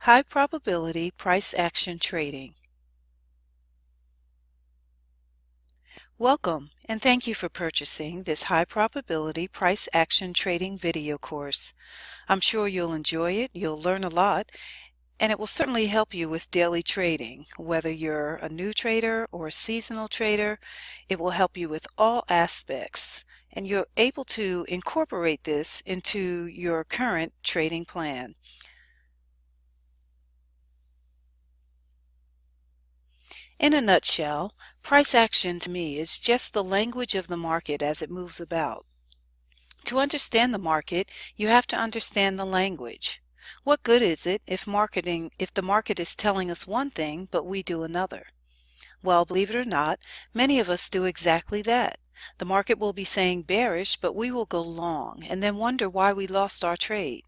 High probability price action trading. Welcome, and thank you for purchasing this high probability price action trading video course. I'm sure you'll enjoy it, you'll learn a lot, and it will certainly help you with daily trading. Whether you're a new trader or a seasonal trader, it will help you with all aspects, and you're able to incorporate this into your current trading plan. In a nutshell, price action to me is just the language of the market as it moves about. To understand the market, you have to understand the language. What good is it if the market is telling us one thing but we do another? Well, believe it or not, many of us do exactly that. The market will be saying bearish, but we will go long and then wonder why we lost our trade.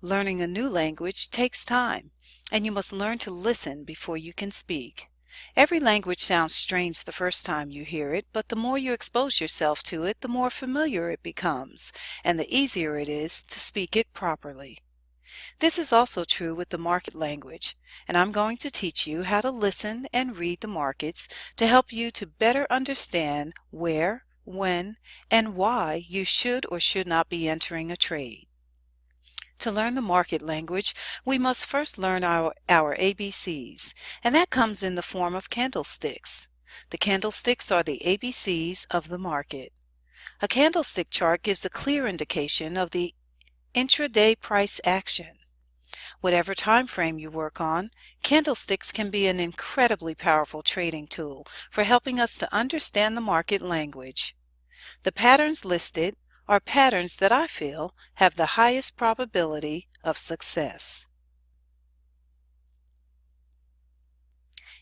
Learning a new language takes time, and you must learn to listen before you can speak. Every language sounds strange the first time you hear it, but the more you expose yourself to it, the more familiar it becomes, and the easier it is to speak it properly. This is also true with the market language, and I'm going to teach you how to listen and read the markets to help you to better understand where, when, and why you should or should not be entering a trade. To learn the market language, we must first learn our ABCs, and that comes in the form of candlesticks. The candlesticks are the ABCs of the market. A candlestick chart gives a clear indication of the intraday price action. Whatever time frame you work on, candlesticks can be an incredibly powerful trading tool for helping us to understand the market language. The patterns listed are patterns that I feel have the highest probability of success.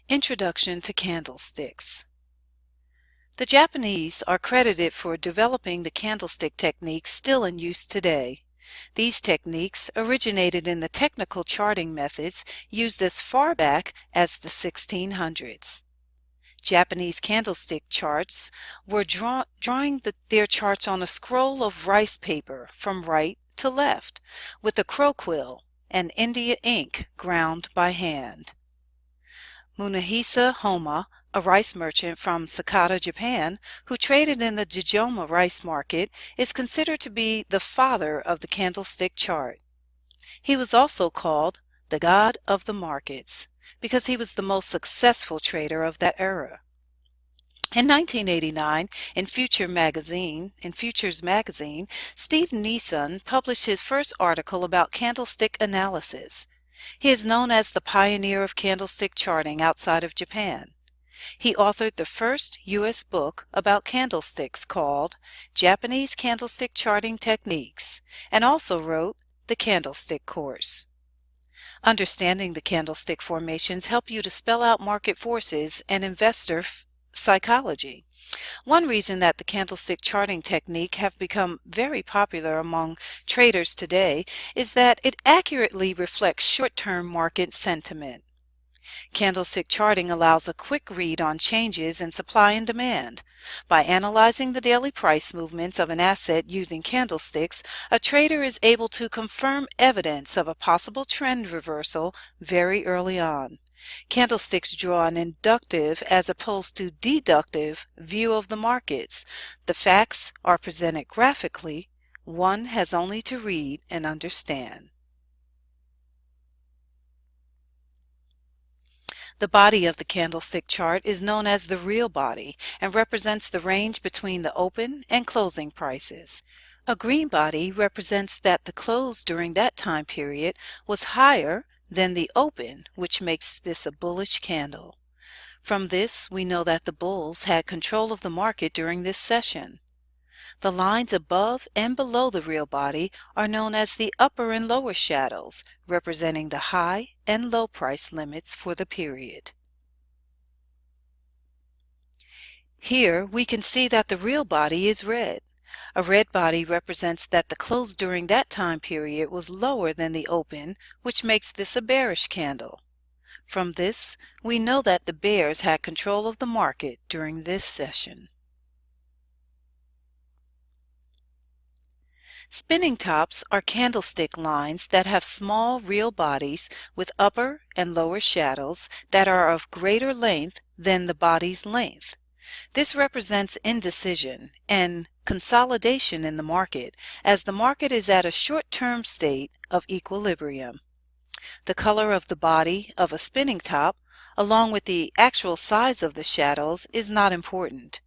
Introduction to candlesticks. The Japanese are credited for developing the candlestick techniques still in use today. These techniques originated in the technical charting methods used as far back as the 1600s. Japanese candlestick charts were drawing their charts on a scroll of rice paper from right to left with a crow quill and India ink ground by hand. Munehisa Homa, a rice merchant from Sakata, Japan, who traded in the Jijoma rice market, is considered to be the father of the candlestick chart. He was also called the God of the Markets because he was the most successful trader of that era. In 1989, in Futures magazine, Steve Neeson published his first article about candlestick analysis. He is known as the pioneer of candlestick charting outside of Japan. He authored the first U.S. book about candlesticks called Japanese Candlestick Charting Techniques, and also wrote the Candlestick Course. Understanding the candlestick formations help you to spell out market forces and investor psychology. One reason that the candlestick charting technique have become very popular among traders today is that it accurately reflects short-term market sentiment. Candlestick charting allows a quick read on changes in supply and demand. By analyzing the daily price movements of an asset using candlesticks, a trader is able to confirm evidence of a possible trend reversal very early on. Candlesticks draw an inductive as opposed to deductive view of the markets. The facts are presented graphically. One has only to read and understand. The body of the candlestick chart is known as the real body and represents the range between the open and closing prices. A green body represents that the close during that time period was higher than the open, which makes this a bullish candle. From this, we know that the bulls had control of the market during this session. The lines above and below the real body are known as the upper and lower shadows, representing the high and low price limits for the period. Here we can see that the real body is red. A red body represents that the close during that time period was lower than the open, which makes this a bearish candle. From this, we know that the bears had control of the market during this session. Spinning tops are candlestick lines that have small real bodies with upper and lower shadows that are of greater length than the body's length. This represents indecision and consolidation in the market, as the market is at a short-term state of equilibrium. The color of the body of a spinning top, along with the actual size of the shadows, is not important.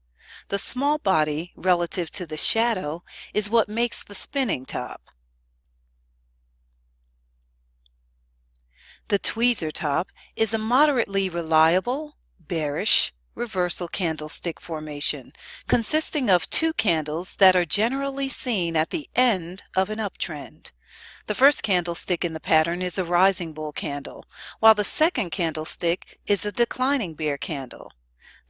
The small body relative to the shadow is what makes the spinning top. The tweezer top is a moderately reliable, bearish, reversal candlestick formation, consisting of two candles that are generally seen at the end of an uptrend. The first candlestick in the pattern is a rising bull candle, while the second candlestick is a declining bear candle.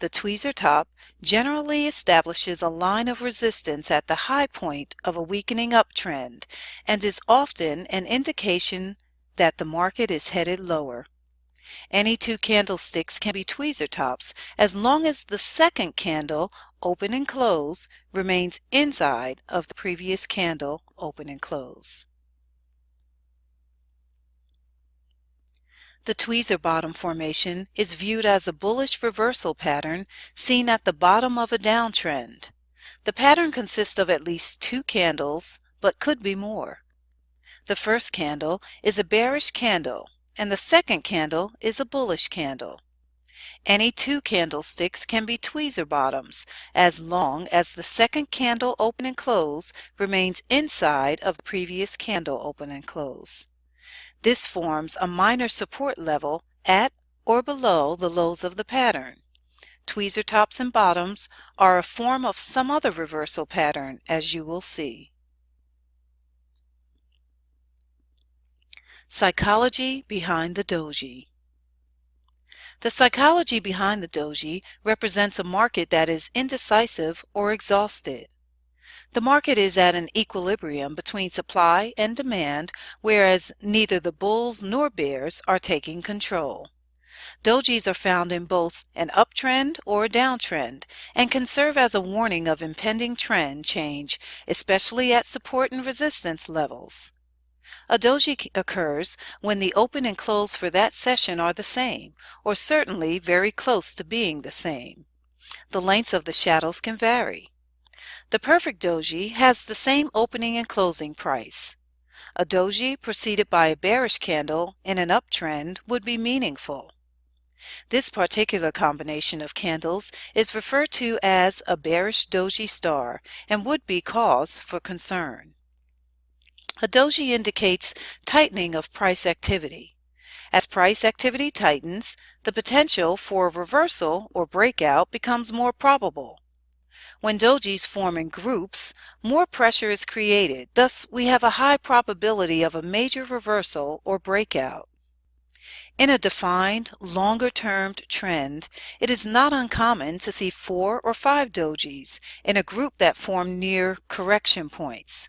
The tweezer top generally establishes a line of resistance at the high point of a weakening uptrend and is often an indication that the market is headed lower. Any two candlesticks can be tweezer tops as long as the second candle, open and close, remains inside of the previous candle, open and close. The tweezer bottom formation is viewed as a bullish reversal pattern seen at the bottom of a downtrend. The pattern consists of at least two candles, but could be more. The first candle is a bearish candle, and the second candle is a bullish candle. Any two candlesticks can be tweezer bottoms as long as the second candle open and close remains inside of the previous candle open and close. This forms a minor support level at or below the lows of the pattern. Tweezer tops and bottoms are a form of some other reversal pattern, as you will see. Psychology behind the doji. The psychology behind the doji represents a market that is indecisive or exhausted. The market is at an equilibrium between supply and demand, whereas neither the bulls nor bears are taking control. Dojis are found in both an uptrend or a downtrend and can serve as a warning of impending trend change, especially at support and resistance levels. A doji occurs when the open and close for that session are the same, or certainly very close to being the same. The lengths of the shadows can vary. The perfect doji has the same opening and closing price. A doji preceded by a bearish candle in an uptrend would be meaningful. This particular combination of candles is referred to as a bearish doji star and would be cause for concern. A doji indicates tightening of price activity. As price activity tightens, the potential for a reversal or breakout becomes more probable. When dojis form in groups, more pressure is created, thus we have a high probability of a major reversal or breakout. In a defined, longer-termed trend, it is not uncommon to see 4 or 5 dojis in a group that form near correction points.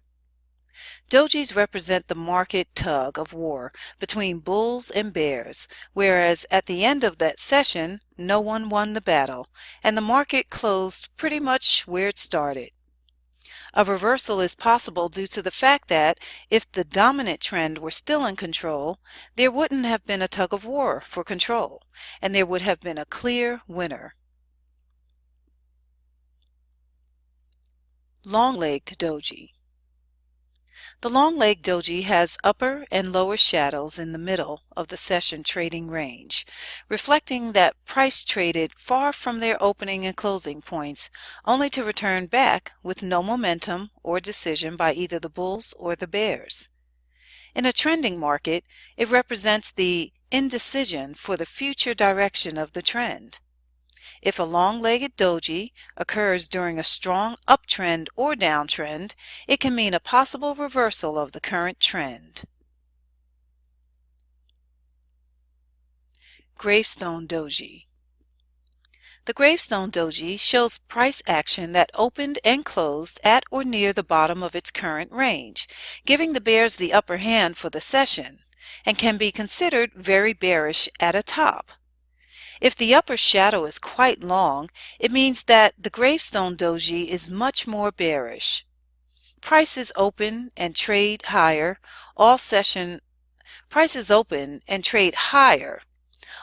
Dojis represent the market tug of war between bulls and bears, whereas at the end of that session, no one won the battle, and the market closed pretty much where it started. A reversal is possible due to the fact that if the dominant trend were still in control, there wouldn't have been a tug of war for control, and there would have been a clear winner. Long-legged doji. The long-legged doji has upper and lower shadows in the middle of the session trading range, reflecting that price traded far from their opening and closing points, only to return back with no momentum or decision by either the bulls or the bears. In a trending market, it represents the indecision for the future direction of the trend. If a long-legged doji occurs during a strong uptrend or downtrend, it can mean a possible reversal of the current trend. Gravestone doji. The gravestone doji shows price action that opened and closed at or near the bottom of its current range, giving the bears the upper hand for the session, and can be considered very bearish at a top. If the upper shadow is quite long, it means that the gravestone doji is much more bearish. prices open and trade higher, all session prices open and trade higher,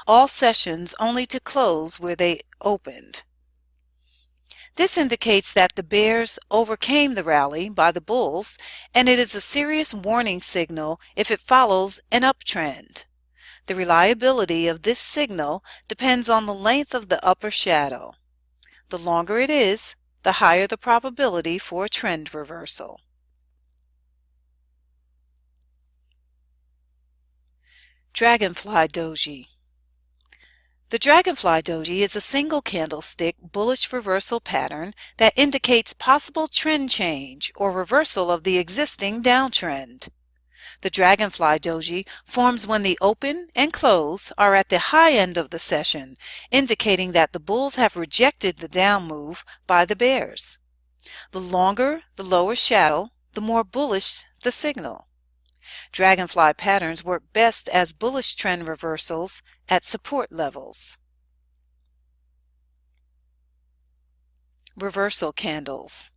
all sessions only to close where they opened. This indicates that the bears overcame the rally by the bulls, and it is a serious warning signal if it follows an uptrend. The reliability of this signal depends on the length of the upper shadow. The longer it is, the higher the probability for a trend reversal. Dragonfly Doji. The Dragonfly Doji is a single candlestick bullish reversal pattern that indicates possible trend change or reversal of the existing downtrend. The Dragonfly Doji forms when the open and close are at the high end of the session, indicating that the bulls have rejected the down move by the bears. The longer the lower shadow, the more bullish the signal. Dragonfly patterns work best as bullish trend reversals at support levels. Reversal candles.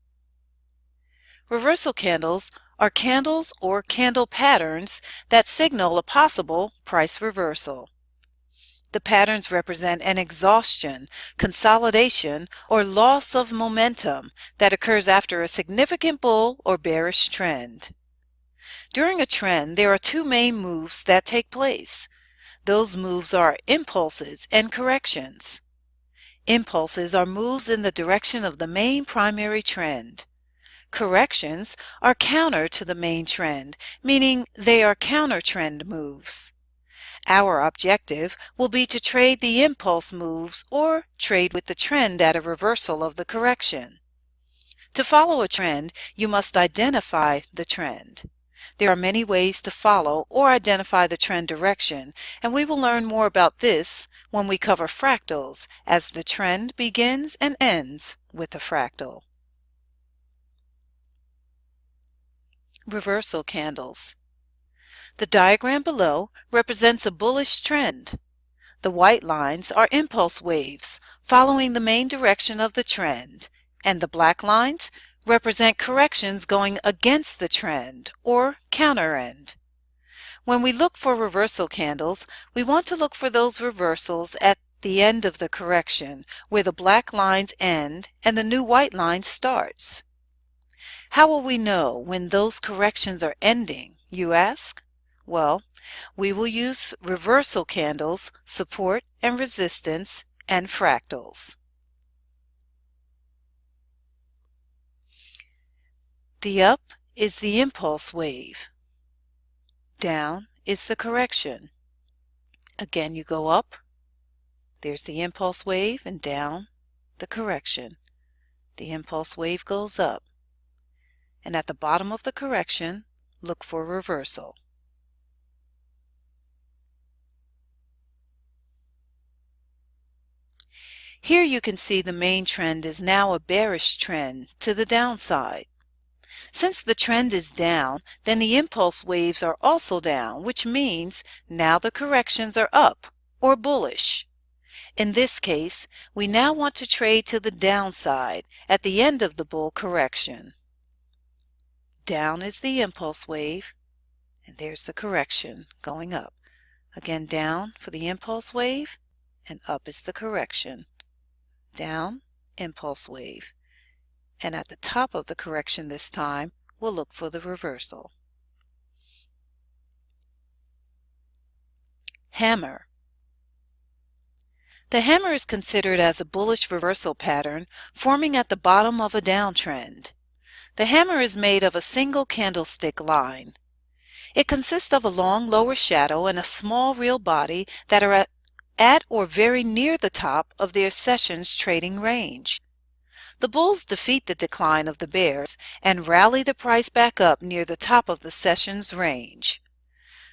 Reversal candles are candles or candle patterns that signal a possible price reversal. The patterns represent an exhaustion, consolidation, or loss of momentum that occurs after a significant bull or bearish trend. During a trend, there are two main moves that take place. Those moves are impulses and corrections. Impulses are moves in the direction of the main primary trend. Corrections are counter to the main trend, meaning they are counter-trend moves. Our objective will be to trade the impulse moves or trade with the trend at a reversal of the correction. To follow a trend, you must identify the trend. There are many ways to follow or identify the trend direction, and we will learn more about this when we cover fractals, as the trend begins and ends with a fractal. Reversal candles. The diagram below represents a bullish trend. The white lines are impulse waves following the main direction of the trend, and the black lines represent corrections going against the trend or counter end. When we look for reversal candles, we want to look for those reversals at the end of the correction, where the black lines end and the new white line starts. How will we know when those corrections are ending, you ask? Well, we will use reversal candles, support and resistance, and fractals. The up is the impulse wave. Down is the correction. Again, you go up, there's the impulse wave, and down, the correction. The impulse wave goes up. And at the bottom of the correction, look for reversal. Here you can see the main trend is now a bearish trend to the downside. Since the trend is down, then the impulse waves are also down, which means now the corrections are up or bullish. In this case, we now want to trade to the downside at the end of the bull correction. Down is the impulse wave, and there's the correction going up. Again, down for the impulse wave, and up is the correction. Down, impulse wave. And at the top of the correction this time, we'll look for the reversal. Hammer. The hammer is considered as a bullish reversal pattern forming at the bottom of a downtrend. The hammer is made of a single candlestick line. It consists of a long lower shadow and a small real body that are at or very near the top of their session's trading range. The bulls defeat the decline of the bears and rally the price back up near the top of the session's range.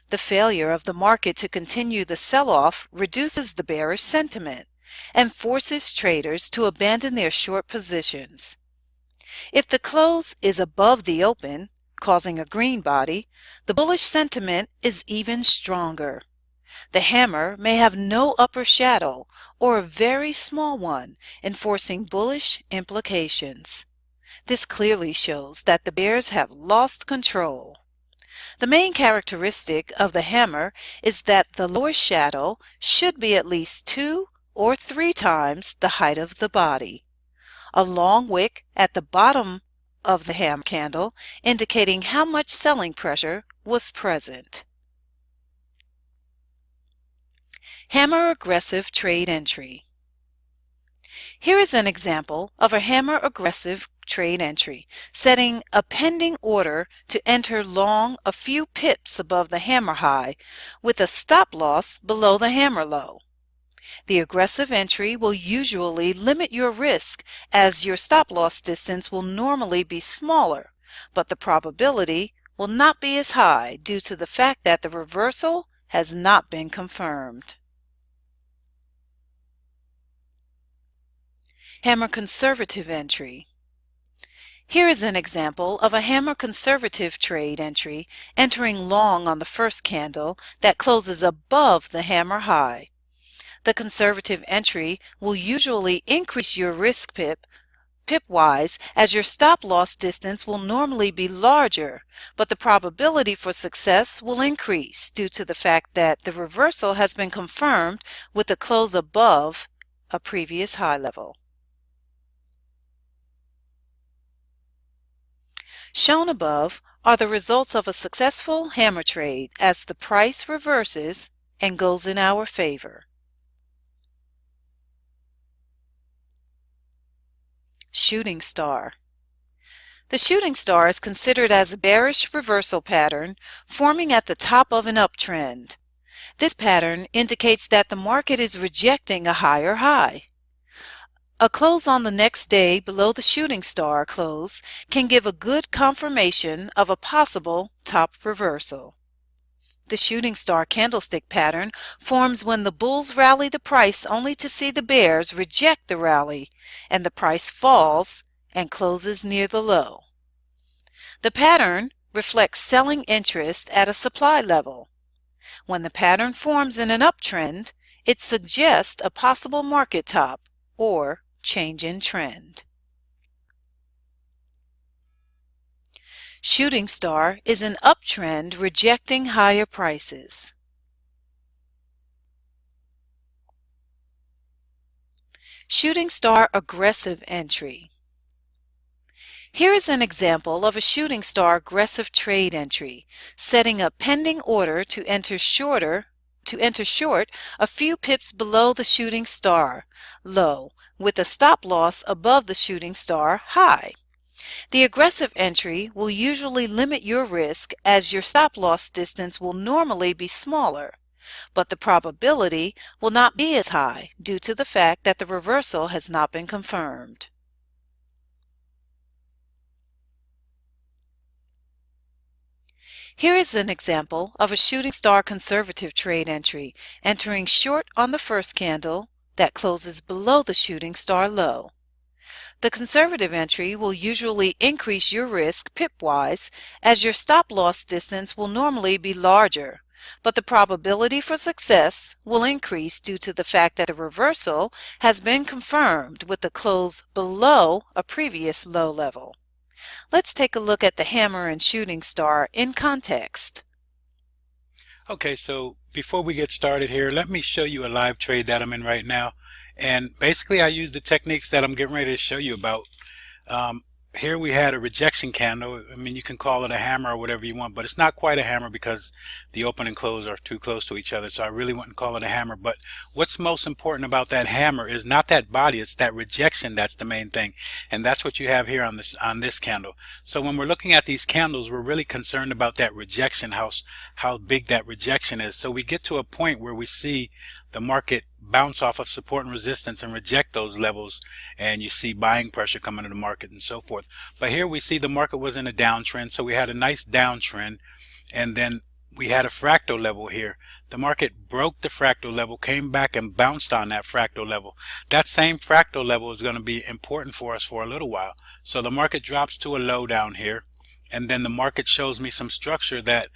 The failure of the market to continue the sell-off reduces the bearish sentiment and forces traders to abandon their short positions. If the close is above the open, causing a green body, the bullish sentiment is even stronger. The hammer may have no upper shadow or a very small one, enforcing bullish implications. This clearly shows that the bears have lost control. The main characteristic of the hammer is that the lower shadow should be at least 2 or 3 times the height of the body. A long wick at the bottom of the hammer candle indicating how much selling pressure was present. Hammer aggressive trade entry. Here is an example of a hammer aggressive trade entry, setting a pending order to enter long a few pips above the hammer high with a stop loss below the hammer low. The aggressive entry will usually limit your risk as your stop loss distance will normally be smaller, but the probability will not be as high due to the fact that the reversal has not been confirmed. Hammer conservative entry. Here is an example of a hammer conservative trade entry entering long on the first candle that closes above the hammer high. The conservative entry will usually increase your risk pip-wise as your stop loss distance will normally be larger, but the probability for success will increase due to the fact that the reversal has been confirmed with a close above a previous high level. Shown above are the results of a successful hammer trade as the price reverses and goes in our favor. Shooting star. The shooting star is considered as a bearish reversal pattern forming at the top of an uptrend. This pattern indicates that the market is rejecting a higher high. A close on the next day below the shooting star close can give a good confirmation of a possible top reversal. The shooting star candlestick pattern forms when the bulls rally the price only to see the bears reject the rally and the price falls and closes near the low. The pattern reflects selling interest at a supply level. When the pattern forms in an uptrend, it suggests a possible market top or change in trend. Shooting star is an uptrend rejecting higher prices. Shooting star aggressive entry. Here is an example of a shooting star aggressive trade entry, setting a pending order to enter short a few pips below the shooting star low with a stop loss above the shooting star high. The aggressive entry will usually limit your risk as your stop loss distance will normally be smaller, but the probability will not be as high due to the fact that the reversal has not been confirmed. Here is an example of a shooting star conservative trade entry entering short on the first candle that closes below the shooting star low. The conservative entry will usually increase your risk pip-wise as your stop loss distance will normally be larger, but the probability for success will increase due to the fact that the reversal has been confirmed with the close below a previous low level. Let's take a look at the hammer and shooting star in context. Okay, so before we get started here, let me show you a live trade that I'm in right now. And basically I use the techniques that I'm getting ready to show you about. Here we had a rejection candle. I mean, you can call it a hammer or whatever you want, but it's not quite a hammer because the open and close are too close to each other, so I really wouldn't call it a hammer. But what's most important about that hammer is not that body, it's that rejection that's the main thing. And that's what you have here on this candle. So when we're looking at these candles, we're really concerned about that rejection, how big that rejection is. So we get to a point where we see the market bounce off of support and resistance and reject those levels, and you see buying pressure coming to the market and so forth. But here we see the market was in a downtrend, so we had a nice downtrend, and then we had a fractal level here. The market broke the fractal level, came back and bounced on that fractal level. That same fractal level is going to be important for us for a little while. So the market drops to a low down here, and then the market shows me some structure that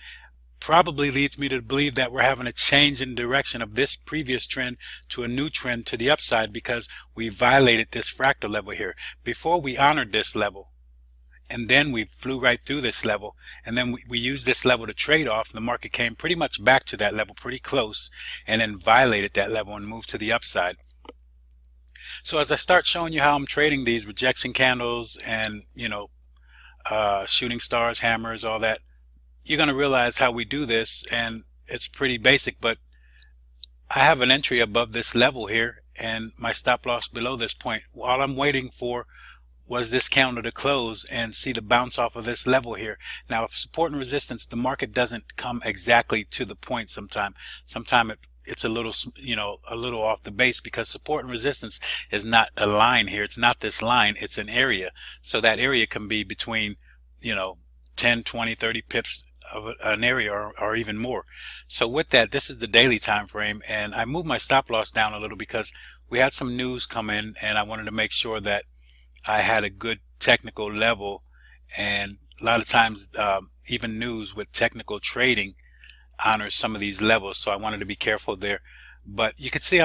probably leads me to believe that we're having a change in direction of this previous trend to a new trend to the upside because we violated this fractal level here. Before we honored this level, and then we flew right through this level, and then we used this level to trade off. The market came pretty much back to that level pretty close, and then violated that level and moved to the upside. So as I start showing you how I'm trading these rejection candles and shooting stars, hammers, all that, you're going to realize how we do this, and it's pretty basic. But I have an entry above this level here and my stop loss below this point. All I'm waiting for was this candle to close and see the bounce off of this level here. Now, if support and resistance, the market doesn't come exactly to the point sometime. It's a little, a little off the base, because support and resistance is not a line here. It's not this line. It's an area. So that area can be between, 10, 20, 30 pips of an area, or even more. So with that, this is the daily time frame, and I moved my stop loss down a little because we had some news come in, and I wanted to make sure that I had a good technical level. And a lot of times, even news with technical trading honors some of these levels, so I wanted to be careful there. But you can see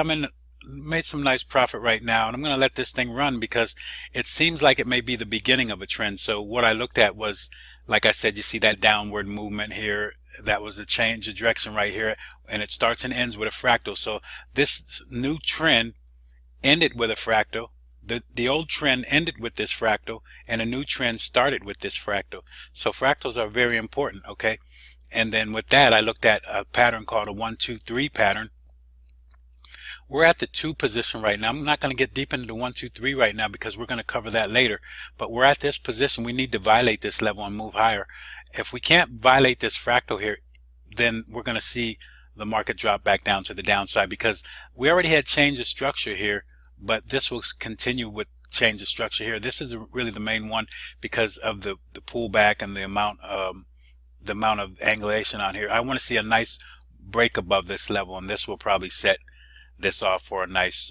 made some nice profit right now, and I'm going to let this thing run because it seems like it may be the beginning of a trend. So what I looked at was, like I said, you see that downward movement here. That was a change of direction right here, and it starts and ends with a fractal. So this new trend ended with a fractal. The old trend ended with this fractal, and a new trend started with this fractal. So fractals are very important, okay? And then with that, I looked at a pattern called a 1, 2, 3 pattern. We're at the 2 position right now. I'm not going to get deep into the 1, 2, 3 right now because we're going to cover that later. But we're at this position. We need to violate this level and move higher. If we can't violate this fractal here, then we're going to see the market drop back down to the downside, because we already had change of structure here, but this will continue with change of structure here. This is really the main one because of the pullback and the amount of angulation on here. I want to see a nice break above this level, and this will probably set this off for a nice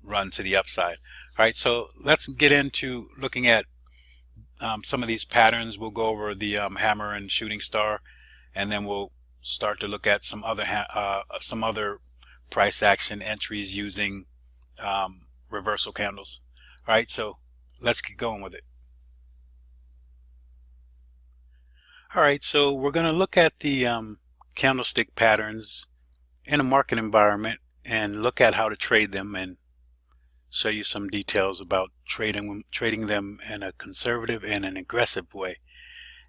run to the upside. All right, so let's get into looking at some of these patterns. We'll go over the hammer and shooting star, and then we'll start to look at some other price action entries using reversal candles. All right, so let's get going with it. All right, so we're going to look at the candlestick patterns in a market environment and look at how to trade them, and show you some details about trading them in a conservative and an aggressive way.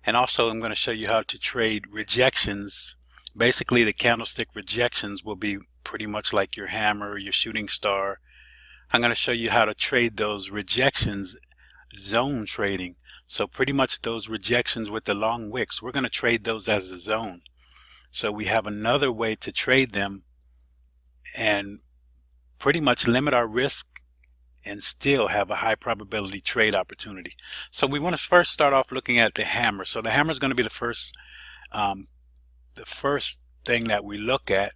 And also I'm going to show you how to trade rejections. Basically, the candlestick rejections will be pretty much like your hammer, your shooting star. I'm going to show you how to trade those rejections zone trading. So pretty much those rejections with the long wicks, we're going to trade those as a zone. So we have another way to trade them and pretty much limit our risk and still have a high probability trade opportunity. So we want to first start off looking at the hammer. So the hammer is going to be the first thing that we look at.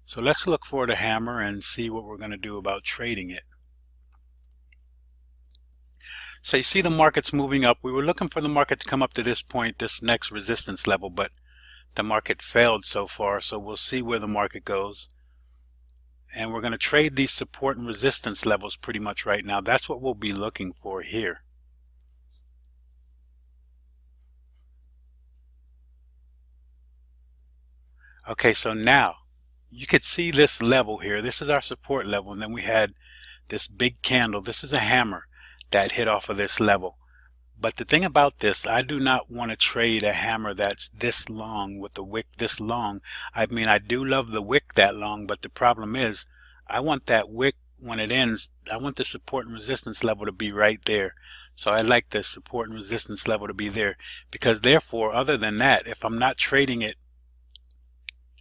So let's look for the hammer and see what we're going to do about trading it. So you see the market's moving up. We were looking for the market to come up to this point, this next resistance level, but the market failed so far. So we'll see where the market goes. And we're going to trade these support and resistance levels pretty much right now. That's what we'll be looking for here. Okay, so now you could see this level here. This is our support level, and then we had this big candle. This is a hammer that hit off of this level. But the thing about this, I do not want to trade a hammer that's this long with the wick this long. I mean, I do love the wick that long, but the problem is I want that wick when it ends, I want the support and resistance level to be right there. So I like the support and resistance level to be there, because therefore, other than that, if I'm not trading it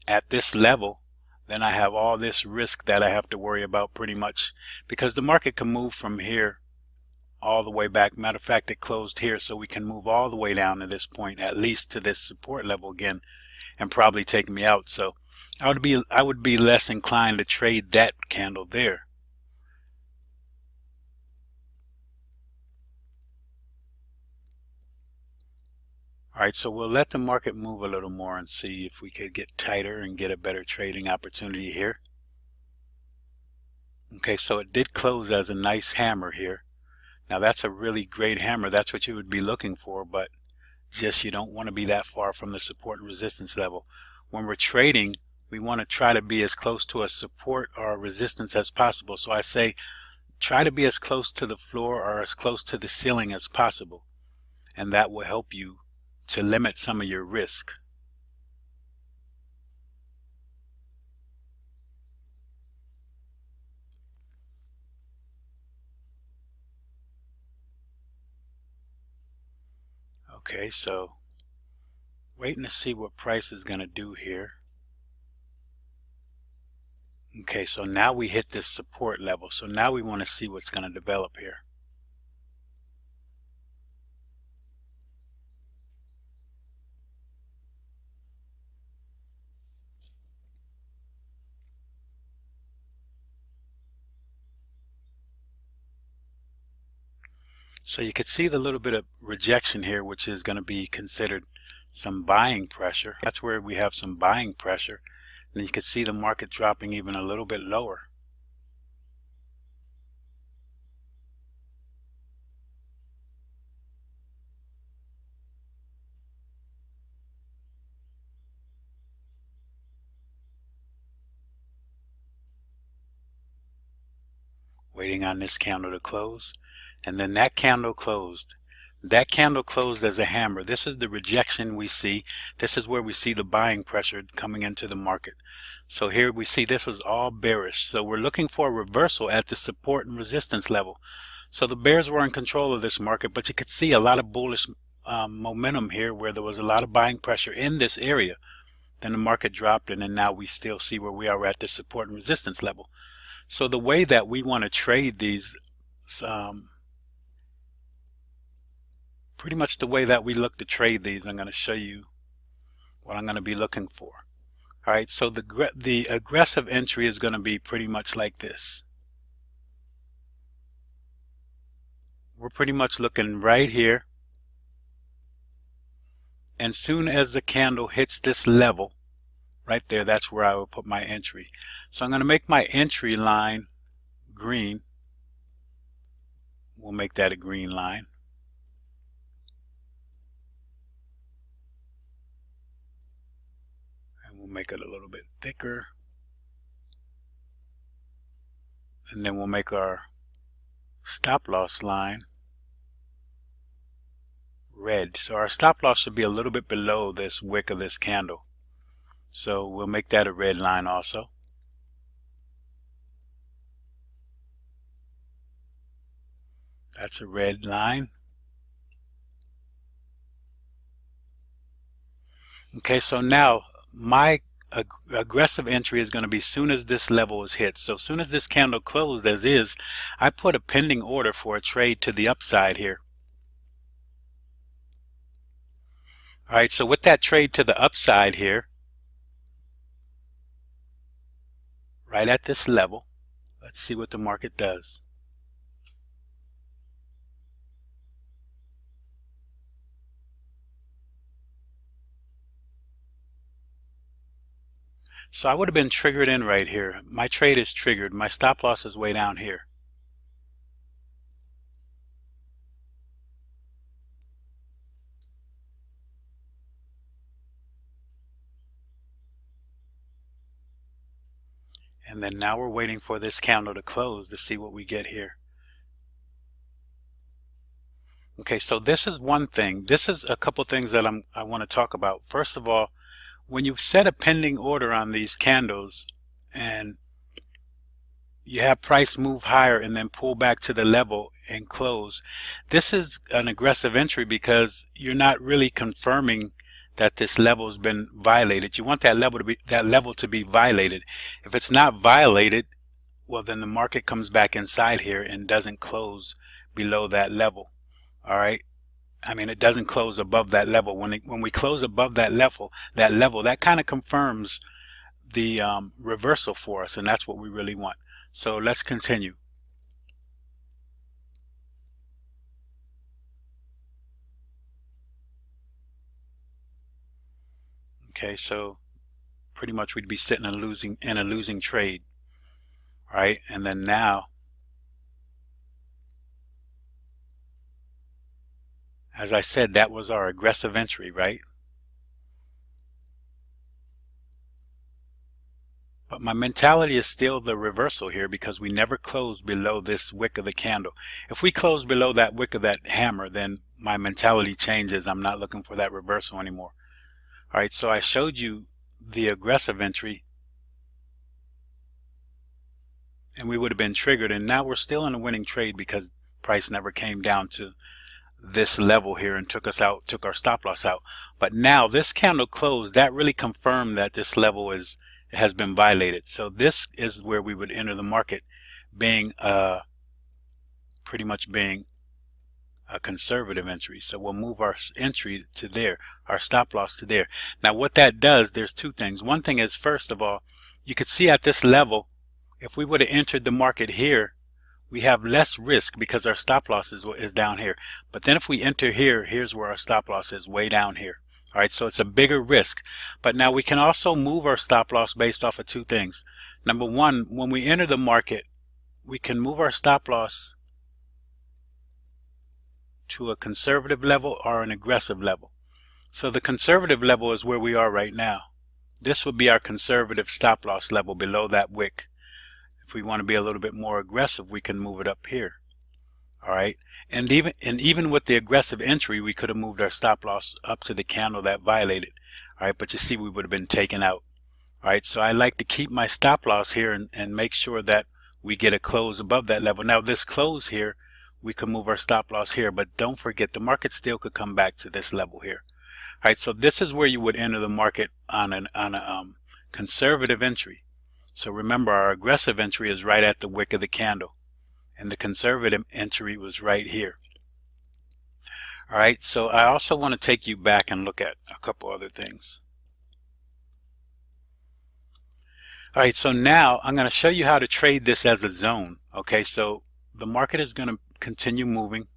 at this level, then I have all this risk that I have to worry about pretty much, because the market can move from here all the way back. Matter of fact, it closed here, so we can move all the way down to this point, at least to this support level again, and probably take me out. So I would be less inclined to trade that candle there. All right, so we'll let the market move a little more and see if we could get tighter and get a better trading opportunity here. Okay, so it did close as a nice hammer here. Now that's a really great hammer. That's what you would be looking for, but just you don't want to be that far from the support and resistance level. When we're trading, we want to try to be as close to a support or a resistance as possible. So I say try to be as close to the floor or as close to the ceiling as possible, and that will help you to limit some of your risk. Okay, so waiting to see what price is going to do here. Okay, so now we hit this support level. So now we want to see what's going to develop here. So you could see the little bit of rejection here, which is going to be considered some buying pressure. That's where we have some buying pressure. And you can see the market dropping even a little bit lower. Waiting on this candle to close, and then that candle closed. That candle closed as a hammer. This is the rejection we see. This is where we see the buying pressure coming into the market. So here we see this was all bearish. So we're looking for a reversal at the support and resistance level. So the bears were in control of this market, but you could see a lot of bullish momentum here where there was a lot of buying pressure in this area. Then the market dropped, and then now we still see where we are at the support and resistance level. So the way that we want to trade these, pretty much the way that we look to trade these, I'm going to show you what I'm going to be looking for. All right, so the aggressive entry is going to be pretty much like this. We're pretty much looking right here, and soon as the candle hits this level right there, that's where I will put my entry. So I'm going to make my entry line green. We'll make that a green line. And we'll make it a little bit thicker. And then we'll make our stop loss line red. So our stop loss should be a little bit below this wick of this candle. So we'll make that a red line also. That's a red line. Okay, so now my aggressive entry is going to be soon as this level is hit. So soon as this candle closed as is, I put a pending order for a trade to the upside here. All right, so with that trade to the upside here, right at this level, let's see what the market does. So I would have been triggered in right here. My trade is triggered. My stop loss is way down here. And then now we're waiting for this candle to close to see what we get here. Okay, so this is one thing. This is a couple things that I want to talk about. First of all, when you set a pending order on these candles and you have price move higher and then pull back to the level and close, this is an aggressive entry because you're not really confirming that this level has been violated. You want that level to be violated. If it's not violated, well, then the market comes back inside here and doesn't close below that level. All right, I mean, it doesn't close above that level. When we close above that level, that kind of confirms the reversal for us, and that's what we really want. So let's continue. Okay, so pretty much we'd be sitting in a losing trade, right? And then now As I said, that was our aggressive entry, right? But my mentality is still the reversal here because we never closed below this wick of the candle. If we close below that wick of that hammer, then my mentality changes. I'm not looking for that reversal anymore. All right, so I showed you the aggressive entry and we would have been triggered, and now we're still in a winning trade because price never came down to this level here and took us out, took our stop loss out. But now this candle closed, that really confirmed that this level has been violated. So this is where we would enter the market, being pretty much being a conservative entry. So we'll move our entry to there, our stop loss to there. Now what that does, there's two things. One thing is, first of all, you could see at this level, if we would have entered the market here, we have less risk because our stop loss is down here. But then if we enter here, here's where our stop loss is, way down here. All right, so it's a bigger risk. But now we can also move our stop loss based off of two things. Number one, when we enter the market, we can move our stop loss to a conservative level or an aggressive level. So the conservative level is where we are right now. This would be our conservative stop loss level below that wick. If we want to be a little bit more aggressive, we can move it up here. All right, and even with the aggressive entry, we could have moved our stop loss up to the candle that violated. All right, but you see, we would have been taken out. All right, so I like to keep my stop loss here and make sure that we get a close above that level. Now this close here, we can move our stop loss here, but don't forget the market still could come back to this level here. All right, so this is where you would enter the market on a conservative entry. So remember, our aggressive entry is right at the wick of the candle, and the conservative entry was right here. All right, so I also want to take you back and look at a couple other things. All right, so now I'm going to show you how to trade this as a zone. Okay, so the market is going to continue moving.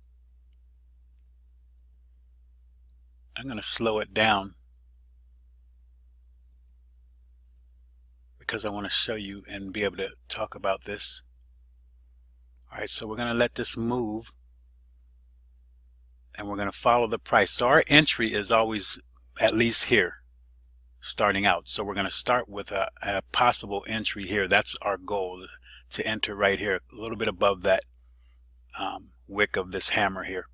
I'm going to slow it down because I want to show you and be able to talk about this. All right, so we're going to let this move and we're going to follow the price. So our entry is always at least here starting out. So we're going to start with a possible entry here. That's our goal, to enter right here, a little bit above that wick of this hammer here.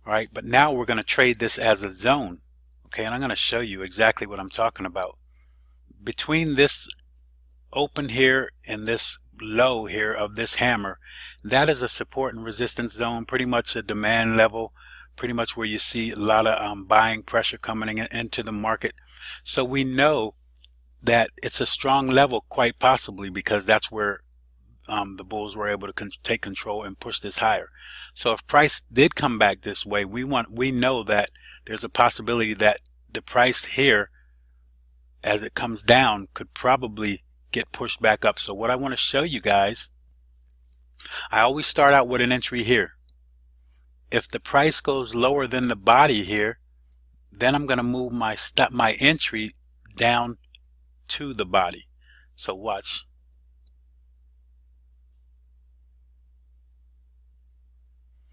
All right, but now we're going to trade this as a zone. Okay, and I'm going to show you exactly what I'm talking about. Between this open here and this low here of this hammer, that is a support and resistance zone, pretty much a demand level, pretty much where you see a lot of buying pressure coming into the market. So we know that it's a strong level, quite possibly, because that's where the bulls were able to take control and push this higher. So if price did come back this way, we know that there's a possibility that the price here, as it comes down, could probably get pushed back up. So what I want to show you guys, I always start out with an entry here. If the price goes lower than the body here, then I'm going to move my entry down to the body. So watch.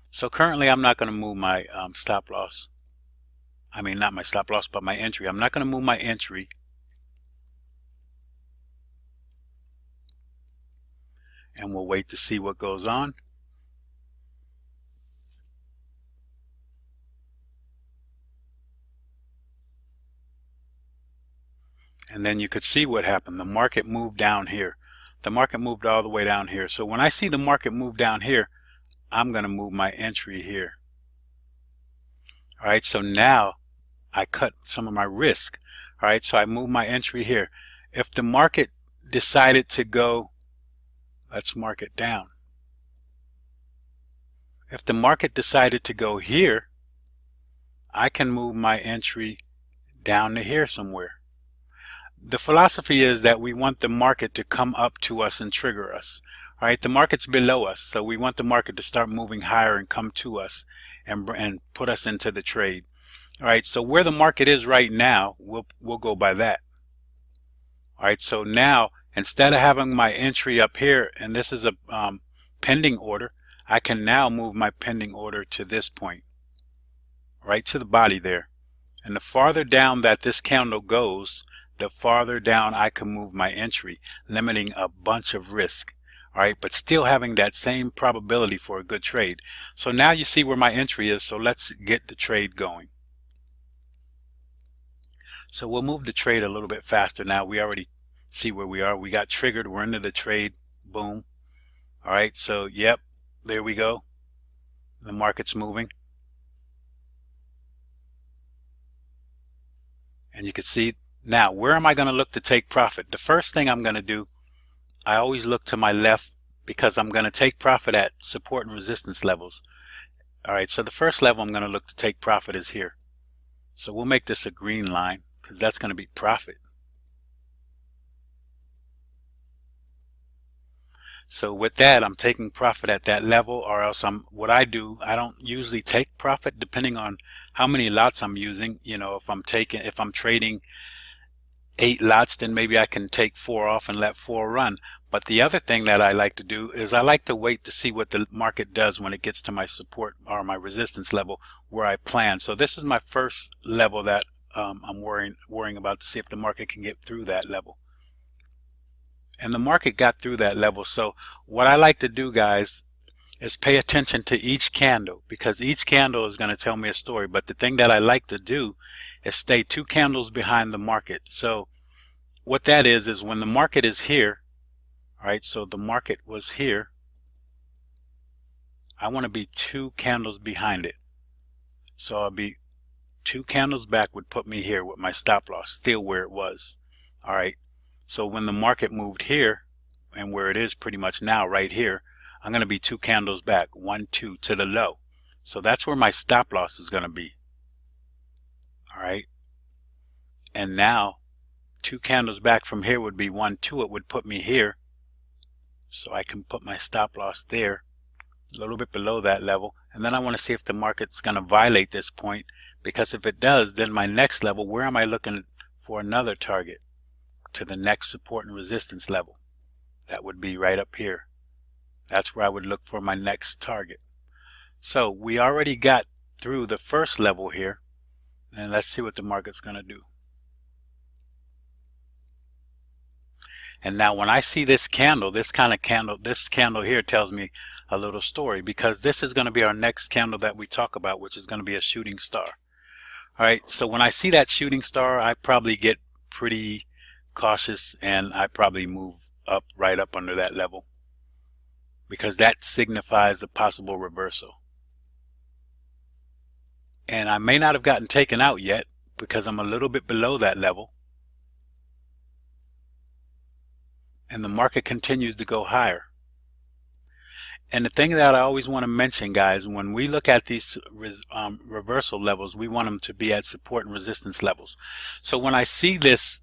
So currently I'm not going to move my stop loss. I mean, not my stop loss, but my entry. I'm not going to move my entry. And we'll wait to see what goes on. And then you could see what happened. The market moved down here. The market moved all the way down here. So when I see the market move down here, I'm going to move my entry here. All right, so now I cut some of my risk. All right, so I move my entry here. If the market decided to go, let's mark it down. If the market decided to go here, I can move my entry down to here somewhere. The philosophy is that we want the market to come up to us and trigger us. All right, the market's below us, so we want the market to start moving higher and come to us and put us into the trade. All right, so where the market is right now, we'll go by that. All right, so now instead of having my entry up here, and this is a pending order, I can now move my pending order to this point. right to the body there. And the farther down that this candle goes, the farther down I can move my entry, limiting a bunch of risk. All right, but still having that same probability for a good trade. So now you see where my entry is, so let's get the trade going. So we'll move the trade a little bit faster now. We already see where we are. We got triggered. We're into the trade. Boom. All right, so yep, there we go. The market's moving. And you can see now, where am I going to look to take profit? The first thing I'm going to do, I always look to my left because I'm going to take profit at support and resistance levels. All right, so the first level I'm going to look to take profit is here. So we'll make this a green line because that's going to be profit. So with that, I'm taking profit at that level, or else what I do, I don't usually take profit depending on how many lots I'm using. You know, if I'm trading 8 lots, then maybe I can take 4 off and let 4 run. But the other thing that I like to do is I like to wait to see what the market does when it gets to my support or my resistance level where I plan. So this is my first level that I'm worrying about, to see if the market can get through that level. And the market got through that level. So what I like to do, guys, is pay attention to each candle, because each candle is going to tell me a story. But the thing that I like to do is stay 2 candles behind the market. So what that is when the market is here, all right, so the market was here, I want to be 2 candles behind it. So I'll be 2 candles back would put me here with my stop loss still where it was. All right, so when the market moved here, and where it is pretty much now right here, I'm going to be 2 candles back, 1, 2 to the low. So that's where my stop loss is going to be. All right, and now 2 candles back from here would be 1, 2. It would put me here, so I can put my stop loss there, a little bit below that level. And then I want to see if the market's going to violate this point, because if it does, then my next level, where am I looking for another target? To the next support and resistance level. That would be right up here. That's where I would look for my next target. So we already got through the first level here, and let's see what the market's going to do. And now when I see this candle, this candle here tells me a little story, because this is going to be our next candle that we talk about, which is going to be a shooting star. All right, so when I see that shooting star, I probably get pretty cautious, and I probably move up, right up under that level, because that signifies a possible reversal. And I may not have gotten taken out yet because I'm a little bit below that level, and the market continues to go higher. And the thing that I always want to mention, guys, when we look at these reversal levels, we want them to be at support and resistance levels. So when I see this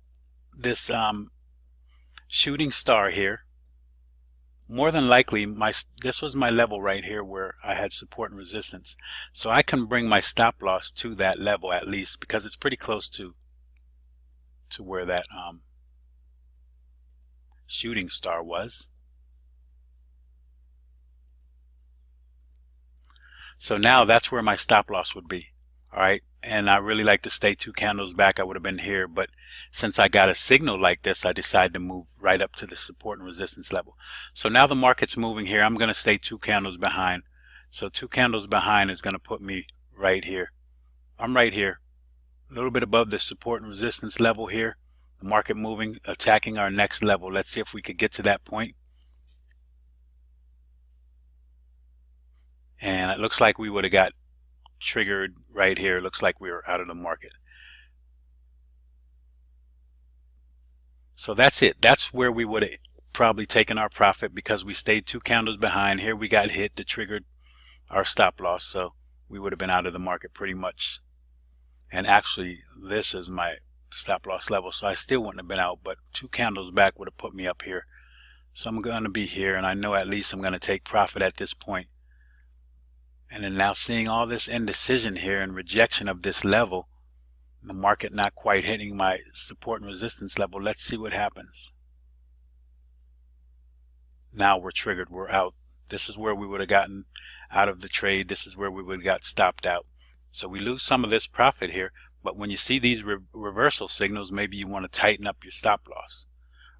shooting star here, more than likely this was my level right here where I had support and resistance. So I can bring my stop loss to that level at least, because it's pretty close to where that shooting star was. So now that's where my stop loss would be. All right, and I really like to stay 2 candles back. I would have been here, but since I got a signal like this, I decided to move right up to the support and resistance level. So now the market's moving here. I'm going to stay 2 candles behind. So 2 candles behind is going to put me right here. I'm right here, a little bit above the support and resistance level here. The market moving, attacking our next level. Let's see if we could get to that point. And it looks like we would have got triggered right here. Looks like we were out of the market. So that's it. That's where we would have probably taken our profit, because we stayed 2 candles behind. Here we got hit that triggered our stop loss, so we would have been out of the market pretty much. And actually this is my stop loss level, so I still wouldn't have been out, but 2 candles back would have put me up here. So I'm going to be here, and I know at least I'm going to take profit at this point. And then now seeing all this indecision here and rejection of this level, the market not quite hitting my support and resistance level, let's see what happens. Now we're triggered, we're out. This is where we would have gotten out of the trade. This is where we would have got stopped out. So we lose some of this profit here, but when you see these reversal signals, maybe you want to tighten up your stop loss.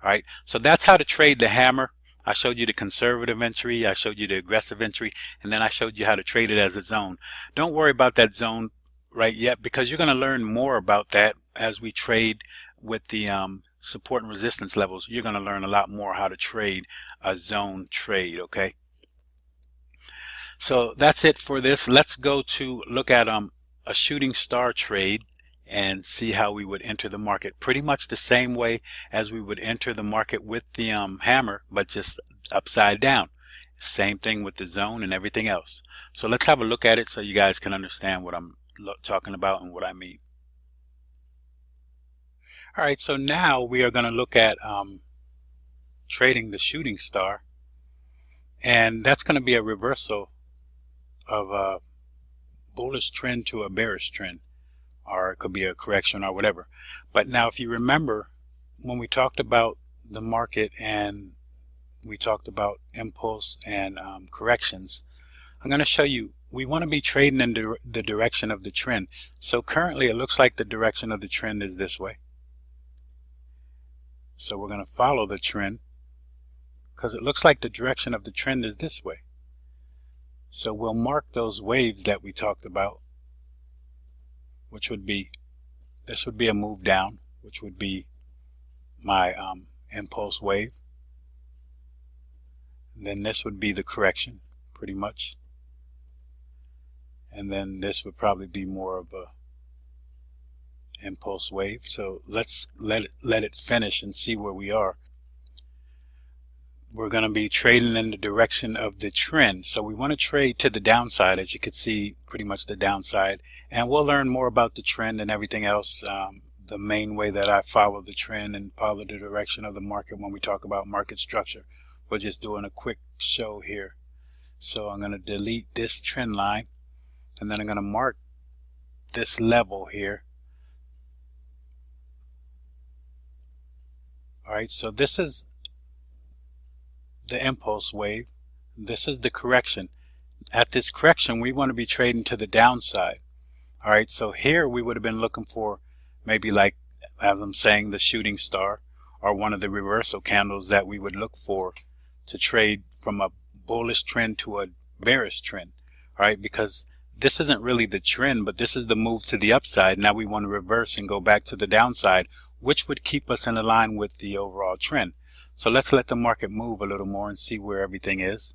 All right, so that's how to trade the hammer. I showed you the conservative entry, I showed you the aggressive entry, and then I showed you how to trade it as a zone. Don't worry about that zone right yet, because you're going to learn more about that as we trade with the support and resistance levels. You're going to learn a lot more how to trade a zone trade, okay? So that's it for this. Let's go to look at a shooting star trade and see how we would enter the market. Pretty much the same way as we would enter the market with the hammer, but just upside down. Same thing with the zone and everything else. So let's have a look at it so you guys can understand what I'm talking about and what I mean. All right, so now we are going to look at trading the shooting star, and that's going to be a reversal of a bullish trend to a bearish trend, or it could be a correction or whatever. But now if you remember when we talked about the market and we talked about impulse and corrections, I'm going to show you we want to be trading in the direction of the trend. So currently it looks like the direction of the trend is this way. So we're going to follow the trend because it looks like the direction of the trend is this way. So we'll mark those waves that we talked about, which would be, this would be a move down, which would be my impulse wave. And then this would be the correction, pretty much. And then this would probably be more of a impulse wave. So let's let it finish and see where we are. We're going to be trading in the direction of the trend. So we want to trade to the downside, as you can see, pretty much the downside. And we'll learn more about the trend and everything else. The main way that I follow the trend and follow the direction of the market when we talk about market structure. We're just doing a quick show here. So I'm going to delete this trend line, and then I'm going to mark this level here. All right, so this is the impulse wave. This is the correction. At this correction, we want to be trading to the downside. All right, so here we would have been looking for maybe, like as I'm saying, the shooting star, or one of the reversal candles that we would look for to trade from a bullish trend to a bearish trend. All right, because this isn't really the trend, but this is the move to the upside. Now we want to reverse and go back to the downside, which would keep us in line with the overall trend. So let's let the market move a little more and see where everything is.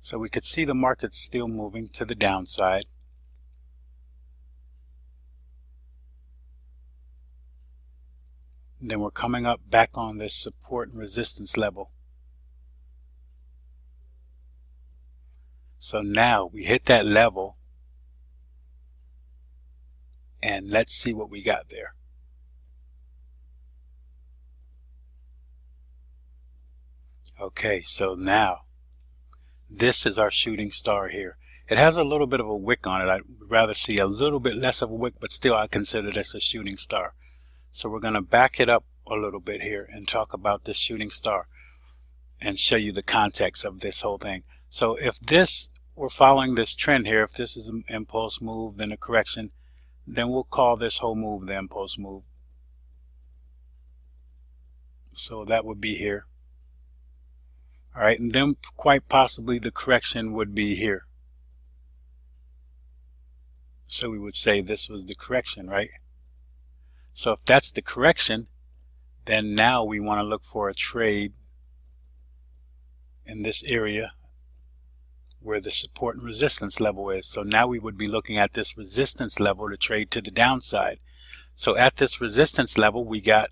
So we could see the market still moving to the downside. Then we're coming up back on this support and resistance level. So now we hit that level, and let's see what we got there. Okay, so now this is our shooting star here. It has a little bit of a wick on it. I'd rather see a little bit less of a wick, but still I consider this a shooting star. So we're going to back it up a little bit here and talk about this shooting star and show you the context of this whole thing. So if this, we're following this trend here, if this is an impulse move, then a correction, then we'll call this whole move the impulse move. So that would be here. All right, and then quite possibly the correction would be here. So we would say this was the correction, right? So if that's the correction, then now we want to look for a trade in this area where the support and resistance level is. So now we would be looking at this resistance level to trade to the downside. So at this resistance level, we got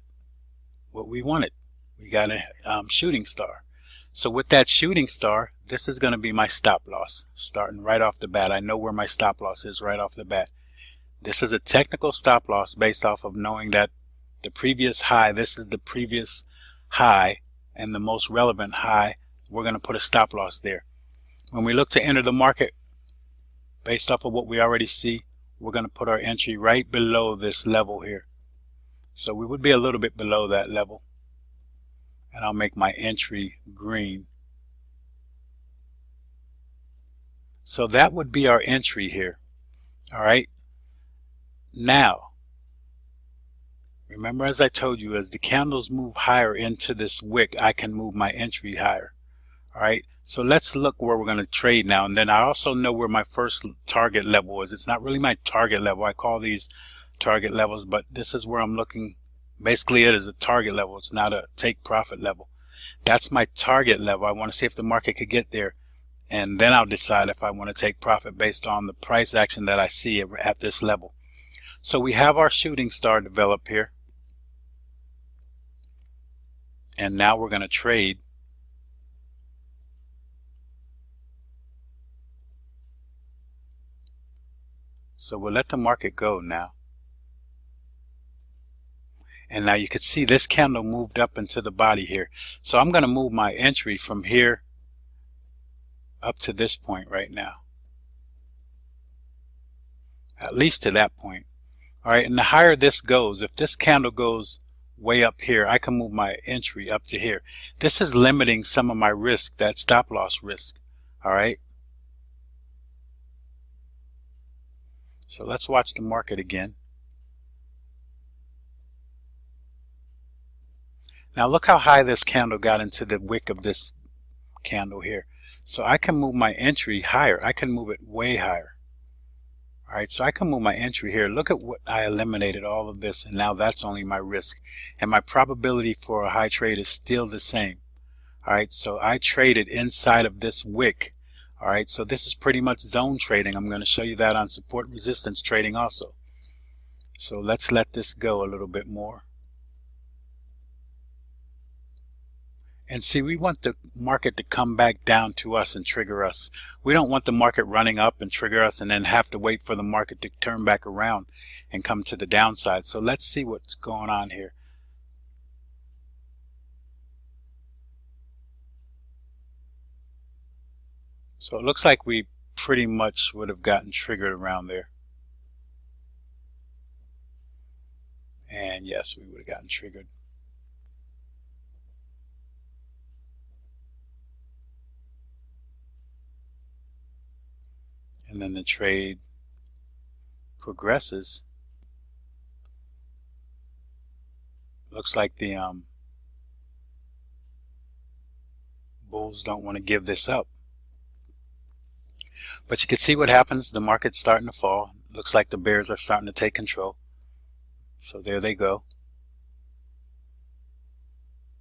what we wanted. We got a shooting star. So with that shooting star, this is going to be my stop loss starting right off the bat. I know where my stop loss is right off the bat. This is a technical stop loss based off of knowing that the previous high, this is the previous high and the most relevant high. We're going to put a stop loss there. When we look to enter the market based off of what we already see, we're going to put our entry right below this level here. So we would be a little bit below that level. And I'll make my entry green. So that would be our entry here. All right. Now, remember, as I told you, as the candles move higher into this wick, I can move my entry higher. All right. So let's look where we're going to trade now. And then I also know where my first target level is. It's not really my target level. I call these target levels, but this is where I'm looking. Basically, it is a target level. It's not a take profit level. That's my target level. I want to see if the market could get there. And then I'll decide if I want to take profit based on the price action that I see at this level. So we have our shooting star developed here. And now we're going to trade. So we'll let the market go now. And now you can see this candle moved up into the body here. So I'm going to move my entry from here up to this point right now. At least to that point. All right, and the higher this goes, if this candle goes way up here, I can move my entry up to here. This is limiting some of my risk, that stop loss risk. All right. So let's watch the market again. Now look how high this candle got into the wick of this candle here. So I can move my entry higher. I can move it way higher. All right, so I can move my entry here. Look at what I eliminated, all of this, and now that's only my risk. And my probability for a high trade is still the same. All right, so I traded inside of this wick. All right, so this is pretty much zone trading. I'm going to show you that on support and resistance trading also. So let's let this go a little bit more. And see, we want the market to come back down to us and trigger us. We don't want the market running up and trigger us and then have to wait for the market to turn back around and come to the downside. So let's see what's going on here. So it looks like we pretty much would have gotten triggered around there. And yes, we would have gotten triggered. And then the trade progresses. Looks like the bulls don't want to give this up. But you can see what happens. The market's starting to fall. Looks like the bears are starting to take control. So there they go.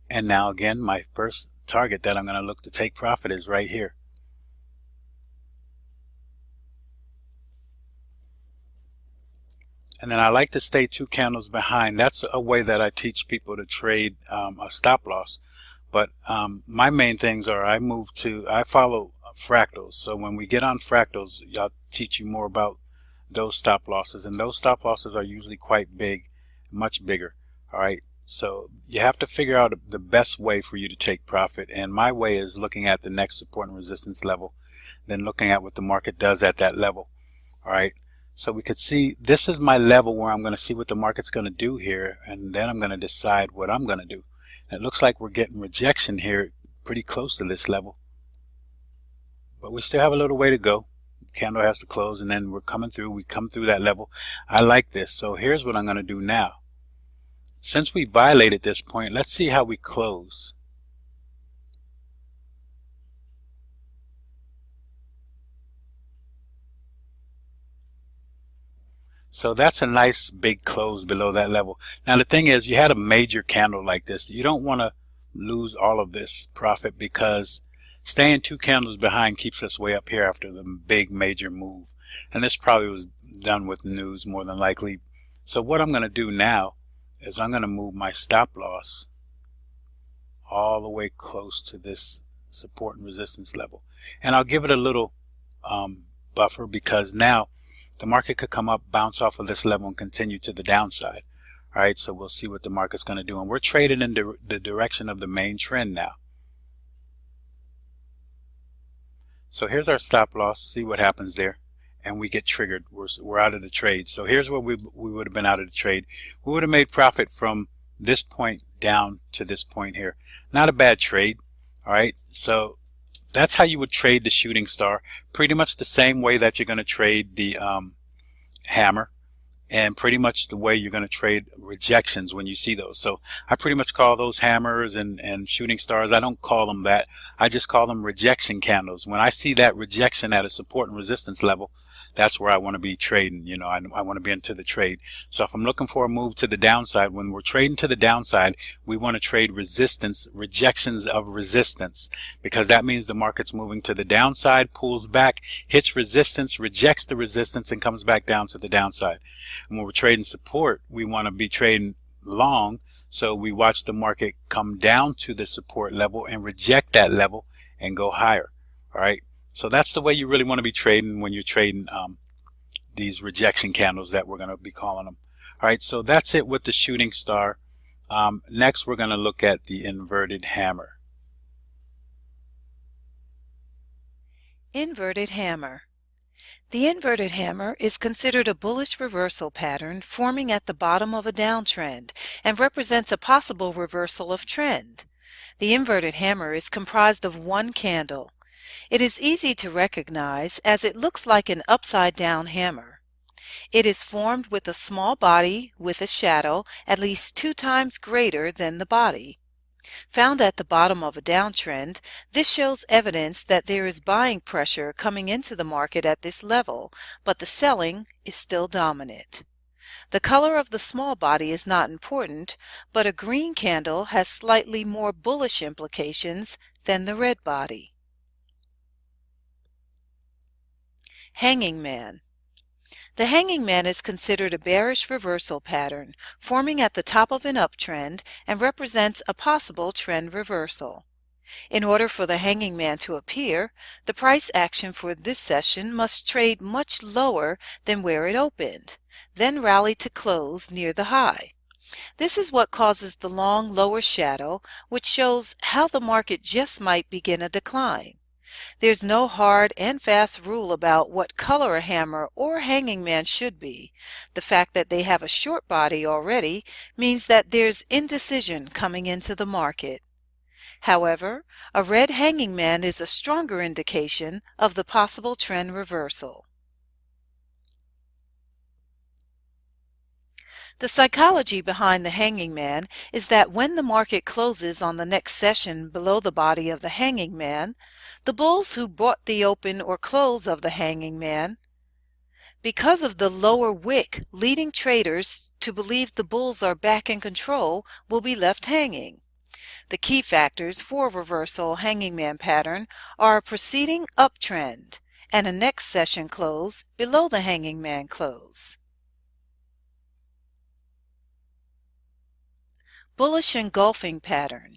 And now again, my first target that I'm going to look to take profit is right here. And then I like to stay 2 candles behind. That's a way that I teach people to trade a stop loss. But my main things are I follow fractals. So when we get on fractals, I'll teach you more about those stop losses. And those stop losses are usually quite big, much bigger. All right. So you have to figure out the best way for you to take profit. And my way is looking at the next support and resistance level, then looking at what the market does at that level. All right. So we could see this is my level where I'm going to see what the market's going to do here, and then I'm going to decide what I'm going to do. And it looks like we're getting rejection here pretty close to this level. But we still have a little way to go. The candle has to close, and then we're coming through. We come through that level. I like this. So here's what I'm going to do now. Since we violated this point, let's see how we close. So that's a nice big close below that level. Now the thing is, you had a major candle like this. You don't want to lose all of this profit because staying 2 candles behind keeps us way up here after the big major move. And this probably was done with news more than likely. So what I'm going to do now is I'm going to move my stop loss all the way close to this support and resistance level. And I'll give it a little buffer because now the market could come up, bounce off of this level, and continue to the downside. All right, so we'll see what the market's going to do. And we're trading in the direction of the main trend now. So here's our stop loss. See what happens there. and we get triggered. We're out of the trade. So here's where we would have been out of the trade. We would have made profit from this point down to this point here. Not a bad trade. All right, so that's how you would trade the shooting star. Pretty much the same way that you're going to trade the hammer, and pretty much the way you're going to trade rejections when you see those. So I pretty much call those hammers and shooting stars. I don't call them that. I just call them rejection candles. When I see that rejection at a support and resistance level, that's where I want to be trading. You know, I want to be into the trade. So if I'm looking for a move to the downside, when we're trading to the downside, we want to trade resistance, rejections of resistance, because that means the market's moving to the downside, pulls back, hits resistance, rejects the resistance, and comes back down to the downside. And when we're trading support, we want to be trading long, so we watch the market come down to the support level and reject that level and go higher. All right, so that's the way you really want to be trading when you're trading these rejection candles that we're going to be calling them. All right, so that's it with the shooting star. Next, we're going to look at the inverted hammer. Inverted hammer. The inverted hammer is considered a bullish reversal pattern forming at the bottom of a downtrend and represents a possible reversal of trend. The inverted hammer is comprised of one candle. It is easy to recognize as it looks like an upside-down hammer. It is formed with a small body with a shadow at least 2 times greater than the body. Found at the bottom of a downtrend, this shows evidence that there is buying pressure coming into the market at this level, but the selling is still dominant. The color of the small body is not important, but a green candle has slightly more bullish implications than the red body. Hanging man. The hanging man is considered a bearish reversal pattern, forming at the top of an uptrend and represents a possible trend reversal. In order for the hanging man to appear, the price action for this session must trade much lower than where it opened, then rally to close near the high. This is what causes the long lower shadow, which shows how the market just might begin a decline. There's no hard and fast rule about what color a hammer or hanging man should be. The fact that they have a short body already means that there's indecision coming into the market. However, a red hanging man is a stronger indication of the possible trend reversal. The psychology behind the hanging man is that when the market closes on the next session below the body of the hanging man, the bulls who bought the open or close of the hanging man, because of the lower wick leading traders to believe the bulls are back in control, will be left hanging. The key factors for a reversal hanging man pattern are a preceding uptrend and a next session close below the hanging man close. Bullish engulfing pattern.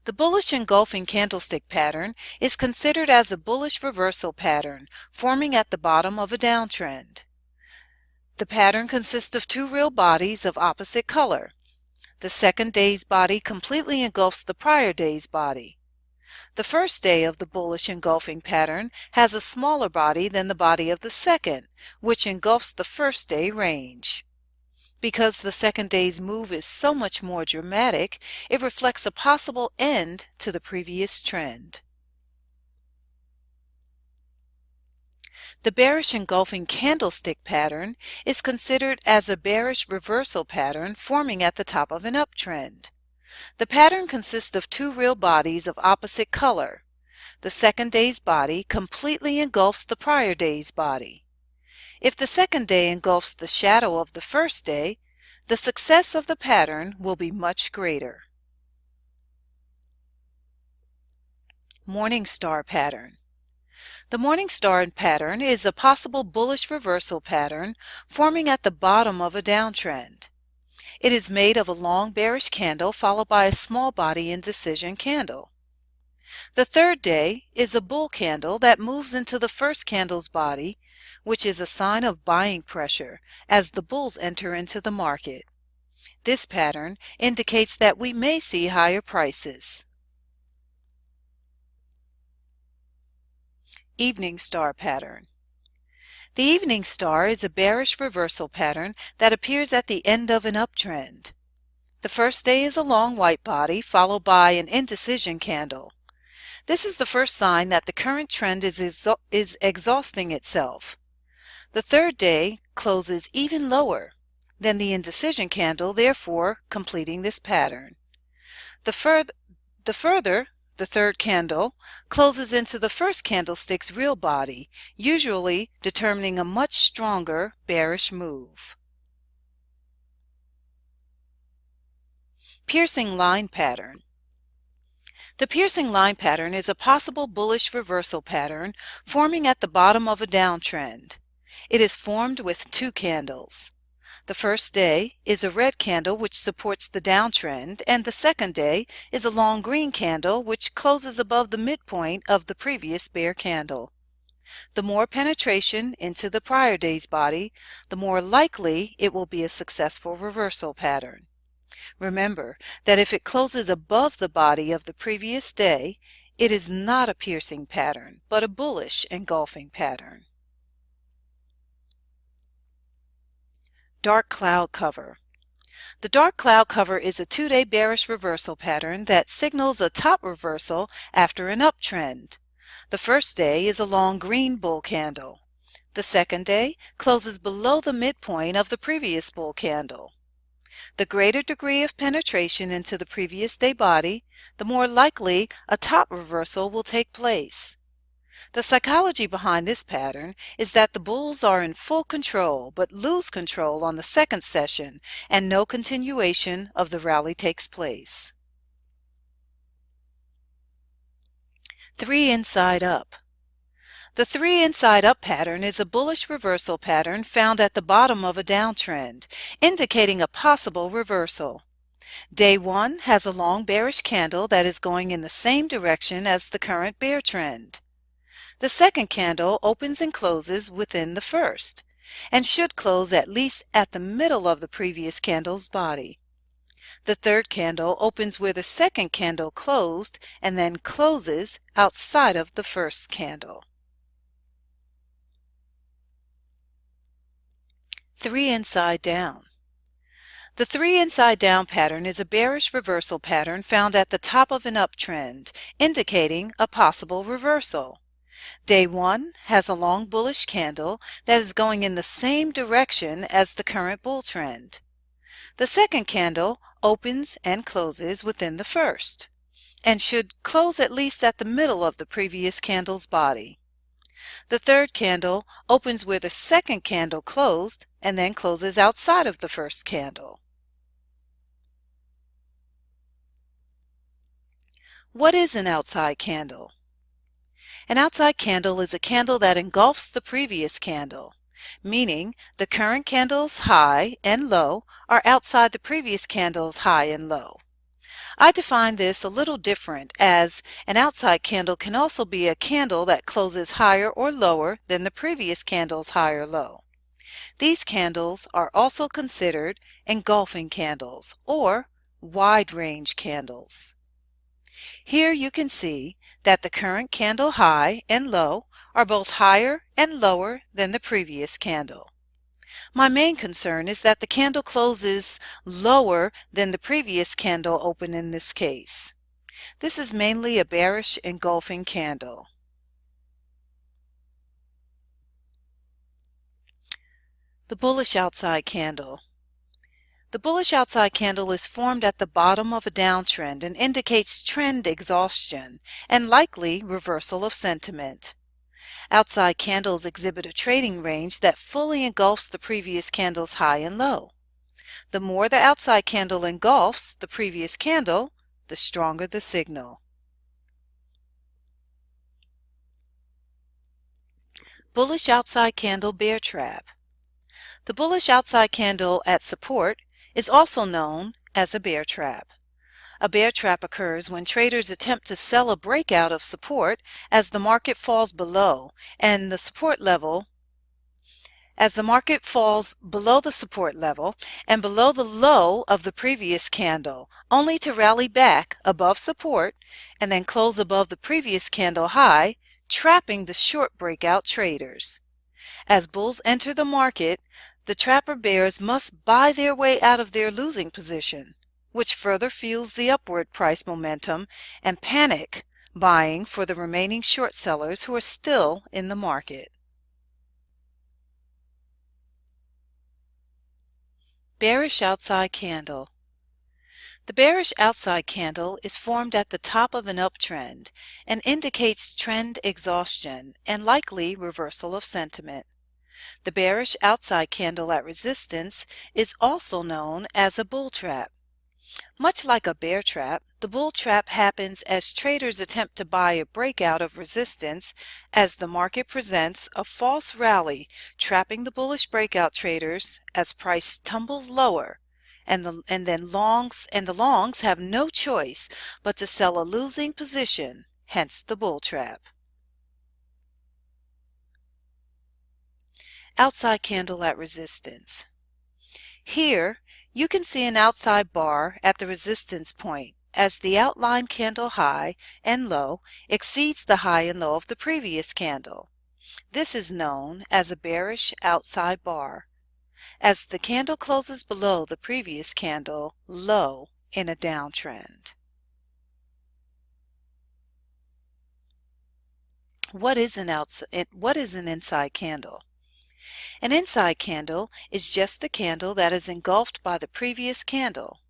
The bullish engulfing candlestick pattern is considered as a bullish reversal pattern forming at the bottom of a downtrend. The pattern consists of 2 real bodies of opposite color. The second day's body completely engulfs the prior day's body. The first day of the bullish engulfing pattern has a smaller body than the body of the second, which engulfs the first day range. Because the second day's move is so much more dramatic, it reflects a possible end to the previous trend. The bearish engulfing candlestick pattern is considered as a bearish reversal pattern forming at the top of an uptrend. The pattern consists of 2 real bodies of opposite color. The second day's body completely engulfs the prior day's body. If the second day engulfs the shadow of the first day, the success of the pattern will be much greater. Morning star pattern. The morning star pattern is a possible bullish reversal pattern forming at the bottom of a downtrend. It is made of a long bearish candle followed by a small body indecision candle. The third day is a bull candle that moves into the first candle's body, which is a sign of buying pressure as the bulls enter into the market. This pattern indicates that we may see higher prices. Evening star pattern. The evening star is a bearish reversal pattern that appears at the end of an uptrend. The first day is a long white body followed by an indecision candle. This is the first sign that the current trend is exhausting itself. The third day closes even lower than the indecision candle, therefore completing this pattern. The third candle closes into the first candlestick's real body, usually determining a much stronger bearish move. Piercing line pattern. The piercing line pattern is a possible bullish reversal pattern forming at the bottom of a downtrend. It is formed with two candles. The first day is a red candle which supports the downtrend, and the second day is a long green candle which closes above the midpoint of the previous bear candle. The more penetration into the prior day's body, the more likely it will be a successful reversal pattern. Remember that if it closes above the body of the previous day, it is not a piercing pattern, but a bullish engulfing pattern. Dark cloud cover. The dark cloud cover is a two-day bearish reversal pattern that signals a top reversal after an uptrend. The first day is a long green bull candle. The second day closes below the midpoint of the previous bull candle. The greater degree of penetration into the previous day body, the more likely a top reversal will take place. The psychology behind this pattern is that the bulls are in full control but lose control on the second session and no continuation of the rally takes place. 3 inside up. The 3 inside up pattern is a bullish reversal pattern found at the bottom of a downtrend, indicating a possible reversal. Day 1 has a long bearish candle that is going in the same direction as the current bear trend. The second candle opens and closes within the first, and should close at least at the middle of the previous candle's body. The third candle opens where the second candle closed and then closes outside of the first candle. 3 inside down. The 3 inside down pattern is a bearish reversal pattern found at the top of an uptrend, indicating a possible reversal. Day 1 has a long bullish candle that is going in the same direction as the current bull trend. The second candle opens and closes within the first, and should close at least at the middle of the previous candle's body. The third candle opens where the second candle closed and then closes outside of the first candle. What is an outside candle? An outside candle is a candle that engulfs the previous candle, meaning the current candle's high and low are outside the previous candle's high and low. I define this a little different, as an outside candle can also be a candle that closes higher or lower than the previous candle's high or low. These candles are also considered engulfing candles or wide range candles. Here you can see that the current candle high and low are both higher and lower than the previous candle. My main concern is that the candle closes lower than the previous candle open in this case. This is mainly a bearish engulfing candle. The bullish outside candle. The bullish outside candle is formed at the bottom of a downtrend and indicates trend exhaustion and likely reversal of sentiment. Outside candles exhibit a trading range that fully engulfs the previous candle's high and low. The more the outside candle engulfs the previous candle, the stronger the signal. Bullish outside candle bear trap. The bullish outside candle at support is also known as a bear trap. A bear trap occurs when traders attempt to sell a breakout of support as the market falls below the support level and below the low of the previous candle, only to rally back above support and then close above the previous candle high, trapping the short breakout traders. As bulls enter the market, the trapper bears must buy their way out of their losing position, which further fuels the upward price momentum and panic buying for the remaining short sellers who are still in the market. Bearish outside candle. The bearish outside candle is formed at the top of an uptrend and indicates trend exhaustion and likely reversal of sentiment. The bearish outside candle at resistance is also known as a bull trap. Much like a bear trap, the bull trap happens as traders attempt to buy a breakout of resistance as the market presents a false rally, trapping the bullish breakout traders as price tumbles lower, and the longs have no choice but to sell a losing position, hence the bull trap. Outside candle at resistance. Here, you can see an outside bar at the resistance point as the outlined candle high and low exceeds the high and low of the previous candle. This is known as a bearish outside bar, as the candle closes below the previous candle low in a downtrend. What is an inside candle? An inside candle is just a candle that is engulfed by the previous candle,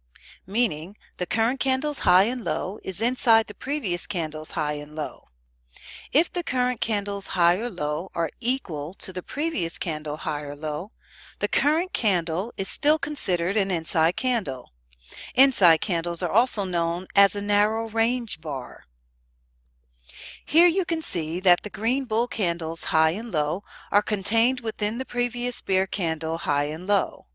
meaning the current candle's high and low is inside the previous candle's high and low. If the current candle's high or low are equal to the previous candle high or low, the current candle is still considered an inside candle. Inside candles are also known as a narrow range bar. Here you can see that the green bull candle's high and low are contained within the previous bear candle high and low.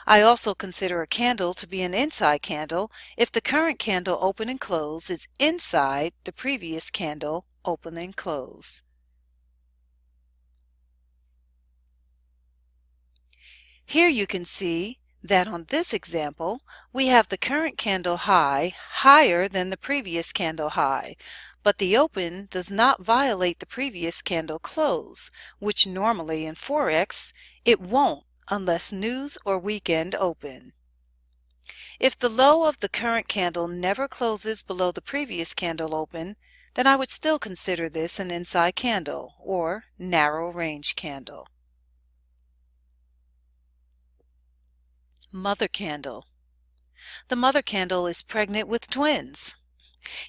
I also consider a candle to be an inside candle if the current candle open and close is inside the previous candle open and close. Here you can see that on this example, we have the current candle high higher than the previous candle high, but the open does not violate the previous candle close, which normally in Forex it won't unless news or weekend open. If the low of the current candle never closes below the previous candle open, then I would still consider this an inside candle or narrow range candle. Mother candle. The mother candle is pregnant with twins.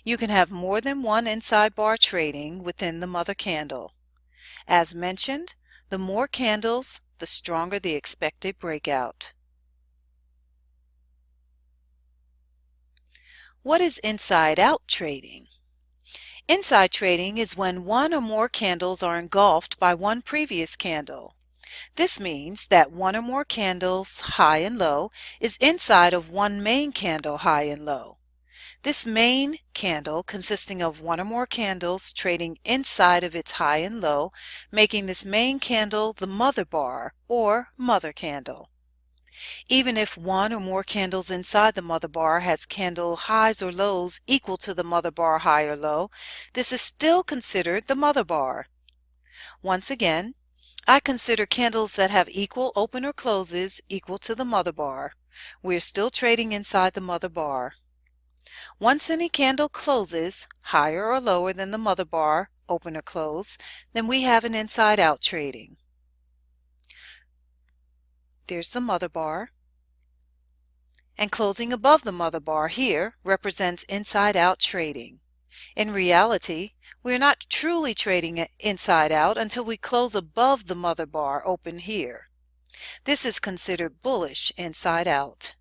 You can have more than one inside bar trading within the mother candle. As mentioned, the more candles, the stronger the expected breakout. What is inside out trading? Inside trading is when one or more candles are engulfed by one previous candle. This means that one or more candles high and low is inside of one main candle high and low. This main candle consisting of one or more candles trading inside of its high and low, making this main candle the mother bar or mother candle. Even if one or more candles inside the mother bar has candle highs or lows equal to the mother bar high or low, this is still considered the mother bar. Once again, I consider candles that have equal open or closes equal to the mother bar. We are still trading inside the mother bar. Once any candle closes higher or lower than the mother bar, open or close, then we have an inside out trading. There's the mother bar, and closing above the mother bar here represents inside out trading. In reality, we are not truly trading inside out until we close above the mother bar open here. This is considered bullish inside out.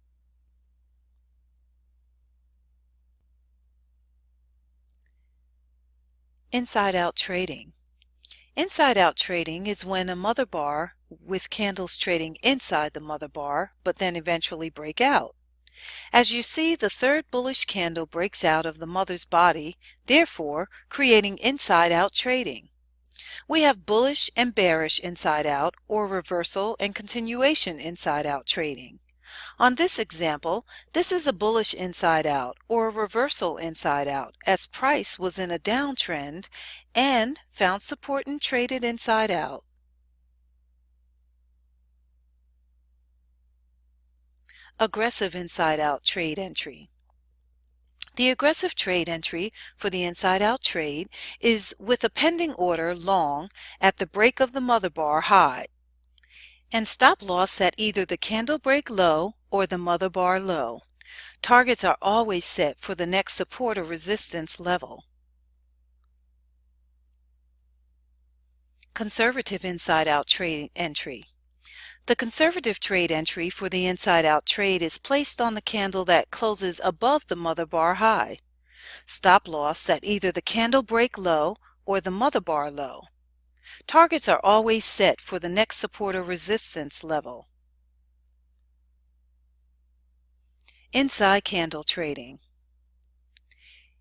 Inside out trading. Inside out trading is when a mother bar with candles trading inside the mother bar but then eventually break out. As you see, the third bullish candle breaks out of the mother's body, therefore creating inside out trading. We have bullish and bearish inside out or reversal and continuation inside out trading. On this example, this is a bullish inside out or a reversal inside out as price was in a downtrend and found support and traded inside out. Aggressive inside-out trade entry. The aggressive trade entry for the inside-out trade is with a pending order long at the break of the mother bar high and stop loss at either the candle break low or the mother bar low. Targets are always set for the next support or resistance level. Conservative inside-out trade entry. The conservative trade entry for the inside-out trade is placed on the candle that closes above the mother bar high. Stop loss at either the candle break low or the mother bar low. Targets are always set for the next support or resistance level. Inside candle trading.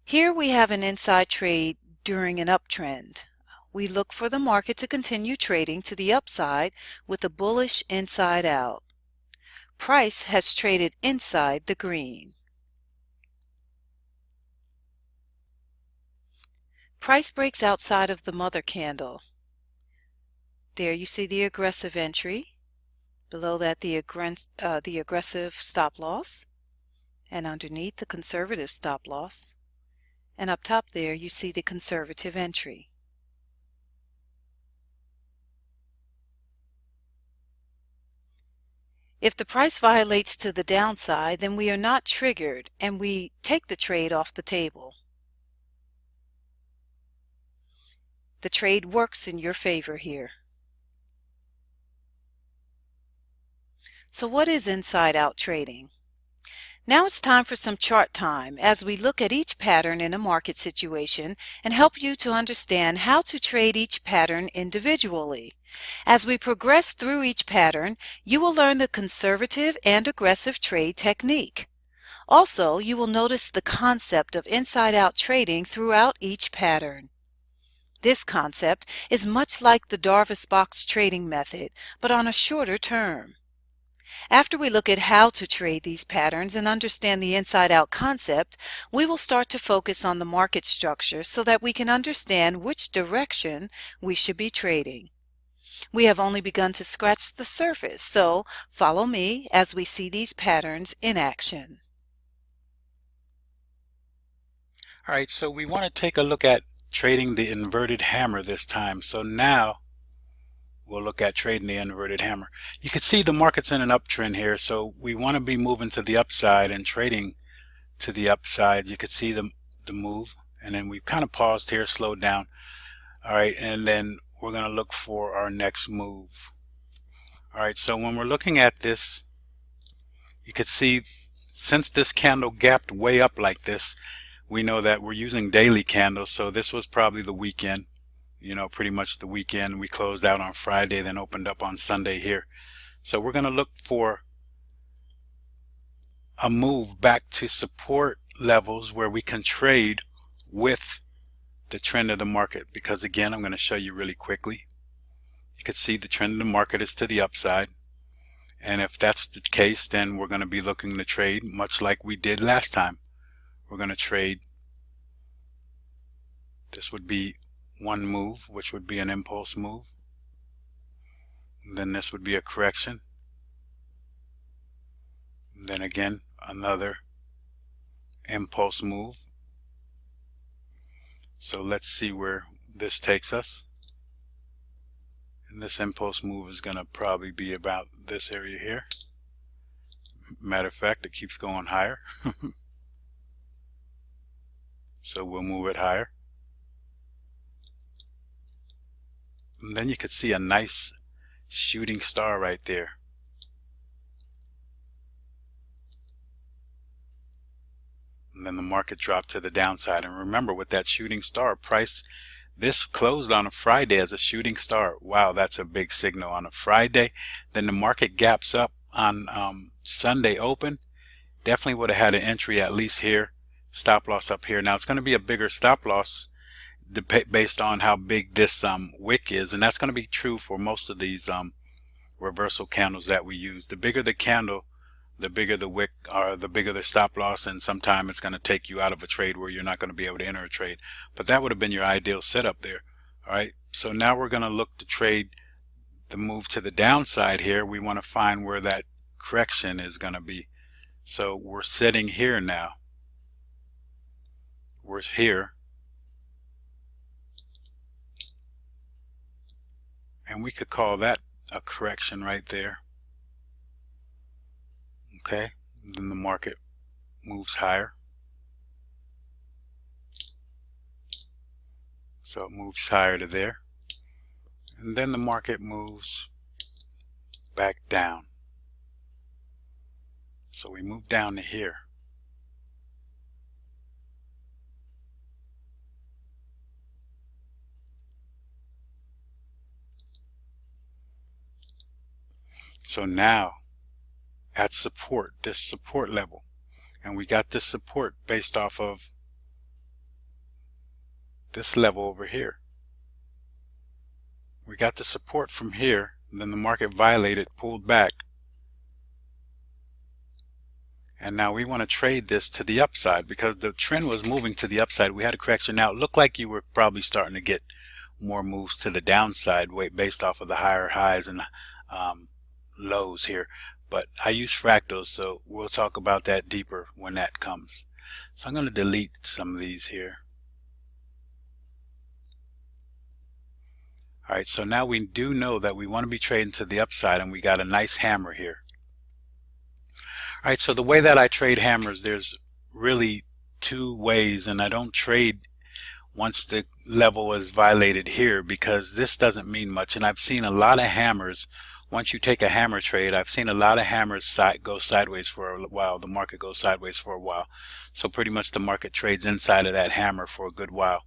Here we have an inside trade during an uptrend. We look for the market to continue trading to the upside with a bullish inside out. Price has traded inside the green. Price breaks outside of the mother candle. There you see the aggressive entry. Below that the aggressive stop loss, and underneath the conservative stop loss. And up top there you see the conservative entry. If the price violates to the downside, then we are not triggered and we take the trade off the table. The trade works in your favor here. So what is inside-out trading? Now it's time for some chart time as we look at each pattern in a market situation and help you to understand how to trade each pattern individually. As we progress through each pattern, you will learn the conservative and aggressive trade technique. Also, you will notice the concept of inside-out trading throughout each pattern. This concept is much like the Darvas box trading method, but on a shorter term. After we look at how to trade these patterns and understand the inside-out concept, we will start to focus on the market structure so that we can understand which direction we should be trading. We have only begun to scratch the surface, so follow me as we see these patterns in action. All right, so we want to take a look at trading the inverted hammer this time. So now we'll look at trading the inverted hammer. You can see the market's in an uptrend here, so we want to be moving to the upside and trading to the upside. You could see the move, and then we've kind of paused here, slowed down. All right, and then we're going to look for our next move. All right, so when we're looking at this, you could see since this candle gapped way up like this, we know that we're using daily candles, so this was probably the weekend. You know, pretty much the weekend. We closed out on Friday, then opened up on Sunday here. So we're going to look for a move back to support levels where we can trade with the trend of the market, because again, I'm going to show you really quickly. You can see the trend of the market is to the upside, and if that's the case, then we're going to be looking to trade much like we did last time. We're going to trade, this would be one move, which would be an impulse move. And then this would be a correction. And then again, another impulse move. So let's see where this takes us. And this impulse move is going to probably be about this area here. Matter of fact, it keeps going higher. So we'll move it higher. And then you could see a nice shooting star right there. And then the market dropped to the downside. And remember, with that shooting star price, this closed on a Friday as a shooting star. Wow, that's a big signal on a Friday. Then the market gaps up on Sunday open. Definitely would have had an entry at least here. Stop loss up here. Now it's going to be a bigger stop loss based on how big this wick is, and that's going to be true for most of these reversal candles that we use. The bigger the candle, the bigger the wick, or the bigger the stop loss, and sometimes it's going to take you out of a trade where you're not going to be able to enter a trade. But that would have been your ideal setup there. All right, so now we're going to look to trade the move to the downside here. We want to find where that correction is going to be. So we're sitting here now. We're here. And we could call that a correction right there. Okay, then the market moves higher. So it moves higher to there. And then the market moves back down. So we move down to here. So now at support, this support level, and we got this support based off of this level over here. We got the support from here, and then the market violated, pulled back, and now we want to trade this to the upside because the trend was moving to the upside. We had a correction. Now it looked like you were probably starting to get more moves to the downside based off of the higher highs and lows here, but I use fractals, so we'll talk about that deeper when that comes. So I'm going to delete some of these here. Alright, so now we do know that we want to be trading to the upside, and we got a nice hammer here. Alright, so the way that I trade hammers, there's really two ways, and I don't trade once the level is violated here because this doesn't mean much. And I've seen a lot of hammers. Once you take a hammer trade, I've seen a lot of hammers go sideways for a while. The market goes sideways for a while. So pretty much the market trades inside of that hammer for a good while.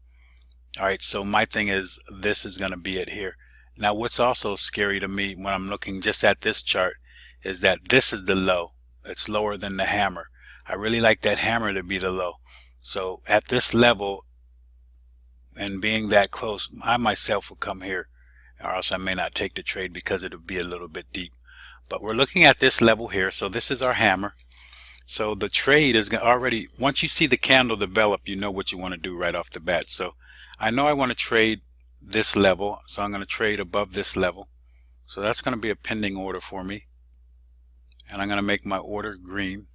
Alright, so my thing is this is going to be it here. Now what's also scary to me when I'm looking just at this chart is that this is the low. It's lower than the hammer. I really like that hammer to be the low. So at this level and being that close, I myself will come here, or else I may not take the trade because it'll be a little bit deep. But we're looking at this level here, so this is our hammer. So the trade is already, once you see the candle develop, you know what you want to do right off the bat. So I know I want to trade this level, so I'm going to trade above this level. So that's going to be a pending order for me. And I'm going to make my order green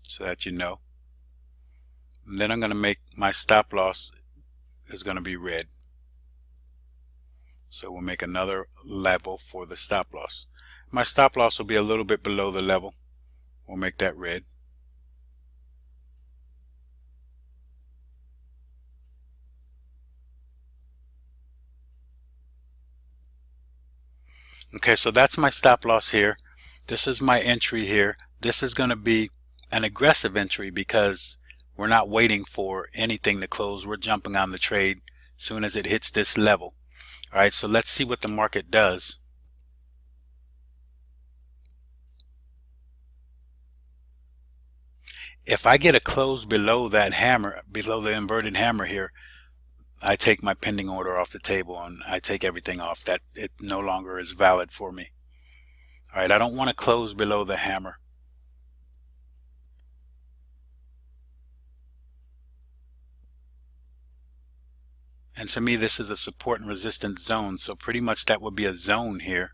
so that you know. And then I'm going to make my stop loss is going to be red. So we'll make another level for the stop loss. My stop loss will be a little bit below the level. We'll make that red. Okay, so that's my stop loss here. This is my entry here. This is going to be an aggressive entry because we're not waiting for anything to close. We're jumping on the trade as soon as it hits this level. Alright, so let's see what the market does. If I get a close below that hammer, below the inverted hammer here, I take my pending order off the table and I take everything off. That it no longer is valid for me. Alright, I don't want to close below the hammer. And to me, this is a support and resistance zone. So pretty much that would be a zone here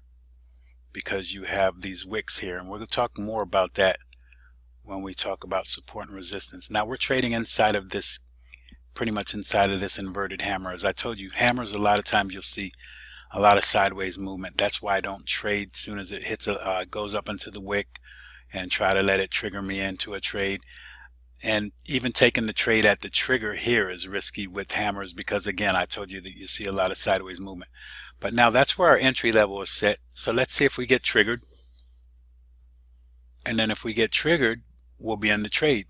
because you have these wicks here. And we're going to talk more about that when we talk about support and resistance. Now we're trading inside of this, pretty much inside of this inverted hammer. As I told you, hammers, a lot of times you'll see a lot of sideways movement. That's why I don't trade as soon as it hits goes up into the wick and try to let it trigger me into a trade. And even taking the trade at the trigger here is risky with hammers because, again, I told you that you see a lot of sideways movement. But now that's where our entry level is set. So let's see if we get triggered. And then if we get triggered, we'll be in the trade.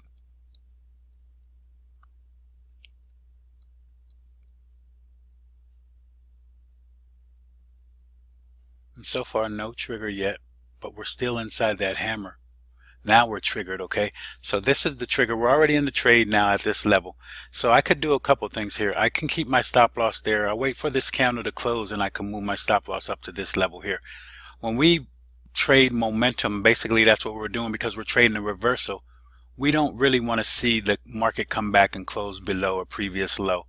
And so far, no trigger yet, but we're still inside that hammer. Now we're triggered, okay? So this is the trigger. We're already in the trade now at this level. So I could do a couple things here. I can keep my stop loss there. I'll wait for this candle to close and I can move my stop loss up to this level here. When we trade momentum, basically that's what we're doing because we're trading a reversal. We don't really want to see the market come back and close below a previous low.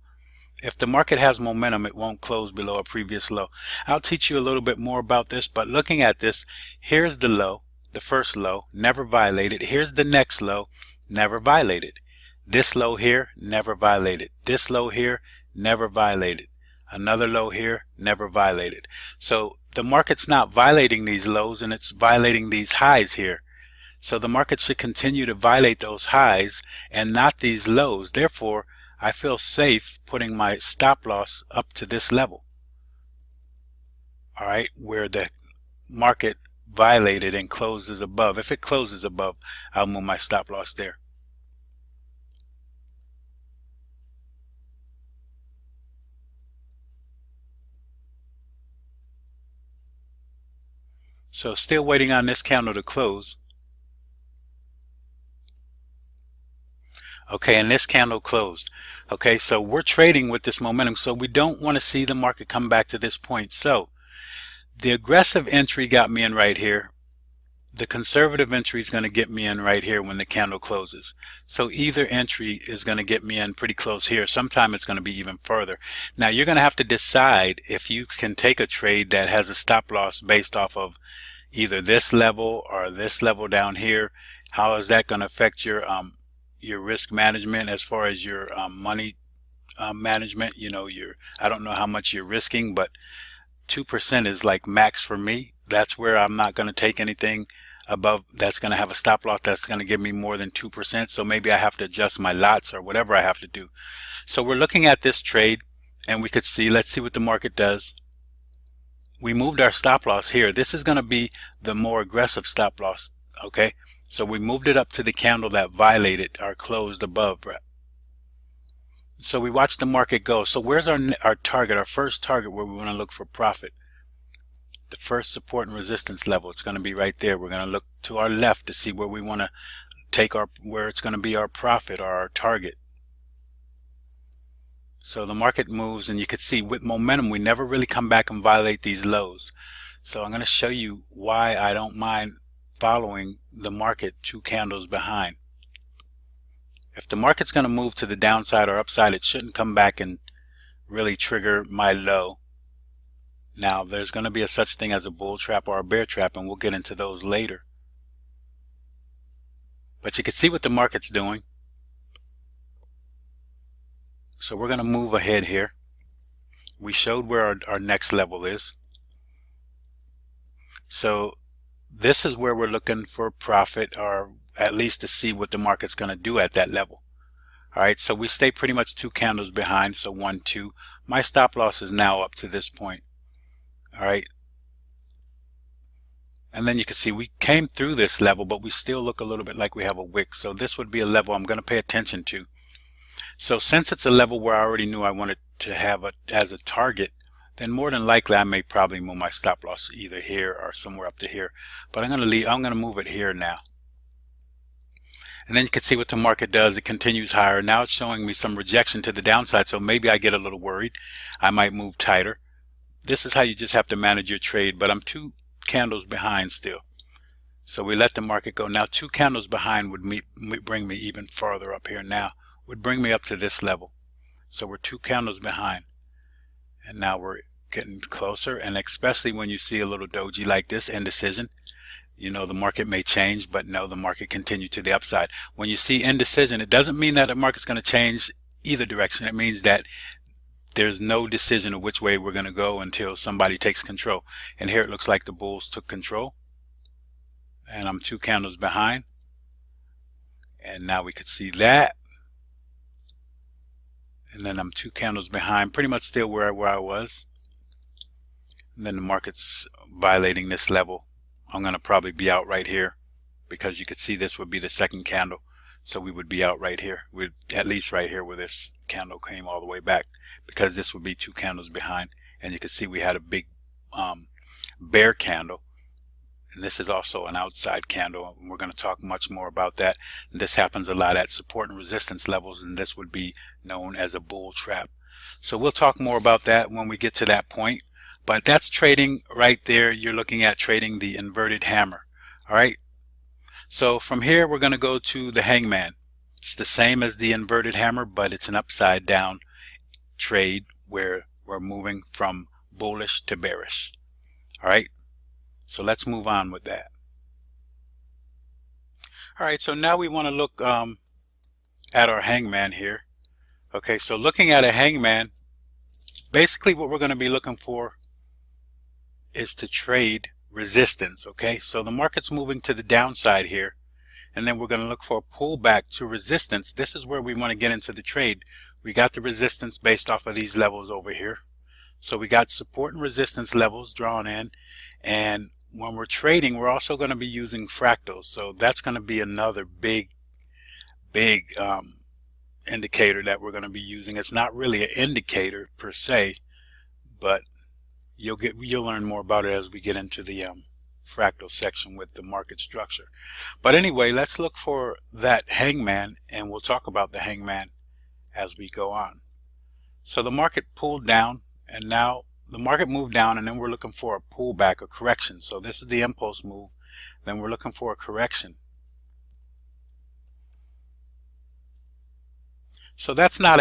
If the market has momentum, it won't close below a previous low. I'll teach you a little bit more about this, but looking at this, here's the low. the first low, never violated. Here's the next low, never violated. This low here, never violated. This low here, never violated. Another low here, never violated. So the market's not violating these lows, and it's violating these highs here. So the market should continue to violate those highs and not these lows. Therefore, I feel safe putting my stop loss up to this level. All right, where the market violated and closes above. If it closes above, I'll move my stop loss there. So still waiting on this candle to close. Okay, and this candle closed. Okay, so we're trading with this momentum, so we don't want to see the market come back to this point. So the aggressive entry got me in right here. The conservative entry is going to get me in right here when the candle closes. So either entry is going to get me in pretty close here. Sometime it's going to be even further. Now you're going to have to decide if you can take a trade that has a stop loss based off of either this level or this level down here. How is that going to affect your risk management as far as your money management? You know, I don't know how much you're risking, but 2% is like max for me. That's where I'm not going to take anything above that's going to have a stop loss that's going to give me more than 2%. So maybe I have to adjust my lots or whatever I have to do. So we're looking at this trade, and we could see, let's see what the market does. We moved our stop loss here. This is going to be the more aggressive stop loss. Okay, so we moved it up to the candle that violated or closed above. Right? So we watch the market go. So where's our target, our first target where we want to look for profit? The first support and resistance level, it's going to be right there. We're going to look to our left to see where we want to take where it's going to be our profit or our target. So the market moves, and you can see with momentum we never really come back and violate these lows. So I'm going to show you why I don't mind following the market 2 candles behind. If the market's going to move to the downside or upside, it shouldn't come back and really trigger my low. Now there's going to be a such thing as a bull trap or a bear trap, and we'll get into those later. But you can see what the market's doing. So we're going to move ahead here. We showed where our next level is. So this is where we're looking for profit, or at least to see what the market's going to do at that level. All right, so we stay pretty much 2 candles behind. So 1, 2. My stop loss is now up to this point. All right, and then you can see we came through this level, but we still look a little bit like we have a wick. So this would be a level I'm going to pay attention to. So since it's a level where I already knew I wanted to have it as a target, then more than likely I may probably move my stop loss either here or somewhere up to here. But I'm going to move it here now. And then you can see what the market does. It continues higher. Now it's showing me some rejection to the downside, so maybe I get a little worried. I might move tighter. This is how you just have to manage your trade, but I'm 2 candles behind still. So we let the market go. Now 2 candles behind would bring me even farther up here now. Would bring me up to this level. So we're 2 candles behind. And now we're getting closer, and especially when you see a little doji like this, indecision, you know the market may change, but no, the market continued to the upside. When you see indecision, it doesn't mean that the market's going to change either direction. It means that there's no decision of which way we're going to go until somebody takes control. And here it looks like the bulls took control. And I'm 2 candles behind. And now we could see that. And then I'm 2 candles behind, pretty much still where I was. And then the market's violating this level. I'm going to probably be out right here, because you could see this would be the second candle. So we would be out right here. We'd at least right here where this candle came all the way back, because this would be 2 candles behind. And you can see we had a big bear candle. And this is also an outside candle. And we're going to talk much more about that. And this happens a lot at support and resistance levels, and this would be known as a bull trap. So we'll talk more about that when we get to that point. But that's trading right there. You're looking at trading the inverted hammer. All right. So from here, we're going to go to the hangman. It's the same as the inverted hammer, but it's an upside down trade where we're moving from bullish to bearish. All right. So let's move on with that. All right, so now we want to look at our hangman here. Okay, so looking at a hangman, basically what we're going to be looking for is to trade resistance. Okay, so the market's moving to the downside here, and then we're going to look for a pullback to resistance. This is where we want to get into the trade. We got the resistance based off of these levels over here. So we got support and resistance levels drawn in, and when we're trading, we're also going to be using fractals. So that's going to be another big indicator that we're going to be using. It's not really an indicator per se, but you'll learn more about it as we get into the fractal section with the market structure. But anyway, let's look for that hangman, and we'll talk about the hangman as we go on. So the market pulled down, and now the market moved down, and then we're looking for a pullback, a correction. So this is the impulse move, then we're looking for a correction. So that's not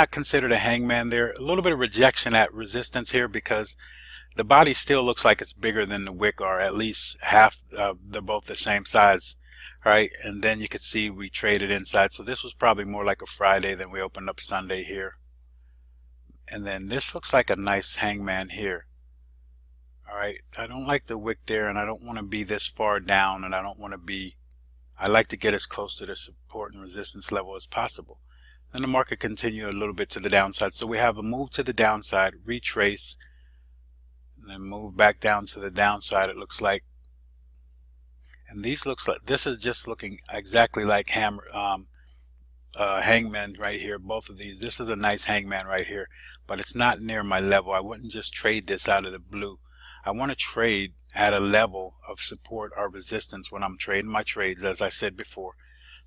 considered a hangman there. A little bit of rejection at resistance here because the body still looks like it's bigger than the wick, or at least half. They're both the same size, right? And then you could see we traded inside. So this was probably more like a Friday than we opened up Sunday here. And then this looks like a nice hangman here. All right, I don't like the wick there, and I don't want to be this far down, and I like to get as close to the support and resistance level as possible. Then the market continued a little bit to the downside. So we have a move to the downside, retrace, and then move back down to the downside, it looks like. And this is just looking exactly like hangman right here. Both of these. This is a nice hangman right here, but it's not near my level. I wouldn't just trade this out of the blue. I want to trade at a level of support or resistance when I'm trading my trades, as I said before.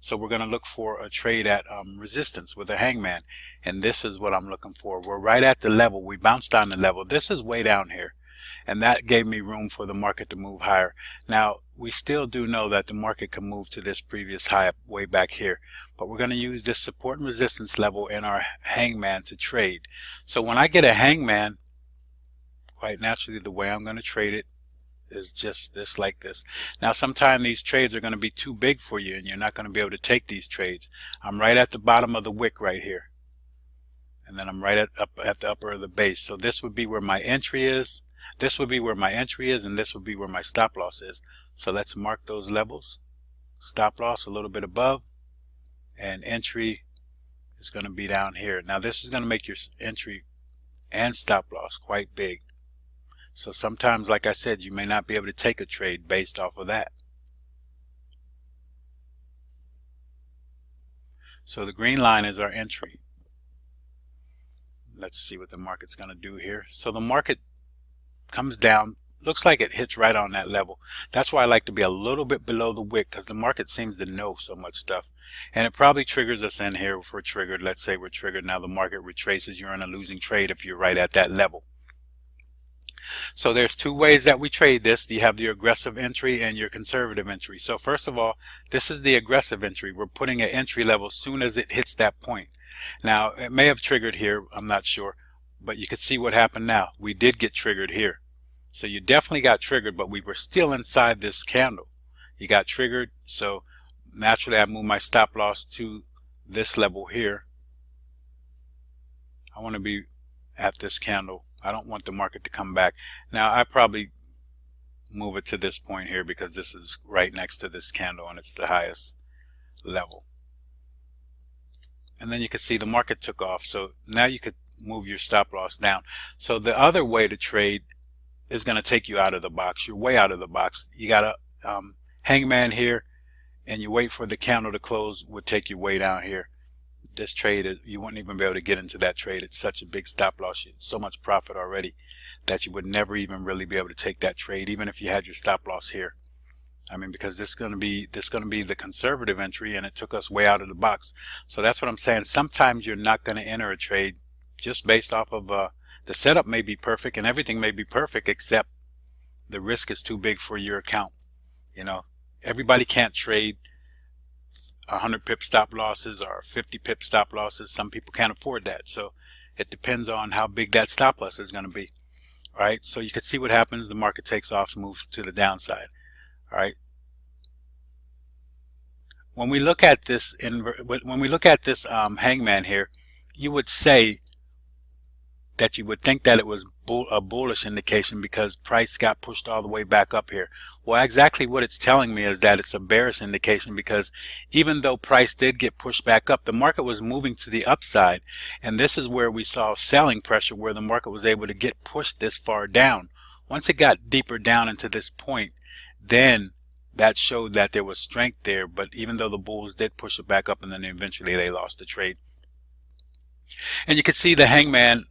So we're going to look for a trade at resistance with a hangman, and this is what I'm looking for. We're right at the level. We bounced on the level. This is way down here, and that gave me room for the market to move higher. Now we still do know that the market can move to this previous high way back here, but we're going to use this support and resistance level in our hangman to trade. So when I get a hangman, quite naturally the way I'm going to trade it is just this, like this. Now sometimes these trades are going to be too big for you, and you're not going to be able to take these trades. I'm right at the bottom of the wick right here, and then I'm right at the upper of the base. So this would be where my entry is, this would be where my entry is, and this would be where my stop loss is. So let's mark those levels. Stop loss a little bit above, and entry is going to be down here. Now this is going to make your entry and stop loss quite big. So sometimes, like I said, you may not be able to take a trade based off of that. So the green line is our entry. Let's see what the market's going to do here. So the market comes down. Looks like it hits right on that level. That's why I like to be a little bit below the wick, because the market seems to know so much stuff. And it probably triggers us in here if we're triggered. Let's say we're triggered. Now the market retraces. You're in a losing trade if you're right at that level. So there's two ways that we trade this. You have the aggressive entry and your conservative entry. So first of all, this is the aggressive entry. We're putting an entry level as soon as it hits that point. Now it may have triggered here, I'm not sure, but you can see what happened now. We did get triggered here. So you definitely got triggered, but we were still inside this candle. You got triggered, so naturally I move my stop loss to this level here. I want to be at this candle. I don't want the market to come back. Now I probably move it to this point here because this is right next to this candle and it's the highest level. And then you can see the market took off. So now you could move your stop loss down. So the other way to trade is going to take you out of the box. You're way out of the box. You got a hangman here, and you wait for the candle to close, would take you way down here. This trade, you wouldn't even be able to get into that trade. It's such a big stop loss, so much profit already, that you would never even really be able to take that trade, even if you had your stop loss here. I mean, because this is going to be the conservative entry, and it took us way out of the box. So that's what I'm saying. Sometimes you're not going to enter a trade just based off of the setup may be perfect and everything may be perfect, except the risk is too big for your account. You know, everybody can't trade 100 pip stop losses or 50 pip stop losses. Some people can't afford that. So it depends on how big that stop loss is going to be. All right. So you can see what happens. The market takes off, moves to the downside. All right. when we look at this hangman here, you would say that you would think that it was a bullish indication because price got pushed all the way back up here. Well, exactly what it's telling me is that it's a bearish indication, because even though price did get pushed back up, the market was moving to the upside, and this is where we saw selling pressure, where the market was able to get pushed this far down. Once it got deeper down into this point, then that showed that there was strength there. But even though the bulls did push it back up, and then eventually they lost the trade. And you can see the hangman,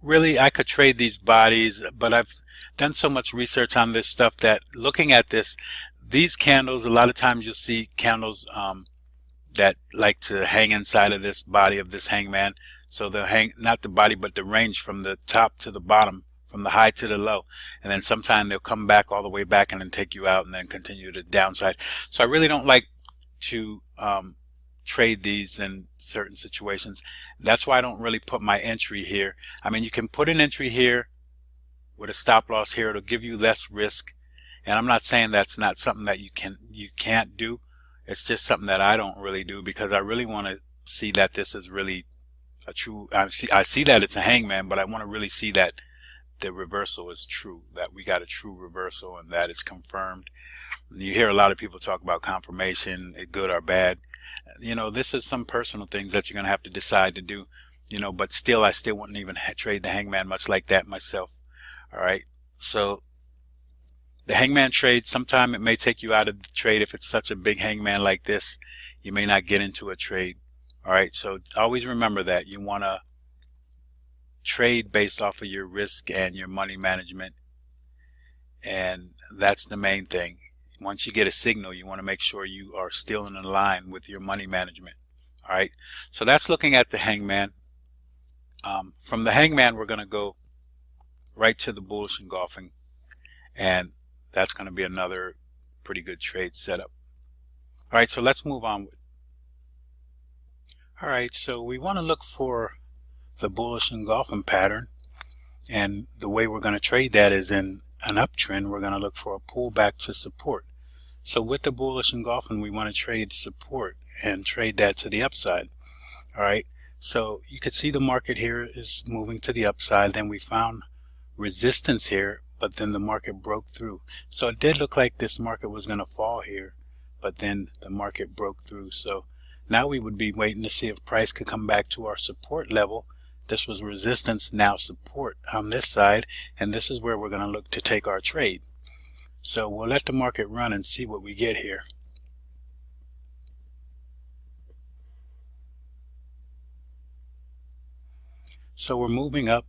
really I could trade these bodies, but I've done so much research on this stuff that looking at these candles, a lot of times you'll see candles that like to hang inside of this body of this hangman. So they'll hang, not the body, but the range from the top to the bottom, from the high to the low. And then sometime they'll come back all the way back and then take you out and then continue to downside. So I really don't like to trade these in certain situations. That's why I don't really put my entry here. I mean, you can put an entry here with a stop loss here. It'll give you less risk. And I'm not saying that's not something that you can't do. It's just something that I don't really do, because I really want to see that this is really a true, I see that it's a hangman, but I want to really see that the reversal is true, that we got a true reversal and that it's confirmed. You hear a lot of people talk about confirmation, good or bad. You know, this is some personal things that you're going to have to decide to do, you know, but still, I still wouldn't even trade the hangman much like that myself. All right. So the hangman trade, sometime it may take you out of the trade. If it's such a big hangman like this, you may not get into a trade. All right. So always remember that you want to trade based off of your risk and your money management. And that's the main thing. Once you get a signal, you want to make sure you are still in line with your money management. All right. So that's looking at the hangman. From the hangman, we're going to go right to the bullish engulfing, and that's going to be another pretty good trade setup. All right. So let's move on. All right. So we want to look for the bullish engulfing pattern, and the way we're going to trade that is in an uptrend. We're going to look for a pullback to support. So with the bullish engulfing, we want to trade support and trade that to the upside. All right. So you could see the market here is moving to the upside. Then we found resistance here, but then the market broke through. So it did look like this market was going to fall here, but then the market broke through. So now we would be waiting to see if price could come back to our support level. This was resistance, now support on this side, and this is where we're going to look to take our trade. So we'll let the market run and see what we get here. So we're moving up,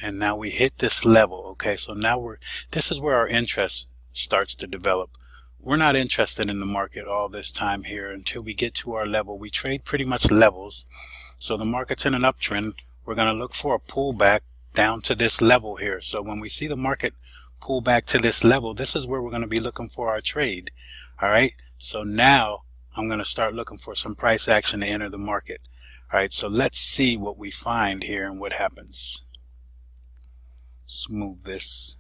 and now we hit this level. Okay, so now this is where our interest starts to develop. We're not interested in the market all this time here until we get to our level. We trade pretty much levels. So the market's in an uptrend. We're going to look for a pullback down to this level here. So when we see the market pull back to this level, this is where we're going to be looking for our trade. All right. So now I'm going to start looking for some price action to enter the market. All right. So let's see what we find here and what happens. Let's move this.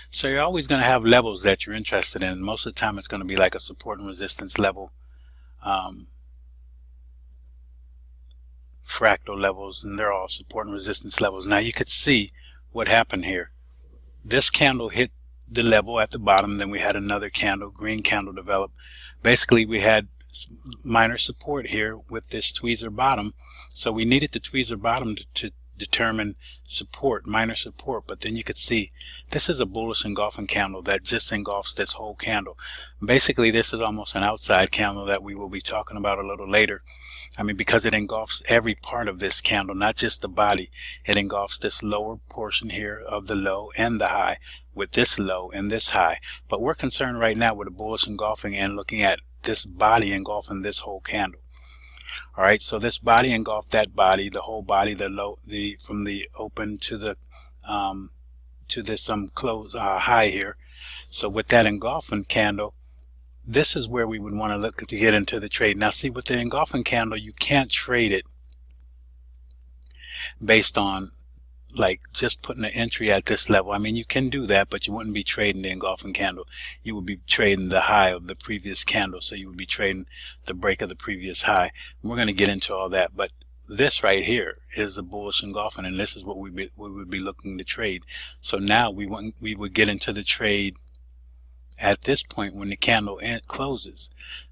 So you're always going to have levels that you're interested in. Most of the time it's going to be like a support and resistance level. Fractal levels, and they're all support and resistance levels. Now you could see what happened here. This candle hit the level at the bottom, then we had another candle, green candle, develop. Basically we had minor support here with this tweezer bottom, so we needed the tweezer bottom to determine support, minor support. But then you could see this is a bullish engulfing candle that just engulfs this whole candle. Basically this is almost an outside candle that we will be talking about a little later. I mean, because it engulfs every part of this candle, not just the body. It engulfs this lower portion here of the low and the high, with this low and this high. But we're concerned right now with a bullish engulfing and looking at this body engulfing this whole candle. All right, so this body engulfed that body, the whole body, the low, from the open to the to this close high here. So with that engulfing candle, this is where we would want to look to get into the trade. Now see, with the engulfing candle, you can't trade it based on like just putting an entry at this level. I mean, you can do that, but you wouldn't be trading the engulfing candle. You would be trading the high of the previous candle. So you would be trading the break of the previous high. And we're going to get into all that, but this right here is a bullish engulfing, and this is what we would be looking to trade. So now we would get into the trade at this point when the candle closes.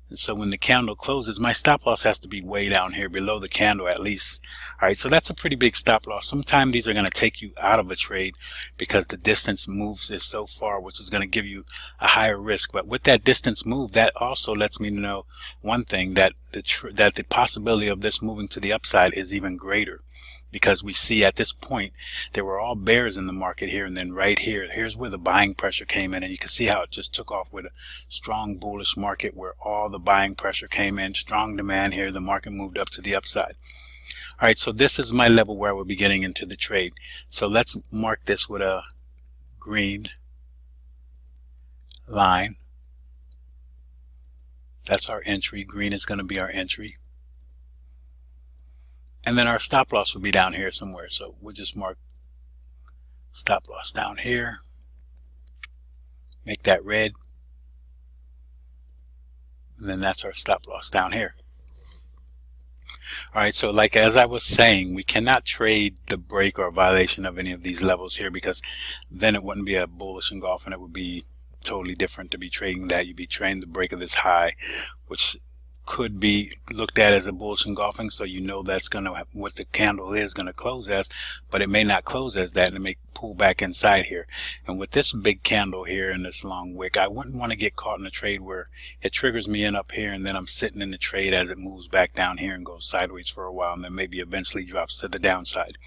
And so when the candle closes, my stop loss has to be way down here below the candle at least. All right, so that's a pretty big stop loss. Sometimes these are going to take you out of a trade because the distance moves is so far, which is going to give you a higher risk. But with that distance move, that also lets me know one thing, that the possibility of this moving to the upside is even greater. Because we see at this point there were all bears in the market here, and then right here, here's where the buying pressure came in, and you can see how it just took off with a strong bullish market where all the buying pressure came in, strong demand here, the market moved up to the upside. All right, so this is my level where we'll be getting into the trade. So let's mark this with a green line. That's our entry. Green is going to be our entry. And then our stop loss will be down here somewhere. So we'll just mark stop loss down here. Make that red. And then that's our stop loss down here. All right, so like as I was saying, we cannot trade the break or violation of any of these levels here, because then it wouldn't be a bullish engulfing. It would be totally different to be trading that. You'd be trading the break of this high, which could be looked at as a bullish engulfing, so you know that's going to, what the candle is going to close as, but it may not close as that, and it may pull back inside here. And with this big candle here and this long wick, I wouldn't want to get caught in a trade where it triggers me in up here and then I'm sitting in the trade as it moves back down here and goes sideways for a while and then maybe eventually drops to the downside.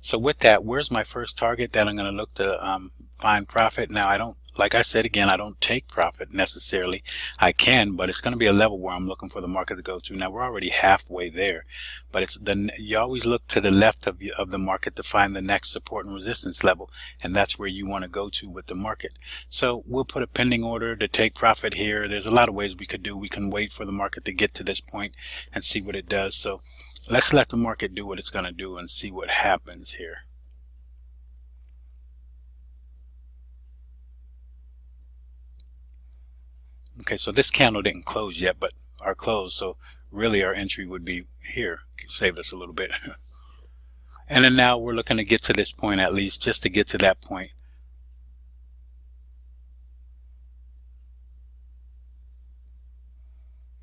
So with that, where's my first target that I'm going to look to find profit? Now, I don't, like I said again, I don't take profit necessarily. I can, but it's going to be a level where I'm looking for the market to go to. Now, we're already halfway there, but it's you always look to the left of the market to find the next support and resistance level, and that's where you want to go to with the market. So we'll put a pending order to take profit here. There's a lot of ways we could do. We can wait for the market to get to this point and see what it does. So let's let the market do what it's going to do and see what happens here. Okay, so this candle didn't close yet, but our close, so really our entry would be here. Saved us a little bit. And then now we're looking to get to this point, at least just to get to that point.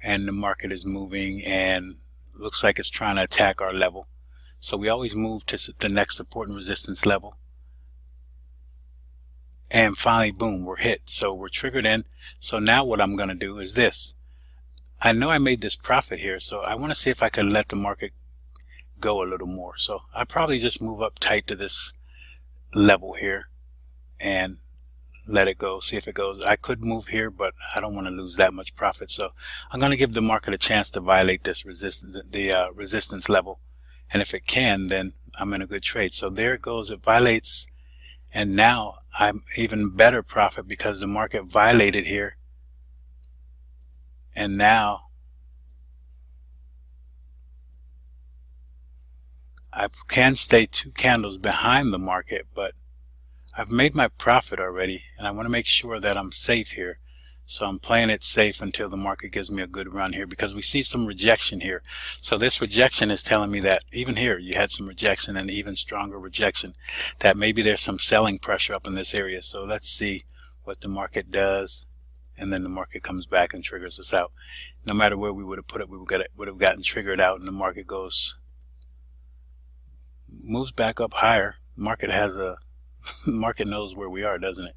And the market is moving and looks like it's trying to attack our level. So we always move to the next support and resistance level. And finally, boom, we're hit. So we're triggered in. So now what I'm going to do is this. I know I made this profit here, so I want to see if I could let the market go a little more. So I probably just move up tight to this level here and let it go, see if it goes. I could move here, but I don't want to lose that much profit. So I'm going to give the market a chance to violate this resistance, the resistance level. And if it can, then I'm in a good trade. So there it goes. It violates. And now I'm even better profit because the market violated here. And now I can stay 2 candles behind the market, but I've made my profit already, and I want to make sure that I'm safe here. So I'm playing it safe until the market gives me a good run here, because we see some rejection here. So this rejection is telling me that even here you had some rejection, and even stronger rejection, that maybe there's some selling pressure up in this area. So let's see what the market does. And then the market comes back and triggers us out. No matter where we would have put it, we would have gotten triggered out, and the market moves back up higher. Market market knows where we are, doesn't it?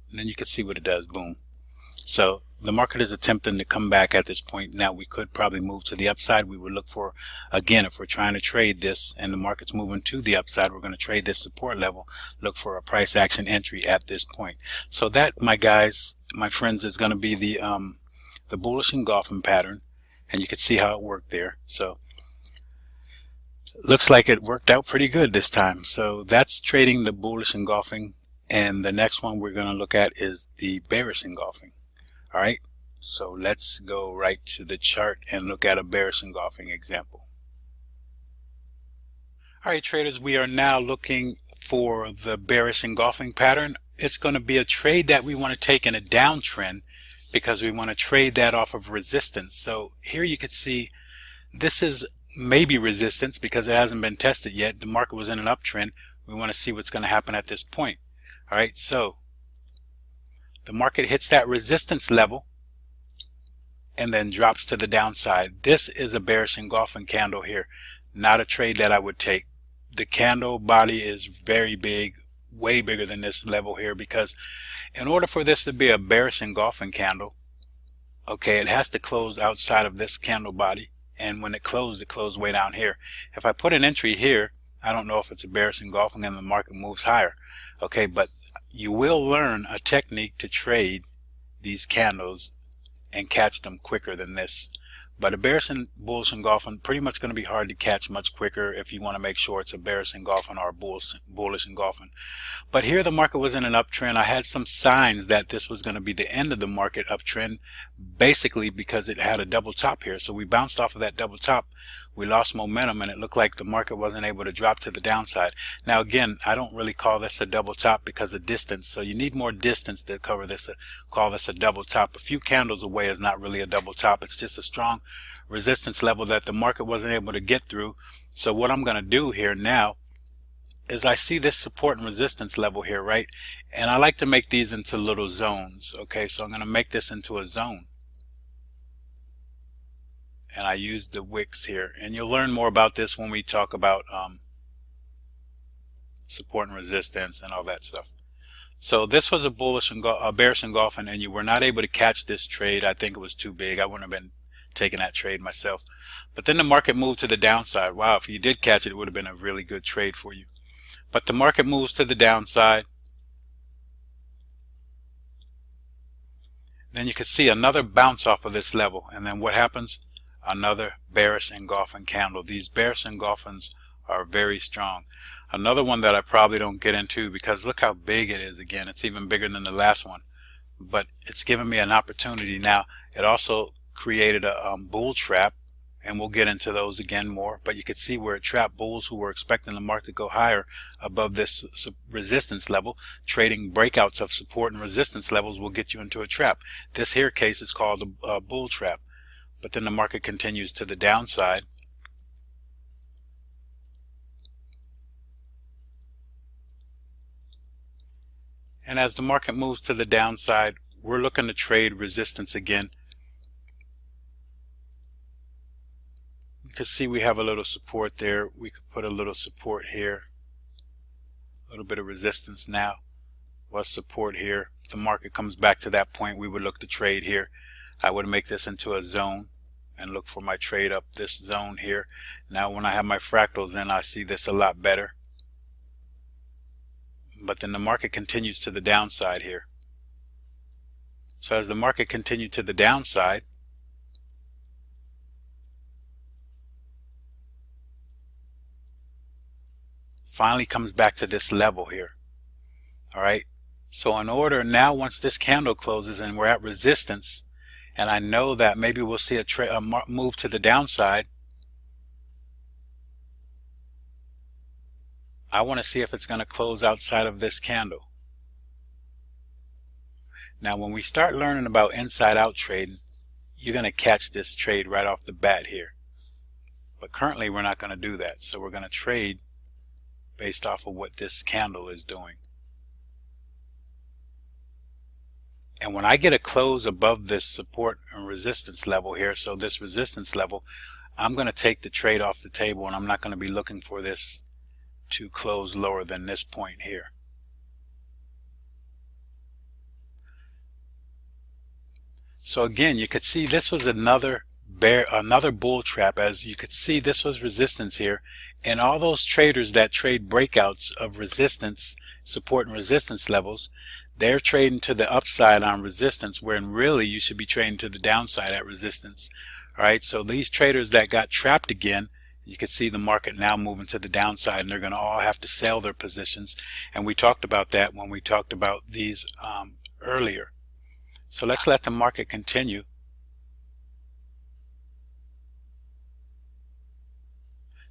And then you can see what it does. Boom. So the market is attempting to come back at this point. Now we could probably move to the upside. We would look for, again, if we're trying to trade this and the market's moving to the upside, we're going to trade this support level, look for a price action entry at this point. So that, my guys, my friends, is going to be the bullish engulfing pattern, and you can see how it worked there. So looks like it worked out pretty good this time. So that's trading the bullish engulfing, and the next one we're going to look at is the bearish engulfing. All right, so let's go right to the chart and look at a bearish engulfing example. All right, traders, we are now looking for the bearish engulfing pattern. It's going to be a trade that we want to take in a downtrend because we want to trade that off of resistance. So here you can see this is maybe resistance because it hasn't been tested yet. The market was in an uptrend. We want to see what's going to happen at this point. All right, so the market hits that resistance level and then drops to the downside. This is a bearish engulfing candle here, not a trade that I would take. The candle body is very big, way bigger than this level here, because in order for this to be a bearish engulfing candle, okay, it has to close outside of this candle body, and when it closed way down here. If I put an entry here, I don't know if it's a bearish engulfing and the market moves higher. Okay, but you will learn a technique to trade these candles and catch them quicker than this. But a bearish and bullish engulfing pretty much going to be hard to catch much quicker if you want to make sure it's a bearish engulfing or a bullish engulfing. But here the market was in an uptrend. I had some signs that this was going to be the end of the market uptrend, basically because it had a double top here. So we bounced off of that double top. We lost momentum and it looked like the market wasn't able to drop to the downside. Now again, I don't really call this a double top because of distance. So you need more distance to cover this, call this a double top. A few candles away is not really a double top. It's just a strong resistance level that the market wasn't able to get through. So what I'm going to do here now is I see this support and resistance level here, right? And I like to make these into little zones. Okay, so I'm going to make this into a zone. And I use the wicks here. And you'll learn more about this when we talk about support and resistance and all that stuff. So this was a bearish engulfing, and you were not able to catch this trade. I think it was too big. I wouldn't have been taking that trade myself. But then the market moved to the downside. Wow, if you did catch it, it would have been a really good trade for you. But the market moves to the downside. Then you can see another bounce off of this level. And then what happens? Another bearish engulfing candle. These bearish engulfings are very strong. Another one that I probably don't get into because look how big it is again. It's even bigger than the last one. But it's given me an opportunity now. It also created a bull trap. And we'll get into those again more, but you could see where it trapped bulls who were expecting the market to go higher above this resistance level. Trading breakouts of support and resistance levels will get you into a trap. This here case is called a bull trap. But then the market continues to the downside. And as the market moves to the downside, we're looking to trade resistance again. You can see we have a little support there. We could put a little support here. A little bit of resistance now. Was support here. If the market comes back to that point, we would look to trade here. I would make this into a zone and look for my trade up this zone here. Now when I have my fractals in, I see this a lot better. But then the market continues to the downside here. So as the market continued to the downside, finally comes back to this level here. All right, so in order now, once this candle closes and we're at resistance, and I know that maybe we'll see a move to the downside, I want to see if it's going to close outside of this candle. Now when we start learning about inside out trading, you're going to catch this trade right off the bat here. But currently we're not going to do that, so we're going to trade based off of what this candle is doing. And when I get a close above this support and resistance level here, so this resistance level, I'm going to take the trade off the table, and I'm not going to be looking for this to close lower than this point here. So again, you could see this was another bull trap. As you could see, this was resistance here, and all those traders that trade breakouts of resistance, support and resistance levels, they're trading to the upside on resistance, when really you should be trading to the downside at resistance. All right, so these traders that got trapped again, you can see the market now moving to the downside, and they're going to all have to sell their positions. And we talked about that when we talked about these earlier. So let's let the market continue.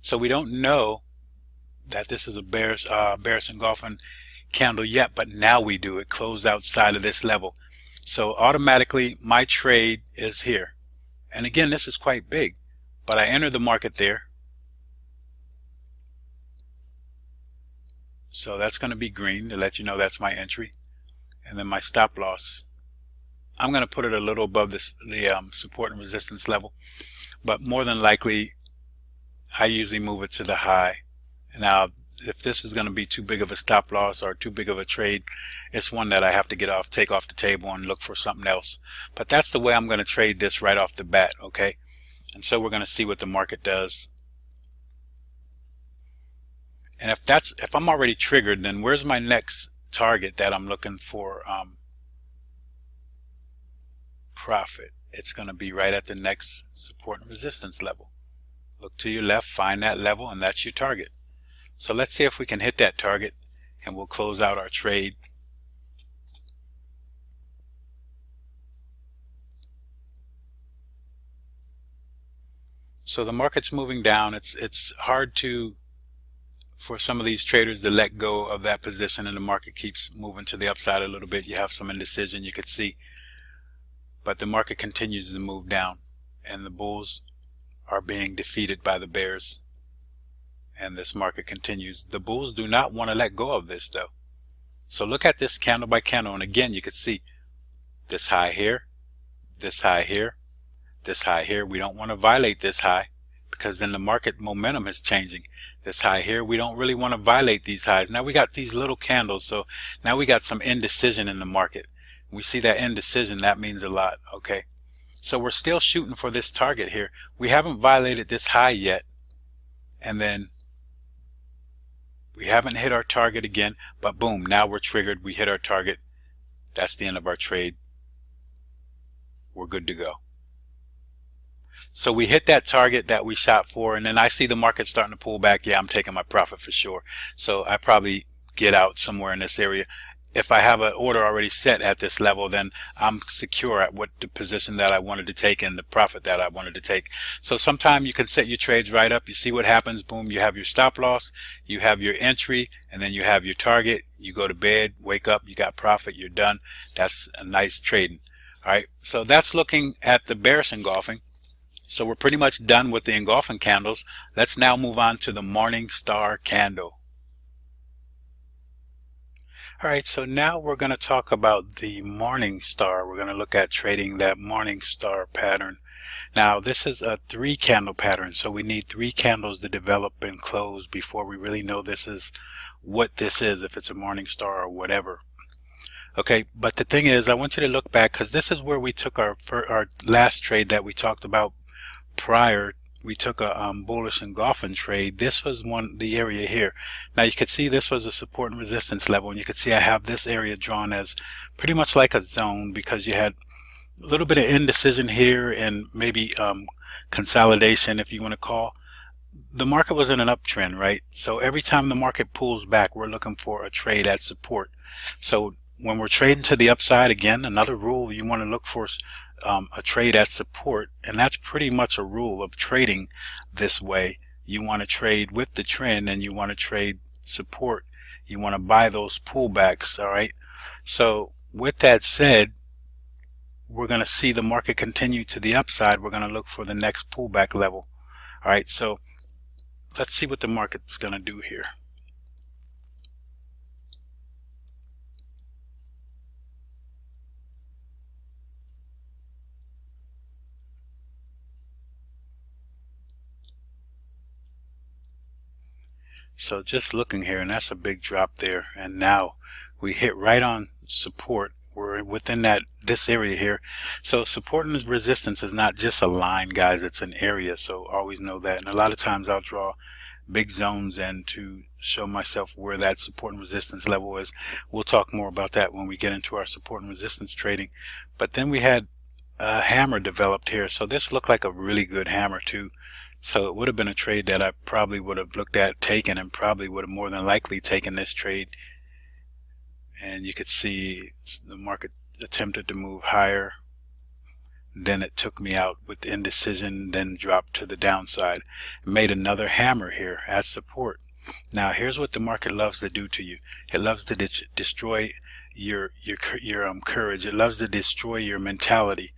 So we don't know that this is a bearish engulfing candle yet, but now we do. It closed outside of this level. So automatically my trade is here. And again, this is quite big, but I entered the market there. So that's going to be green to let you know that's my entry. And then my stop loss, I'm going to put it a little above the support and resistance level, but more than likely I usually move it to the high. Now if this is going to be too big of a stop loss or too big of a trade, it's one that I have to take off the table and look for something else. But that's the way I'm going to trade this right off the bat, okay? And so we're going to see what the market does. And if I'm already triggered, then where's my next target that I'm looking for profit? It's going to be right at the next support and resistance level. Look to your left, find that level, and that's your target. So let's see if we can hit that target, and we'll close out our trade. So the market's moving down. It's hard for some of these traders to let go of that position, and the market keeps moving to the upside a little bit. You have some indecision, you could see, but the market continues to move down, and the bulls are being defeated by the bears, and this market continues. The bulls do not want to let go of this though. So look at this candle by candle, and again you could see this high here, this high here, this high here. We don't want to violate this high, because then the market momentum is changing. This high here, we don't really want to violate these highs. Now we got these little candles, so now we got some indecision in the market. We see that indecision, that means a lot, okay? So we're still shooting for this target here. We haven't violated this high yet, and then we haven't hit our target again, but boom, now we're triggered. We hit our target. That's the end of our trade. We're good to go. So we hit that target that we shot for, and then I see the market starting to pull back. Yeah, I'm taking my profit for sure. So I probably get out somewhere in this area. If I have an order already set at this level, then I'm secure at what the position that I wanted to take and the profit that I wanted to take. So sometime you can set your trades right up. You see what happens. Boom, you have your stop loss, you have your entry, and then you have your target. You go to bed, wake up, you got profit, you're done. That's a nice trading. All right, so that's looking at the bearish engulfing. So we're pretty much done with the engulfing candles. Let's now move on to the morning star candle. All right, so now we're going to talk about the morning star. We're going to look at trading that morning star pattern. Now this is a 3 candle pattern, so we need 3 candles to develop and close before we really know this is what this is, if it's a morning star or whatever. Okay, but the thing is, I want you to look back, because this is where we took our last trade that we talked about prior. We took a bullish engulfing trade. This was the area here. Now you could see this was a support and resistance level, and you could see I have this area drawn as pretty much like a zone, because you had a little bit of indecision here and maybe consolidation, if you want to call. The market was in an uptrend, right? So every time the market pulls back, we're looking for a trade at support. So when we're trading to the upside, again, another rule, you want to look for a trade at support, and that's pretty much a rule of trading this way. You want to trade with the trend, and you want to trade support. You want to buy those pullbacks. All right, so with that said, we're going to see the market continue to the upside. We're going to look for the next pullback level. All right, so let's see what the market's going to do here. So just looking here, and that's a big drop there, and now we hit right on support. We're within this area here. So support and resistance is not just a line, guys, it's an area, so always know that. And a lot of times I'll draw big zones in to show myself where that support and resistance level is. We'll talk more about that when we get into our support and resistance trading. But then we had a hammer developed here, so this looked like a really good hammer too. So it would have been a trade that I probably would have looked at taking, and probably would have more than likely taken this trade. And you could see the market attempted to move higher. Then it took me out with indecision, then dropped to the downside. Made another hammer here at support. Now here's what the market loves to do to you. It loves to destroy your courage. It loves to destroy your mentality,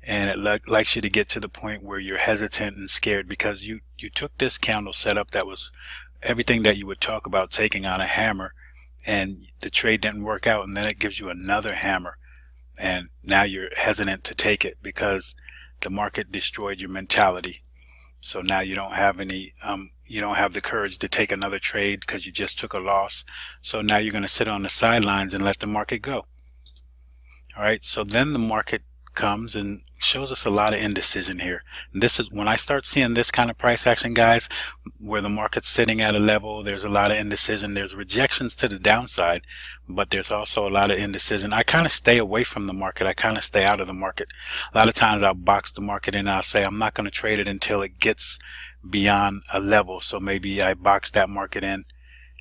and it likes you to get to the point where you're hesitant and scared because you took this candle setup that was everything that you would talk about taking on a hammer, and the trade didn't work out, and then it gives you another hammer, and now you're hesitant to take it because the market destroyed your mentality. So now you don't have any you don't have the courage to take another trade because you just took a loss. So now you're going to sit on the sidelines and let the market go. All right, so then the market comes and shows us a lot of indecision here. And this is when I start seeing this kind of price action, guys, where the market's sitting at a level, there's a lot of indecision. There's rejections to the downside, but there's also a lot of indecision. I kind of stay away from the market. I kind of stay out of the market. A lot of times I'll box the market in and I'll say I'm not going to trade it until it gets beyond a level. So maybe I box that market in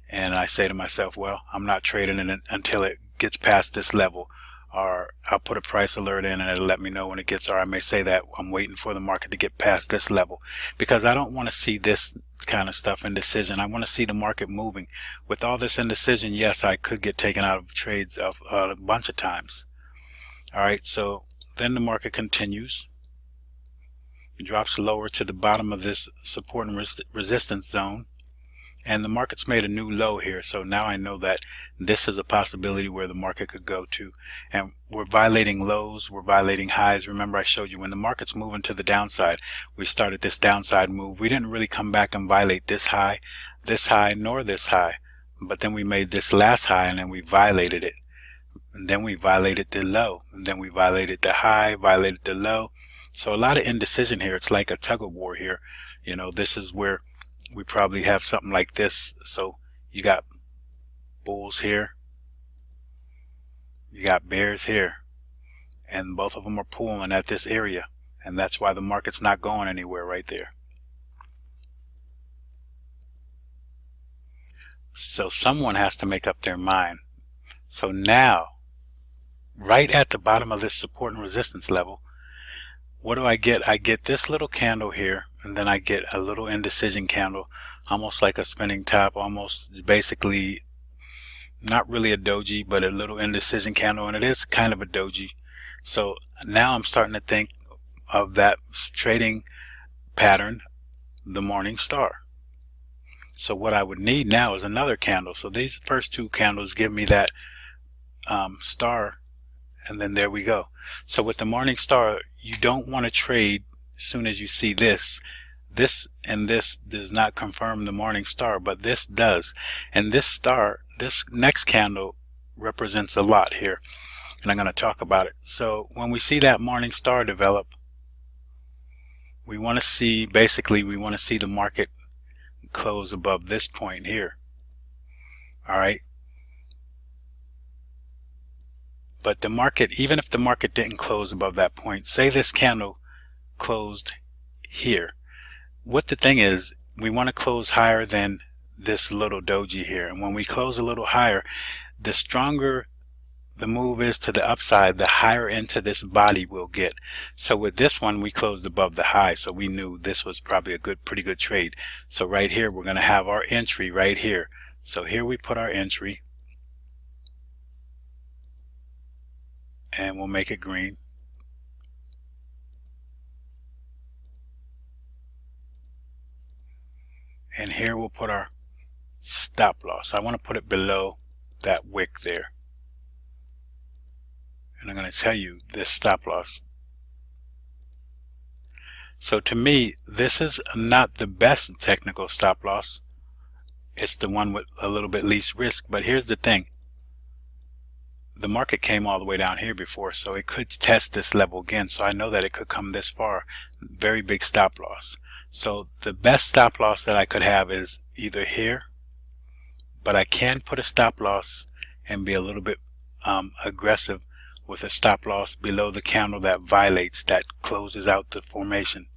and I say to myself, well, I'm not trading it until it gets past this level. Or I'll put a price alert in and it'll let me know when it gets, or I may say that I'm waiting for the market to get past this level, because I don't want to see this kind of stuff indecision. I want to see the market moving. With all this indecision, yes, I could get taken out of trades a bunch of times. All right, so then the market continues. It drops lower to the bottom of this support and resistance zone. And the market's made a new low here, so now I know that this is a possibility where the market could go to. And we're violating lows, we're violating highs. Remember, I showed you when the market's moving to the downside, we started this downside move. We didn't really come back and violate this high, nor this high. But then we made this last high and then we violated it. And then we violated the low. And then we violated the high, violated the low. So a lot of indecision here. It's like a tug of war here. You know, this is where we probably have something like this. So you got bulls here, you got bears here, and both of them are pulling at this area, and that's why the market's not going anywhere right there. So someone has to make up their mind. So now, right at the bottom of this support and resistance level, what do I get? I get this little candle here, and then I get a little indecision candle, almost like a spinning top, almost basically not really a doji, but a little indecision candle, and it is kind of a doji. So now I'm starting to think of that trading pattern, the morning star. So what I would need now is another candle. So these first two candles give me that star, and then there we go. So with the morning star, you don't want to trade as soon as you see this. This and this does not confirm the morning star, but this does. And this star, this next candle, represents a lot here, and I'm going to talk about it. So when we see that morning star develop, we want to see, basically we want to see the market close above this point here. All right. But the market, even if the market didn't close above that point, say this candle closed here. What the thing is, we want to close higher than this little doji here. And when we close a little higher, the stronger the move is to the upside, the higher into this body we'll get. So with this one, we closed above the high, so we knew this was probably a pretty good trade. So right here, we're going to have our entry right here. So here we put our entry, and we'll make it green. And here we'll put our stop loss. I want to put it below that wick there. And I'm going to tell you this stop loss. So to me, this is not the best technical stop loss. It's the one with a little bit least risk. But here's the thing. The market came all the way down here before, so it could test this level again. So I know that it could come this far. Very big stop loss. So the best stop loss that I could have is either here, but I can put a stop loss and be a little bit aggressive with a stop loss below the candle that violates, that closes out the formation.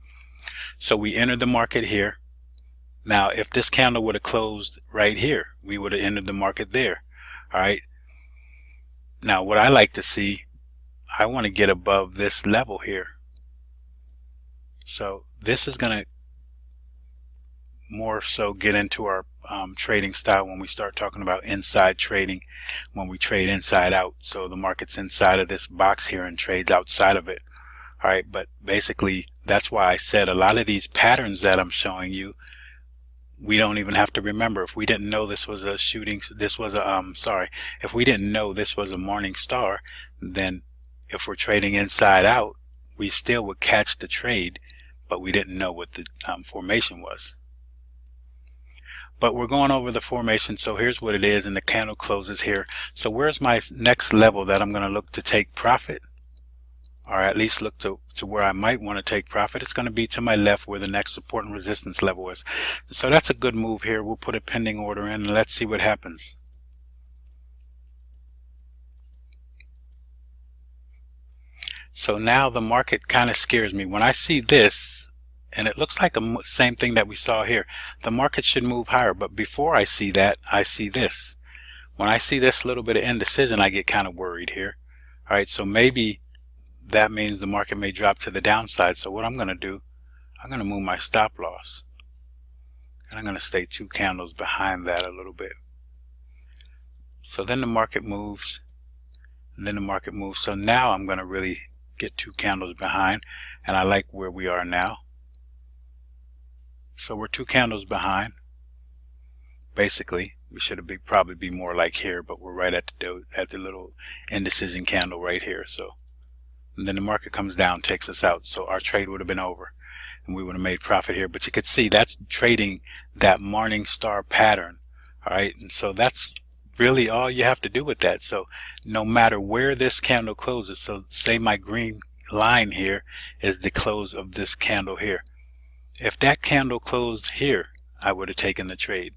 So we entered the market here. Now if this candle would have closed right here, we would have entered the market there. All right. Now what I like to see, I want to get above this level here. So this is going to more so get into our trading style when we start talking about inside trading, when we trade inside out. So the market's inside of this box here and trades outside of it. All right, but basically that's why I said a lot of these patterns that I'm showing you, we don't even have to remember. If we didn't know this was a if we didn't know this was a morning star, then if we're trading inside out, we still would catch the trade, but we didn't know what the formation was. But we're going over the formation, so here's what it is, and the candle closes here. So where's my next level that I'm going to look to take profit, or at least look to where I might want to take profit? It's going to be to my left where the next support and resistance level is. So that's a good move here. We'll put a pending order in and let's see what happens. So now the market kind of scares me. When I see this, and it looks like the same thing that we saw here, the market should move higher. But before I see that, I see this. When I see this little bit of indecision, I get kind of worried here. All right, so maybe that means the market may drop to the downside. So what I'm going to do, I'm going to move my stop loss, and I'm going to stay 2 candles behind that a little bit. So then the market moves, and then the market moves. So now I'm going to really get 2 candles behind, and I like where we are now. So we're 2 candles behind. Basically, we should probably be more like here, but we're right at the little indecision candle right here. So, and then the market comes down, takes us out. So our trade would have been over, and we would have made profit here. But you could see that's trading that morning star pattern. All right, and so that's really all you have to do with that. So no matter where this candle closes, so say my green line here is the close of this candle here. If that candle closed here, I would have taken the trade.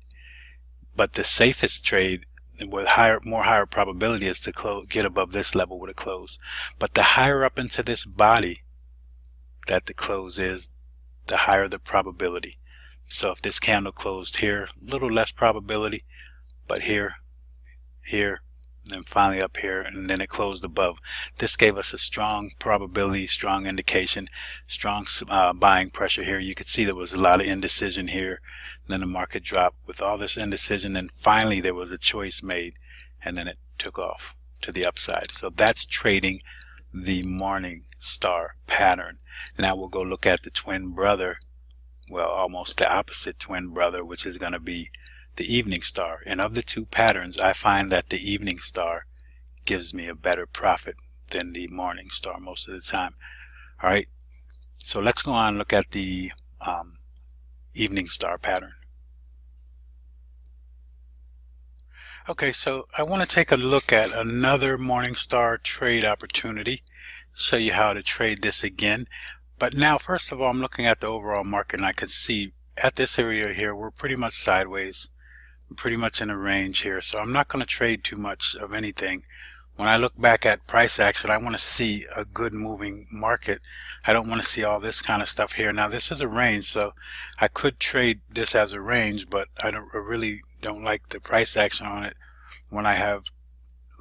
But the safest trade with more higher probability is to get above this level with a close. But the higher up into this body that the close is, the higher the probability. So if this candle closed here, a little less probability, but here, here, and then finally up here, and then it closed above. This gave us a strong probability, strong indication, strong buying pressure here. You could see there was a lot of indecision here. And then the market dropped with all this indecision, and finally there was a choice made, and then it took off to the upside. So that's trading the morning star pattern. Now we'll go look at the twin brother, well, almost the opposite twin brother, which is going to be the evening star. And of the 2 patterns, I find that the evening star gives me a better profit than the morning star most of the time. All right, so let's go on and look at the evening star pattern. Okay, so I want to take a look at another morning star trade opportunity, show you how to trade this again. But now, first of all, I'm looking at the overall market, and I can see at this area here, we're pretty much sideways. I'm pretty much in a range here, so I'm not going to trade too much of anything. When I look back at price action, I want to see a good moving market. I don't want to see all this kind of stuff here. Now this is a range, so I could trade this as a range, but I really don't like the price action on it when I have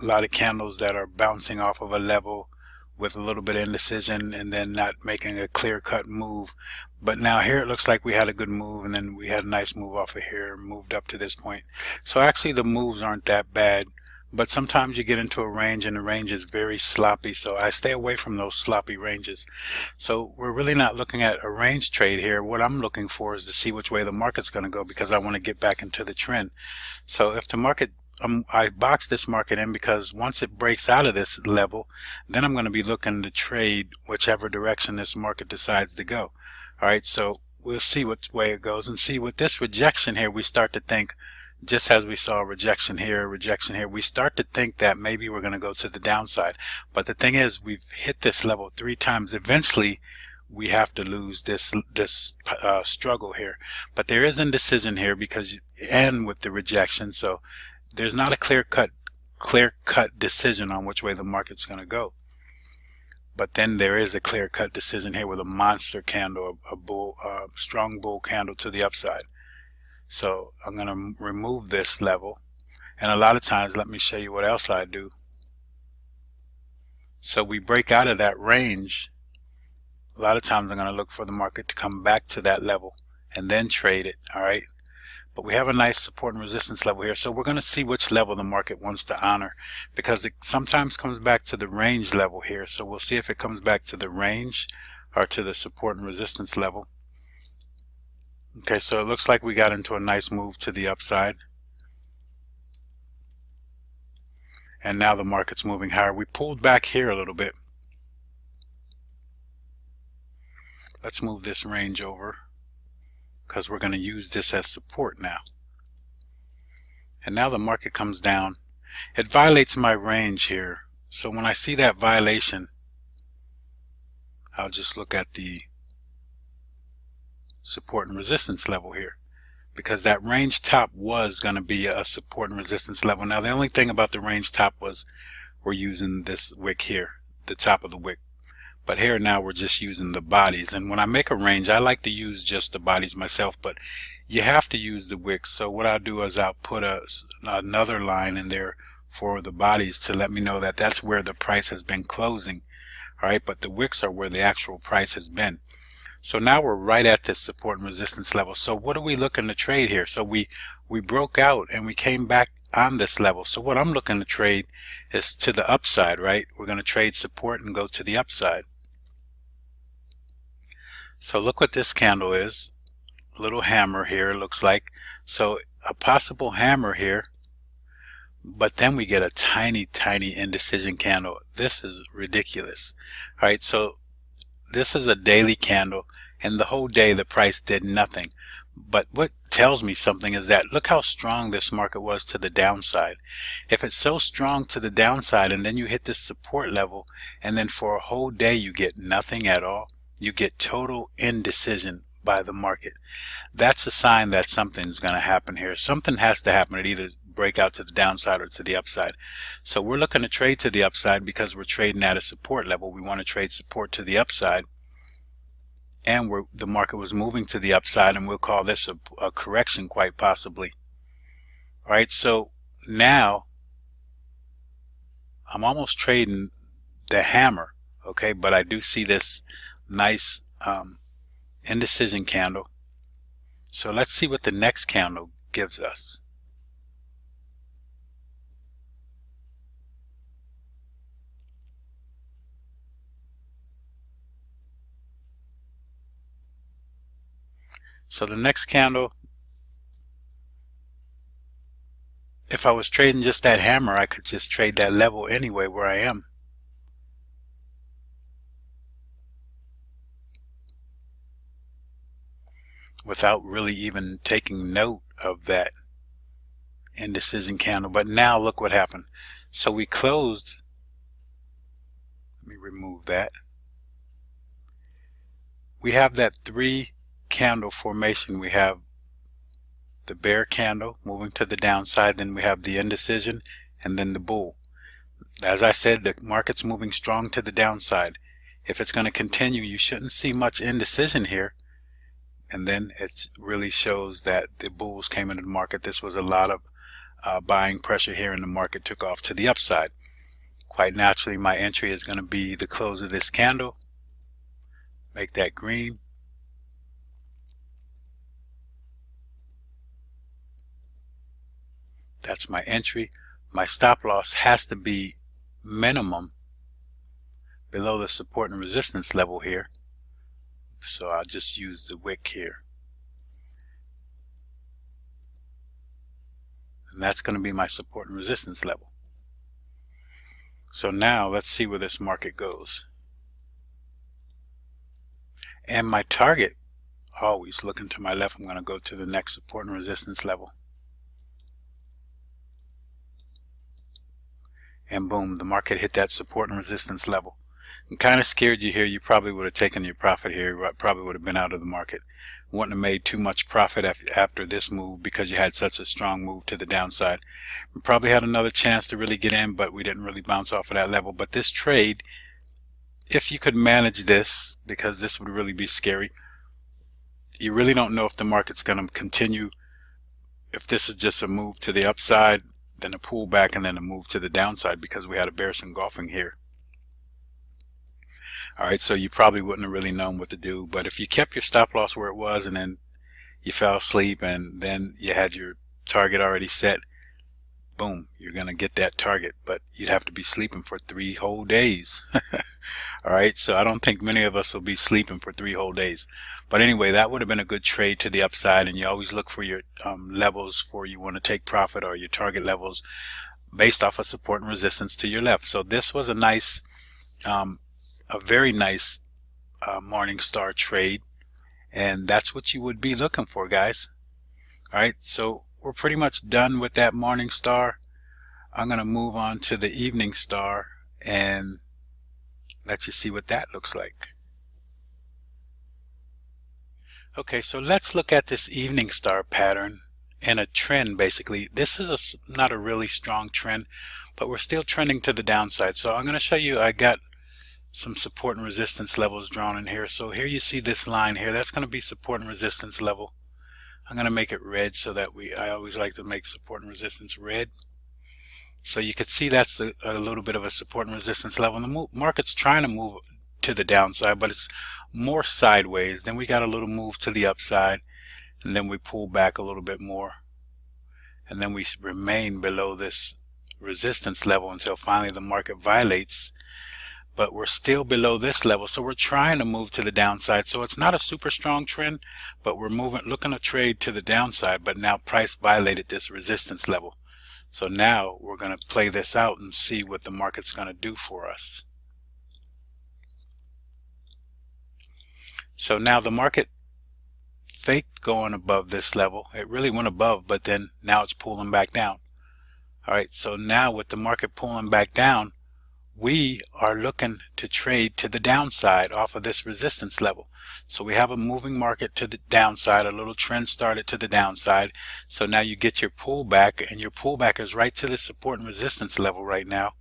a lot of candles that are bouncing off of a level with a little bit of indecision and then not making a clear-cut move. But now here it looks like we had a good move, and then we had a nice move off of here, moved up to this point. So actually the moves aren't that bad, but sometimes you get into a range and the range is very sloppy, so I stay away from those sloppy ranges. So we're really not looking at a range trade here. What I'm looking for is to see which way the market's going to go, because I want to get back into the trend. So if the market I box this market in, because once it breaks out of this level, then I'm going to be looking to trade whichever direction this market decides to go. All right, so we'll see which way it goes, and see with this rejection here, we start to think, just as we saw rejection here, we start to think that maybe we're going to go to the downside. But the thing is, we've hit this level 3 times. Eventually, we have to lose this struggle here. But there is indecision here because, and with the rejection, so there's not a clear-cut decision on which way the market's going to go. But then there is a clear-cut decision here with a monster candle, a strong bull candle to the upside. So I'm going to remove this level, and a lot of times, let me show you what else I do. So we break out of that range. A lot of times I'm going to look for the market to come back to that level and then trade it. All right, but we have a nice support and resistance level here, so we're going to see which level the market wants to honor, because it sometimes comes back to the range level here. So we'll see if it comes back to the range or to the support and resistance level. Okay, so it looks like we got into a nice move to the upside, and now the market's moving higher. We pulled back here a little bit. Let's move this range over, because we're going to use this as support now. And now the market comes down. It violates my range here, so when I see that violation, I'll just look at the support and resistance level here, because that range top was going to be a support and resistance level. Now the only thing about the range top was we're using this wick here, the top of the wick, but here now we're just using the bodies. And when I make a range, I like to use just the bodies myself, but you have to use the wicks. So what I'll do is I'll put another line in there for the bodies to let me know that that's where the price has been closing. All right, but the wicks are where the actual price has been. So now we're right at this support and resistance level. So what are we looking to trade here? So we broke out and we came back on this level. So what I'm looking to trade is to the upside, right? We're going to trade support and go to the upside. So look what this candle is. A little hammer here, it looks like. So a possible hammer here, but then we get a tiny indecision candle. This is ridiculous. All right, so this is a daily candle, and the whole day the price did nothing. But what tells me something is that look how strong this market was to the downside. If it's so strong to the downside and then you hit this support level and then for a whole day you get nothing at all, you get total indecision by the market, that's a sign that something's going to happen here. Something has to happen. It either break out to the downside or to the upside. So we're looking to trade to the upside because we're trading at a support level. We want to trade support to the upside, and the market was moving to the upside, and we'll call this a correction quite possibly. All right, so now I'm almost trading the hammer, okay, but I do see this nice indecision candle. So let's see what the next candle gives us. So the next candle, if I was trading just that hammer, I could just trade that level anyway where I am. Without really even taking note of that indecision candle. But now look what happened. So we closed. Let me remove that. We have that 3 candle formation. We have the bear candle moving to the downside, then we have the indecision, and then the bull. As I said, the market's moving strong to the downside. If it's going to continue, you shouldn't see much indecision here. And then it really shows that the bulls came into the market. This was a lot of buying pressure here, and the market took off to the upside. Quite naturally, my entry is going to be the close of this candle. Make that green. That's my entry. My stop loss has to be minimum below the support and resistance level here. So I'll just use the wick here. And that's going to be my support and resistance level. So now let's see where this market goes. And my target, always looking to my left, I'm going to go to the next support and resistance level. And boom, the market hit that support and resistance level. I'm kind of scared you here. You probably would have taken your profit here. You probably would have been out of the market. Wouldn't have made too much profit after this move because you had such a strong move to the downside. We probably had another chance to really get in, but we didn't really bounce off of that level. But this trade, if you could manage this, because this would really be scary, you really don't know if the market's going to continue. If this is just a move to the upside, then a pullback, and then a move to the downside, because we had a bearish engulfing here. All right, so you probably wouldn't have really known what to do. But if you kept your stop loss where it was and then you fell asleep and then you had your target already set, boom, you're going to get that target, but you'd have to be sleeping for 3 whole days. All right, so I don't think many of us will be sleeping for 3 whole days. But anyway, that would have been a good trade to the upside, and you always look for your levels for you want to take profit, or your target levels based off of support and resistance to your left. So this was a nice, a very nice morning star trade, and that's what you would be looking for, guys. All right, so we're pretty much done with that morning star. I'm going to move on to the evening star and let you see what that looks like. Okay, so let's look at this evening star pattern and a trend. Basically, this is not a really strong trend, but we're still trending to the downside. So I'm going to show you, I got some support and resistance levels drawn in here. So here you see this line here, that's going to be support and resistance level. I'm going to make it red so that I always like to make support and resistance red. So you could see that's a little bit of a support and resistance level. And the market's trying to move to the downside, but it's more sideways. Then we got a little move to the upside, and then we pull back a little bit more. And then we remain below this resistance level until finally the market violates. But we're still below this level, so we're trying to move to the downside. So it's not a super strong trend, but we're looking to trade to the downside, but now price violated this resistance level. So now we're going to play this out and see what the market's going to do for us. So now the market faked going above this level. It really went above, but then now it's pulling back down. All right, so now with the market pulling back down, we are looking to trade to the downside off of this resistance level. So we have a moving market to the downside, a little trend started to the downside. So now you get your pullback, and your pullback is right to the support and resistance level right now.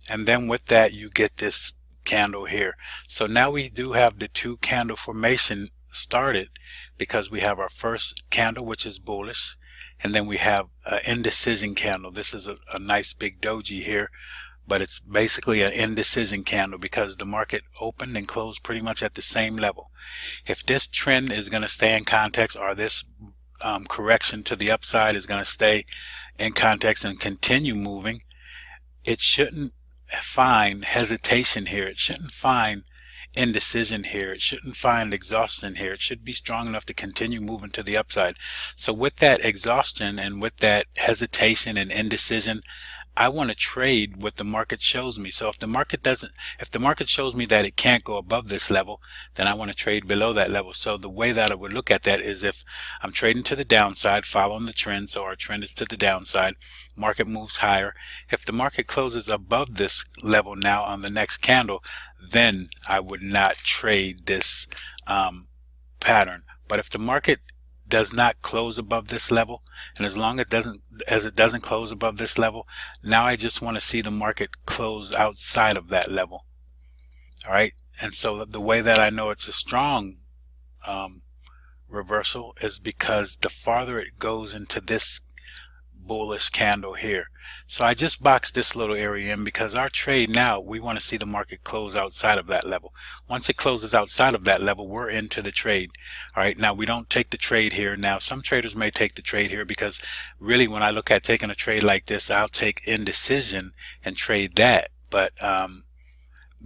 And then with that, you get this candle here. So now we do have the 2 candle formation started, because we have our first candle, which is bullish, and then we have an indecision candle. This is a nice big doji here, but it's basically an indecision candle because the market opened and closed pretty much at the same level. If this trend is going to stay in context, or this correction to the upside is going to stay in context and continue moving, it shouldn't find hesitation here. It shouldn't find indecision here. It shouldn't find exhaustion here. It should be strong enough to continue moving to the upside. So with that exhaustion and with that hesitation and indecision, I want to trade what the market shows me. So if the market shows me that it can't go above this level, then I want to trade below that level. So the way that I would look at that is, if I'm trading to the downside, following the trend, so our trend is to the downside, market moves higher. If the market closes above this level now on the next candle, then I would not trade this pattern. But if the market does not close above this level, and as long as it doesn't close above this level, now I just want to see the market close outside of that level. All right, and so the way that I know it's a strong reversal is because the farther it goes into this bullish candle here. So I just boxed this little area in because our trade now, we want to see the market close outside of that level. Once it closes outside of that level, we're into the trade. All right, now we don't take the trade here. Now some traders may take the trade here, because really when I look at taking a trade like this, I'll take indecision and trade that. But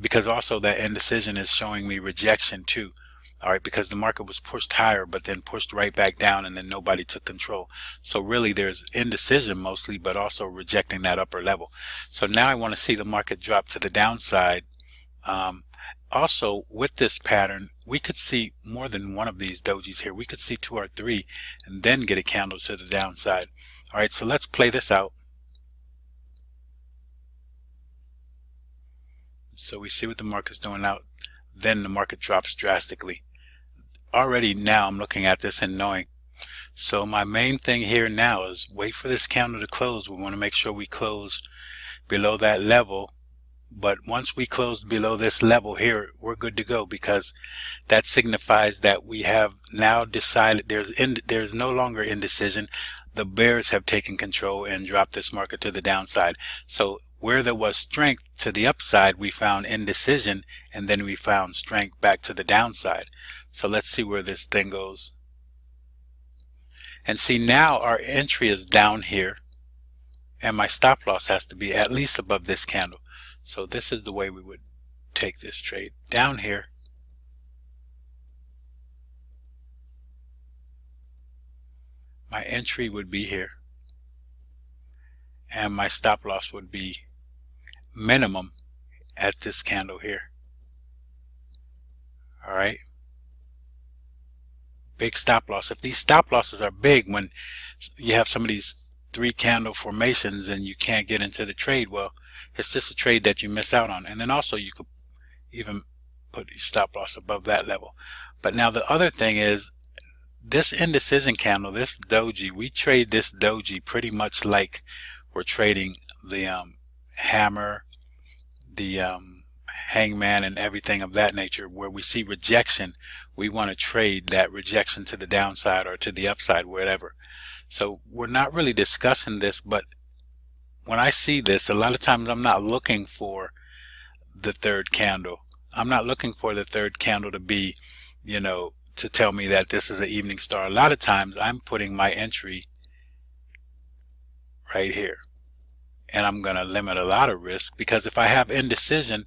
because also that indecision is showing me rejection too. All right, because the market was pushed higher but then pushed right back down, and then nobody took control. So really there's indecision mostly, but also rejecting that upper level. So now I want to see the market drop to the downside. Also with this pattern, we could see more than one of these dojis here. We could see 2 or 3 and then get a candle to the downside. All right, so let's play this out. So we see what the market's doing out. Then the market drops drastically. Already now I'm looking at this and knowing. So my main thing here now is wait for this candle to close. We want to make sure we close below that level. But once we close below this level here, we're good to go, because that signifies that we have now decided there's no longer indecision. The bears have taken control and dropped this market to the downside. So where there was strength to the upside, we found indecision, and then we found strength back to the downside. So let's see where this thing goes. And see, now our entry is down here, and my stop loss has to be at least above this candle. So this is the way we would take this trade. Down here, my entry would be here, and my stop loss would be minimum at this candle here. Alright, big stop loss. If these stop losses are big, when you have some of these 3 candle formations and you can't get into the trade, well, it's just a trade that you miss out on. And then also you could even put your stop loss above that level. But now the other thing is, this indecision candle, this doji, we trade this doji pretty much like we're trading the hammer, the hangman, and everything of that nature. Where we see rejection, we want to trade that rejection to the downside or to the upside, whatever. So we're not really discussing this, but when I see this, a lot of times I'm not looking for the third candle. I'm not looking for the third candle to be, you know, to tell me that this is an evening star. A lot of times I'm putting my entry right here, and I'm going to limit a lot of risk, because if I have indecision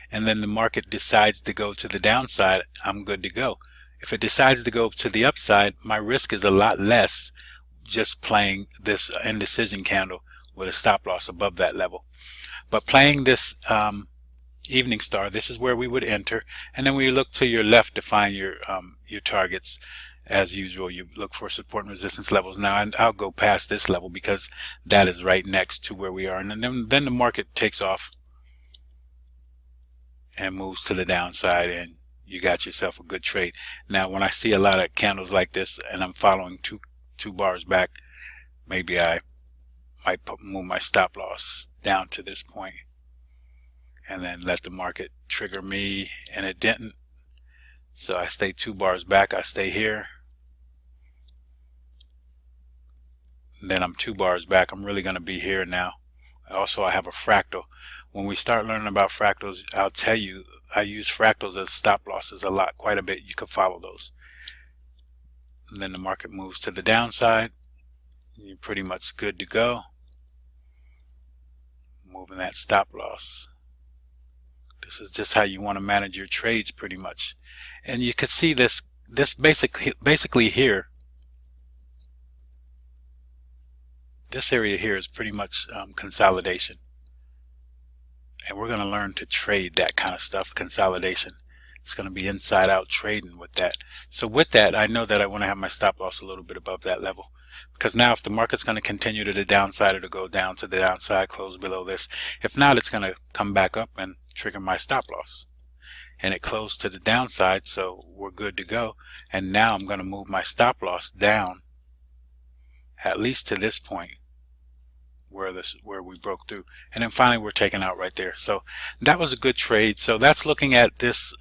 and then the market decides to go to the downside, I'm good to go. If it decides to go to the upside, my risk is a lot less just playing this indecision candle with a stop loss above that level. But playing this evening star, this is where we would enter, and then when you look to your left to find your targets, as usual, you look for support and resistance levels. Now, and I'll go past this level because that is right next to where we are, and then the market takes off and moves to the downside, and you got yourself a good trade. Now, when I see a lot of candles like this and I'm following two bars back, maybe I might move my stop loss down to this point and then let the market trigger me, and it didn't. So I stay 2 bars back, I stay here, and then I'm 2 bars back. I'm really going to be here now. Also, I have a fractal. When we start learning about fractals, I'll tell you, I use fractals as stop losses a lot, quite a bit. You can follow those. And then the market moves to the downside. You're pretty much good to go. Moving that stop loss. This is just how you want to manage your trades, pretty much. And you could see this basically here. This area here is pretty much consolidation. And we're going to learn to trade that kind of stuff, consolidation. It's going to be inside out trading with that. So with that, I know that I want to have my stop loss a little bit above that level. Because now if the market's going to continue to the downside, it'll go down to the downside, close below this. If not, it's going to come back up and trigger my stop loss. And it closed to the downside, so we're good to go. And now I'm going to move my stop loss down at least to this point where we broke through, and then finally we're taken out right there. So that was a good trade. So that's looking at this,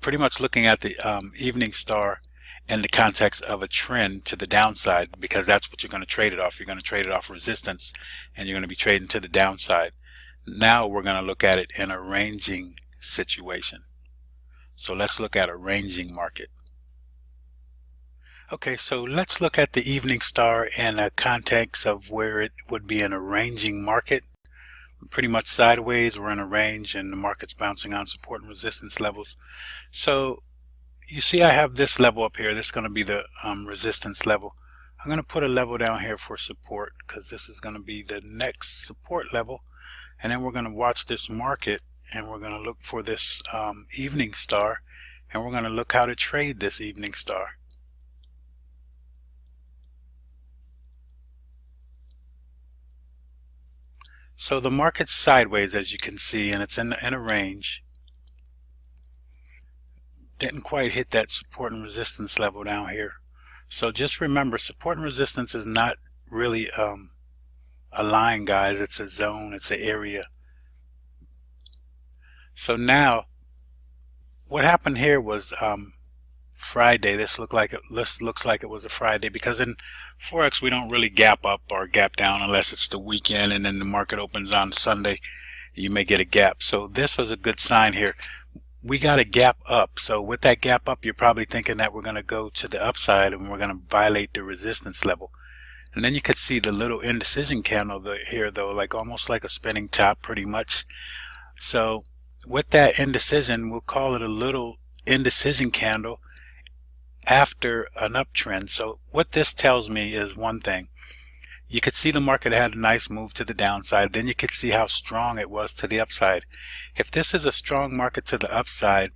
pretty much looking at the evening star in the context of a trend to the downside, because that's what you're going to trade it off. You're going to trade it off resistance, and you're going to be trading to the downside. Now we're going to look at it in a ranging situation. So let's look at a ranging market. Okay, so let's look at the evening star in a context of where it would be in a ranging market. Pretty much sideways, we're in a range, and the market's bouncing on support and resistance levels. So you see I have this level up here. This is going to be the resistance level. I'm going to put a level down here for support, because this is going to be the next support level. And then we're going to watch this market, and we're going to look for this evening star, and we're going to look how to trade this evening star. So the market's sideways, as you can see, and it's in a range. Didn't quite hit that support and resistance level down here. So just remember, support and resistance is not really a line, guys. It's a zone, it's an area. So now what happened here was Friday. This looks like it was a Friday, because in Forex we don't really gap up or gap down unless it's the weekend, and then the market opens on Sunday. You may get a gap. So this was a good sign here. we got a gap up. So with that gap up, you're probably thinking that we're going to go to the upside and we're going to violate the resistance level. And then you could see the little indecision candle here though, like almost like a spinning top pretty much. So with that indecision, we'll call it a little indecision candle after an uptrend. So what this tells me is one thing. You could see the market had a nice move to the downside. Then you could see how strong it was to the upside. If this is a strong market to the upside,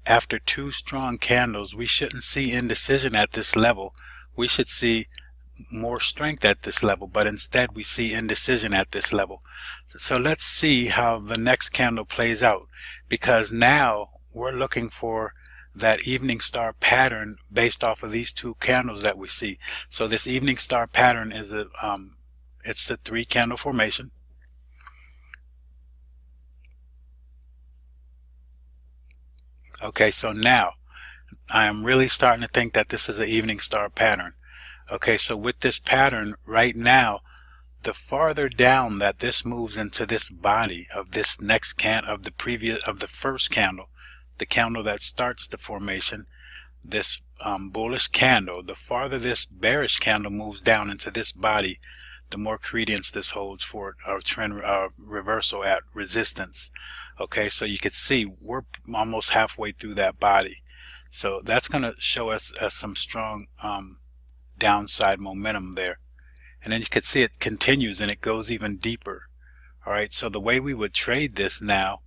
after two strong candles, we shouldn't see indecision at this level. We should see more strength at this level, but instead we see indecision at this level. So let's see how the next candle plays out, because now we're looking for that evening star pattern based off of these two candles that we see. So this evening star pattern is it's the 3 candle formation. Okay, so now I am really starting to think that this is an evening star pattern. Okay, so with this pattern right now, the farther down that this moves into this body of this next of the first candle, the candle that starts the formation, this bullish candle, the farther this bearish candle moves down into this body, the more credence this holds for a trend reversal at resistance. Okay, so you can see we're almost halfway through that body. So that's going to show us some strong downside momentum there. And then you can see it continues and it goes even deeper. All right, so the way we would trade this now,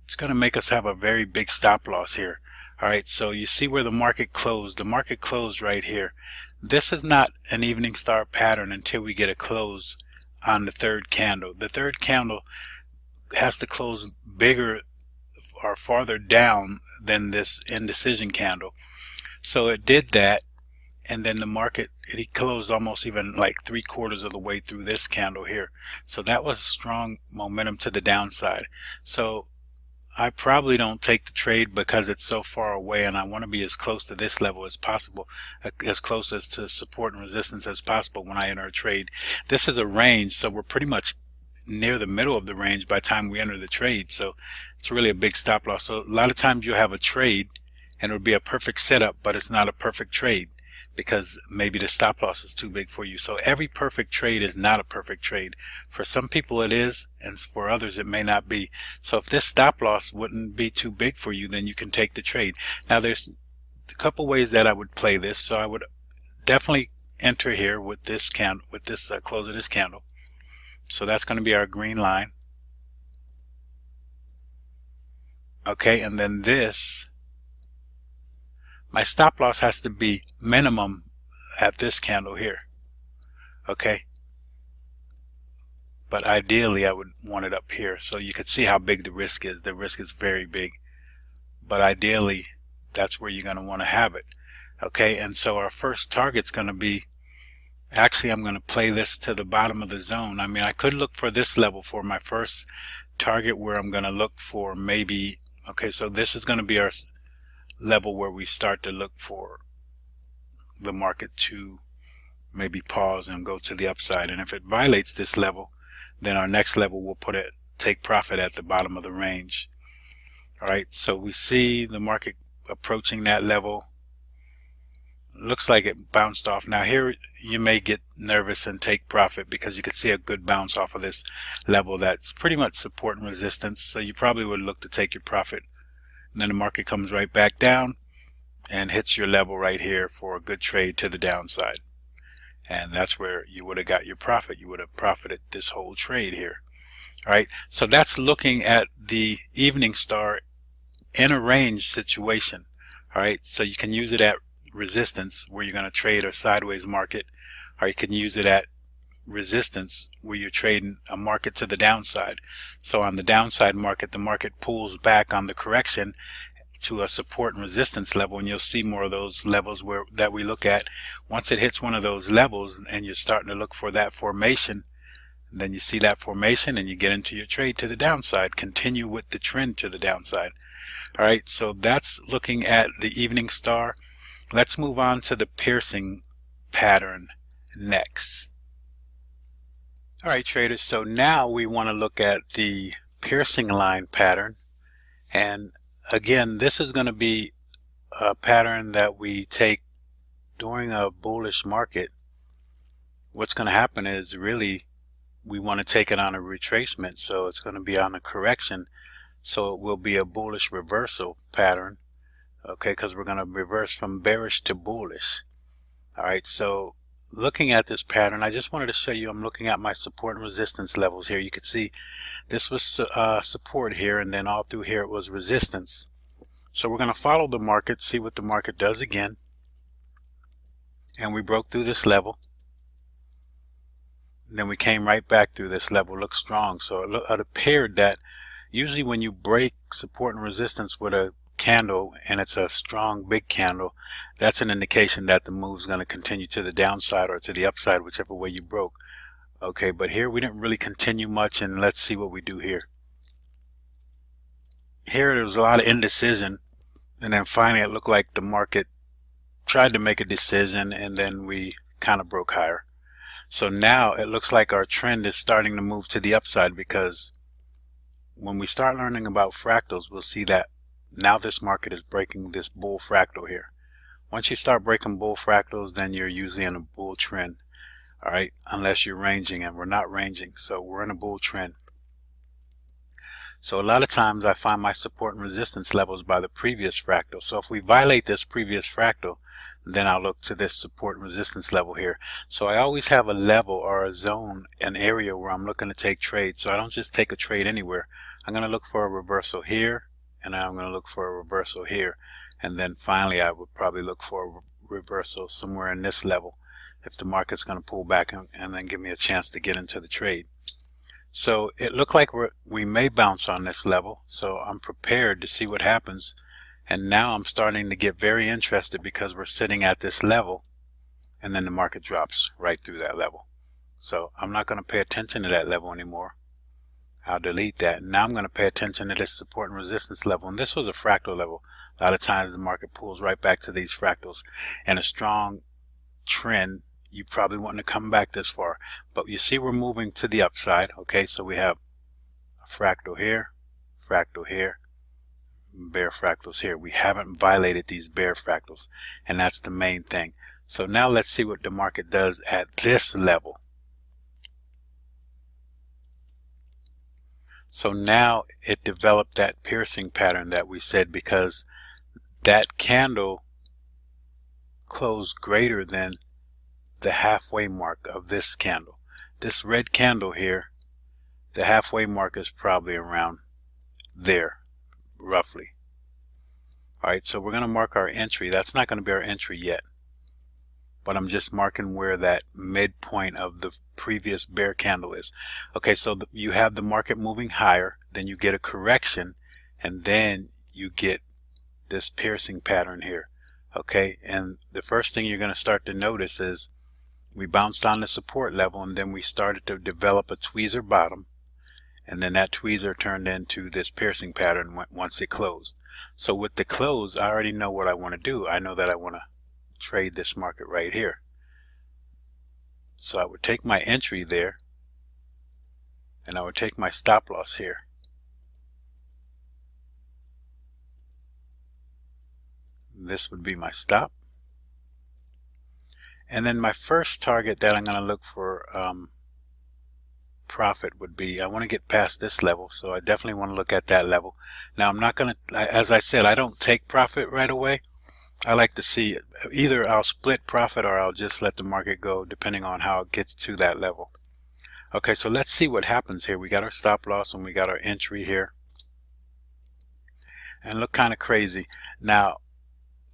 it's going to make us have a very big stop loss here. All right, so you see where the market closed. The market closed right here. This is not an evening star pattern until we get a close on the third candle. The third candle has to close bigger or farther down than this indecision candle. So it did that, and then the market, it closed almost even like 3/4 of the way through this candle here. So that was strong momentum to the downside. So I probably don't take the trade because it's so far away, and I want to be as close to this level as possible, as close as to support and resistance as possible when I enter a trade. This is a range, so we're pretty much near the middle of the range by the time we enter the trade. So it's really a big stop loss. So a lot of times you'll have a trade and it would be a perfect setup, but it's not a perfect trade because maybe the stop loss is too big for you. So every perfect trade is not a perfect trade. For some people it is, and for others it may not be. So if this stop loss wouldn't be too big for you, then you can take the trade. Now there's a couple ways that I would play this. So I would definitely enter here with this candle, with this close of this candle. So that's going to be our green line. Okay, and then this, my stop loss has to be minimum at this candle here. Okay, but ideally I would want it up here, so you could see how big the risk is. The risk is very big, but ideally that's where you're going to want to have it. Okay, and so our first target's going to be, actually I'm going to play this to the bottom of the zone. I mean, I could look for this level for my first target, where I'm going to look for maybe, okay, so this is going to be our level where we start to look for the market to maybe pause and go to the upside. And if it violates this level, then our next level will take profit at the bottom of the range. All right, so we see the market approaching that level. Looks like it bounced off. Now here you may get nervous and take profit because you could see a good bounce off of this level that's pretty much support and resistance. So you probably would look to take your profit. And then the market comes right back down and hits your level right here for a good trade to the downside. And that's where you would have got your profit. You would have profited this whole trade here. All right, so that's looking at the evening star in a range situation. All right, so you can use it at resistance where you're going to trade a sideways market, or you can use it at resistance where you're trading a market to the downside. So on the downside market, the market pulls back on the correction to a support and resistance level, and you'll see more of those levels that we look at. Once it hits one of those levels and you're starting to look for that formation, then you see that formation and you get into your trade to the downside, continue with the trend to the downside. All right, so that's looking at the evening star. Let's move on to the piercing pattern next. All right, traders, so now we want to look at the piercing line pattern, And again, this is going to be a pattern that we take during a bullish market. What's going to happen is really we want to take it on a retracement, so it's going to be on a correction, so it will be a bullish reversal pattern, okay, because we're going to reverse from bearish to bullish. All right, so looking at this pattern, I just wanted to show you, I'm looking at my support and resistance levels here. You can see this was support here, and then all through here it was resistance. So we're going to follow the market, see what the market does again, and we broke through this level. Then we came right back through this level. Looked strong. So it appeared that usually when you break support and resistance with a candle and it's a strong big candle, that's an indication that the move is going to continue to the downside or to the upside, whichever way you broke. Okay, but here we didn't really continue much, and let's see what we do here. Here there was a lot of indecision, and then finally it looked like the market tried to make a decision, and then we kind of broke higher. So now it looks like our trend is starting to move to the upside, because when we start learning about fractals, we'll see that now this market is breaking this bull fractal here. Once you start breaking bull fractals, then you're usually in a bull trend. All right, unless you're ranging, and we're not ranging, so we're in a bull trend. So a lot of times I find my support and resistance levels by the previous fractal. So if we violate this previous fractal, then I'll look to this support and resistance level here. So I always have a level or a zone, an area where I'm looking to take trades. So I don't just take a trade anywhere. I'm going to look for a reversal here, and I'm going to look for a reversal here. And then finally I would probably look for a reversal somewhere in this level if the market's going to pull back and then give me a chance to get into the trade. So it looked like we may bounce on this level, so I'm prepared to see what happens. And now I'm starting to get very interested because we're sitting at this level, and then the market drops right through that level. So I'm not going to pay attention to that level anymore. I'll delete that. Now I'm going to pay attention to this support and resistance level. And this was a fractal level. A lot of times the market pulls right back to these fractals. And a strong trend, you probably want to come back this far, but you see we're moving to the upside. Okay, so we have a fractal here, bear fractals here. We haven't violated these bear fractals, and that's the main thing. So now let's see what the market does at this level. So now it developed that piercing pattern that we said, because that candle closed greater than the halfway mark of this candle. This red candle here, the halfway mark is probably around there, roughly. All right, so we're going to mark our entry. That's not going to be our entry yet, but I'm just marking where that midpoint of the previous bear candle is. Okay, so you have the market moving higher, then you get a correction, and then you get this piercing pattern here. Okay, and the first thing you're going to start to notice is we bounced on the support level, and then we started to develop a tweezer bottom, and then that tweezer turned into this piercing pattern once it closed. So with the close, I already know what I want to do. I know that I want to trade this market right here. So I would take my entry there, and I would take my stop loss here. This would be my stop. And then my first target that I'm going to look for profit would be, I want to get past this level, so I definitely want to look at that level. Now I'm not going to, as I said, I don't take profit right away. I like to see either I'll split profit or I'll just let the market go depending on how it gets to that level. Okay, so let's see what happens here. We got our stop loss and we got our entry here, and look kind of crazy. Now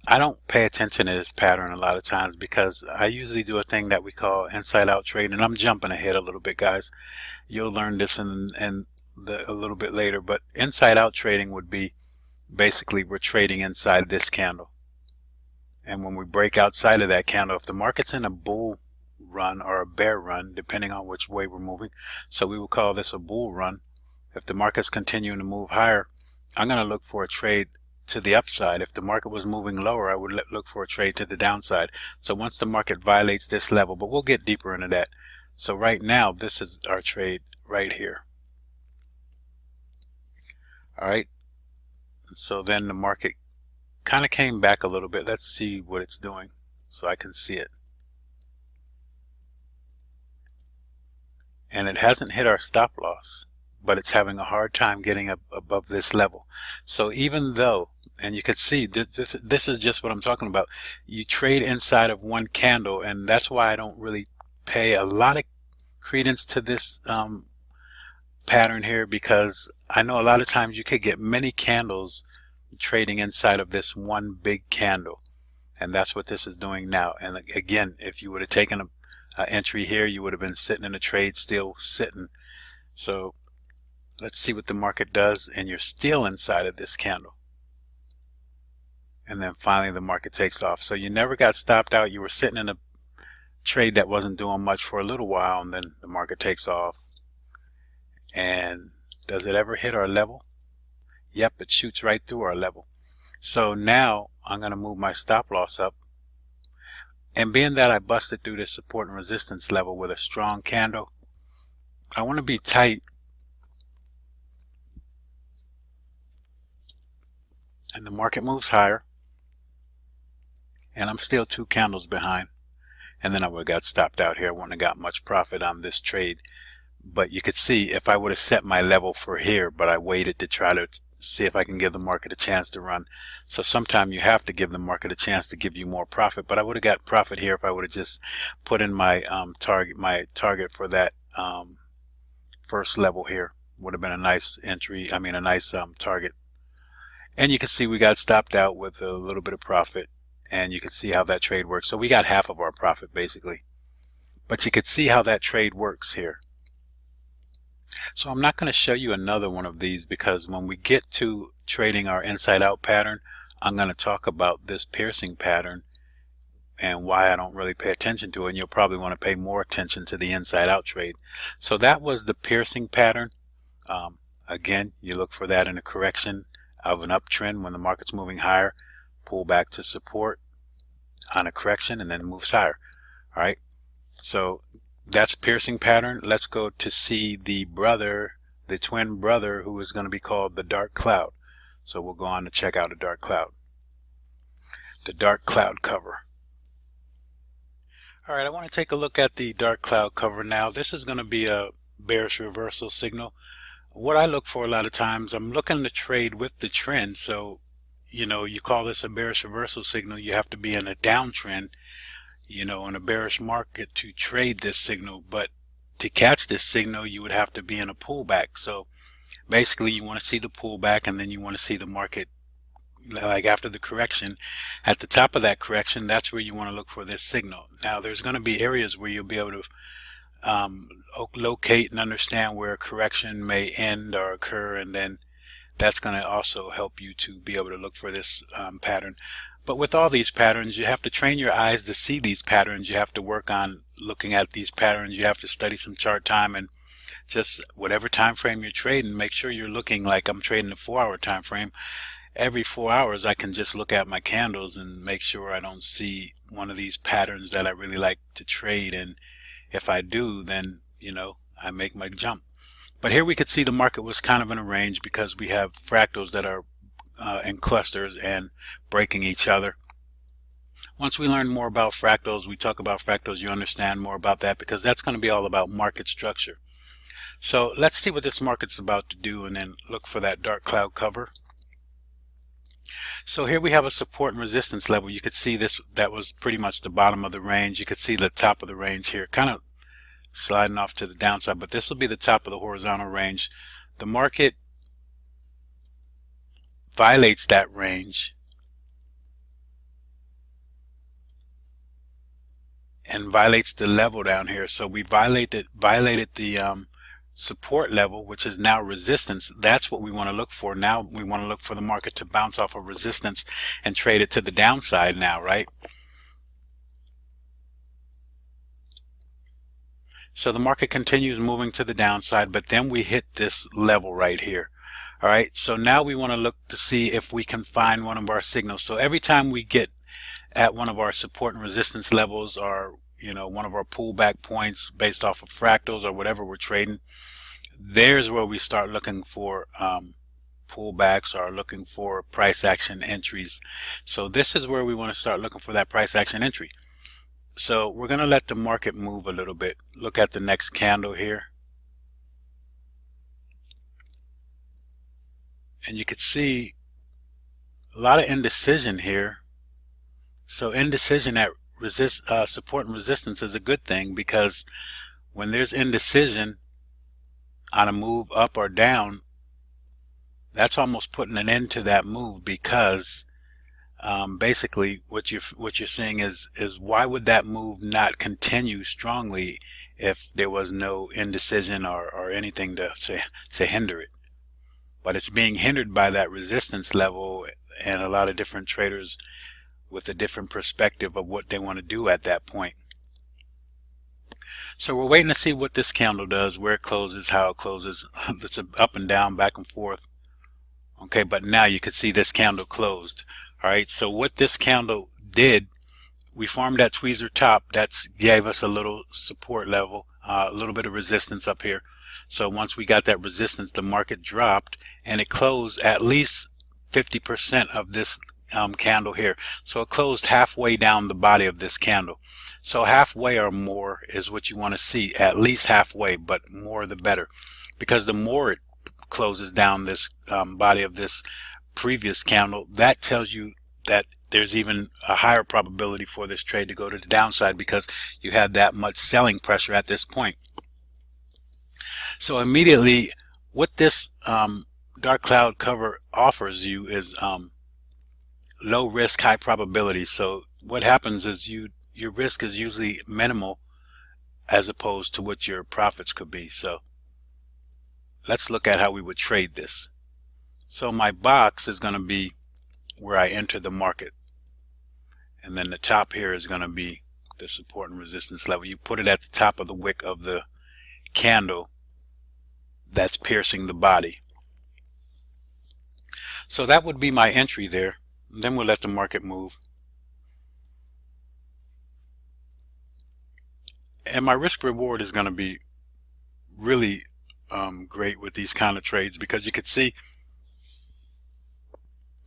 I don't pay attention to this pattern a lot of times because I usually do a thing that we call inside out trading. And I'm jumping ahead a little bit, guys. You'll learn this a little bit later, but inside out trading would be basically we're trading inside this candle. And when we break outside of that candle, if the market's in a bull run or a bear run, depending on which way we're moving, so we will call this a bull run. If the market's continuing to move higher, I'm going to look for a trade to the upside. If the market was moving lower, I would look for a trade to the downside. So once the market violates this level, but we'll get deeper into that. So right now, this is our trade right here. All right. So then the market kind of came back a little bit. Let's see what it's doing so I can see it. And it hasn't hit our stop loss, but it's having a hard time getting up above this level. So even though, and you can see this is just what I'm talking about, you trade inside of one candle, and that's why I don't really pay a lot of credence to this pattern here, because I know a lot of times you could get many candles trading inside of this one big candle, and that's what this is doing now. And again, if you would have taken a entry here, you would have been sitting in a trade, still sitting. So let's see what the market does, and you're still inside of this candle, and then finally the market takes off. So you never got stopped out. You were sitting in a trade that wasn't doing much for a little while, and then the market takes off. And does it ever hit our level? Yep, it shoots right through our level. So now I'm going to move my stop loss up, and being that I busted through this support and resistance level with a strong candle, I want to be tight, and the market moves higher, and I'm still 2 candles behind, and then I would have got stopped out here. I wouldn't have got much profit on this trade. But you could see if I would have set my level for here, but I waited to try to see if I can give the market a chance to run. So sometimes you have to give the market a chance to give you more profit, but I would have got profit here if I would have just put in my target for that first level here. Would have been a nice entry, a nice target. And you can see we got stopped out with a little bit of profit, and you can see how that trade works. So we got half of our profit basically, but you could see how that trade works here. So I'm not going to show you another one of these, because when we get to trading our inside out pattern, I'm going to talk about this piercing pattern and why I don't really pay attention to it, and you'll probably want to pay more attention to the inside out trade. So that was the piercing pattern. Again, you look for that in a correction of an uptrend when the market's moving higher, pull back to support on a correction, and then it moves higher. All right, so that's piercing pattern. Let's go to see the twin brother, who is going to be called the dark cloud. So we'll go on to check out a dark cloud, the dark cloud cover. All right, I want to take a look at the dark cloud cover now. This is going to be a bearish reversal signal. What I look for a lot of times, I'm looking to trade with the trend. So, you call this a bearish reversal signal, you have to be in a downtrend, in a bearish market to trade this signal. But to catch this signal, you would have to be in a pullback. So basically you want to see the pullback, and then you want to see the market, like after the correction, at the top of that correction, that's where you want to look for this signal. Now there's going to be areas where you'll be able to locate and understand where a correction may end or occur, and then that's going to also help you to be able to look for this pattern. But with all these patterns, you have to train your eyes to see these patterns. You have to work on looking at these patterns. You have to study some chart time, and just whatever time frame you're trading, make sure you're looking. Like I'm trading a 4-hour time frame. Every 4 hours I can just look at my candles and make sure I don't see one of these patterns that I really like to trade, and if I do, then I make my jump. But here we could see the market was kind of in a range, because we have fractals that are in clusters and breaking each other. Once we learn more about fractals, we talk about fractals, you understand more about that, because that's going to be all about market structure. So let's see what this market's about to do, and then look for that dark cloud cover. So here we have a support and resistance level. You could see this, that was pretty much the bottom of the range. You could see the top of the range here, kind of sliding off to the downside, but this will be the top of the horizontal range. The market violates that range and violates the level down here. So we violated the support level, which is now resistance. That's what we want to look for. Now we want to look for the market to bounce off of resistance and trade it to the downside now, right? So the market continues moving to the downside, but then we hit this level right here. All right, so now we want to look to see if we can find one of our signals. So every time we get at one of our support and resistance levels, or one of our pullback points based off of fractals or whatever we're trading, there's where we start looking for pullbacks or looking for price action entries. So this is where we want to start looking for that price action entry. So we're going to let the market move a little bit. Look at the next candle here. And you can see a lot of indecision here. So indecision at support and resistance is a good thing, because when there's indecision on a move up or down, that's almost putting an end to that move, because basically what you're seeing is why would that move not continue strongly if there was no indecision or anything to hinder it. But it's being hindered by that resistance level, and a lot of different traders with a different perspective of what they want to do at that point. So we're waiting to see what this candle does, where it closes, how it closes. It's up and down, back and forth. Okay, but now you can see this candle closed. All right, so what this candle did, we formed that tweezer top. That's gave us a little support level, a little bit of resistance up here. So once we got that resistance, the market dropped, and it closed at least 50% of this candle here. So it closed halfway down the body of this candle. So halfway or more is what you want to see, at least halfway, but more the better, because the more it closes down this body of this previous candle, that tells you that there's even a higher probability for this trade to go to the downside, because you have that much selling pressure at this point. So immediately what this dark cloud cover offers you is low risk, high probability. So what happens is your risk is usually minimal as opposed to what your profits could be. So let's look at how we would trade this. So my box is going to be where I enter the market, and then the top here is going to be the support and resistance level. You put it at the top of the wick of the candle that's piercing the body. So that would be my entry there. Then we'll let the market move. And my risk reward is going to be really great with these kind of trades, because you could see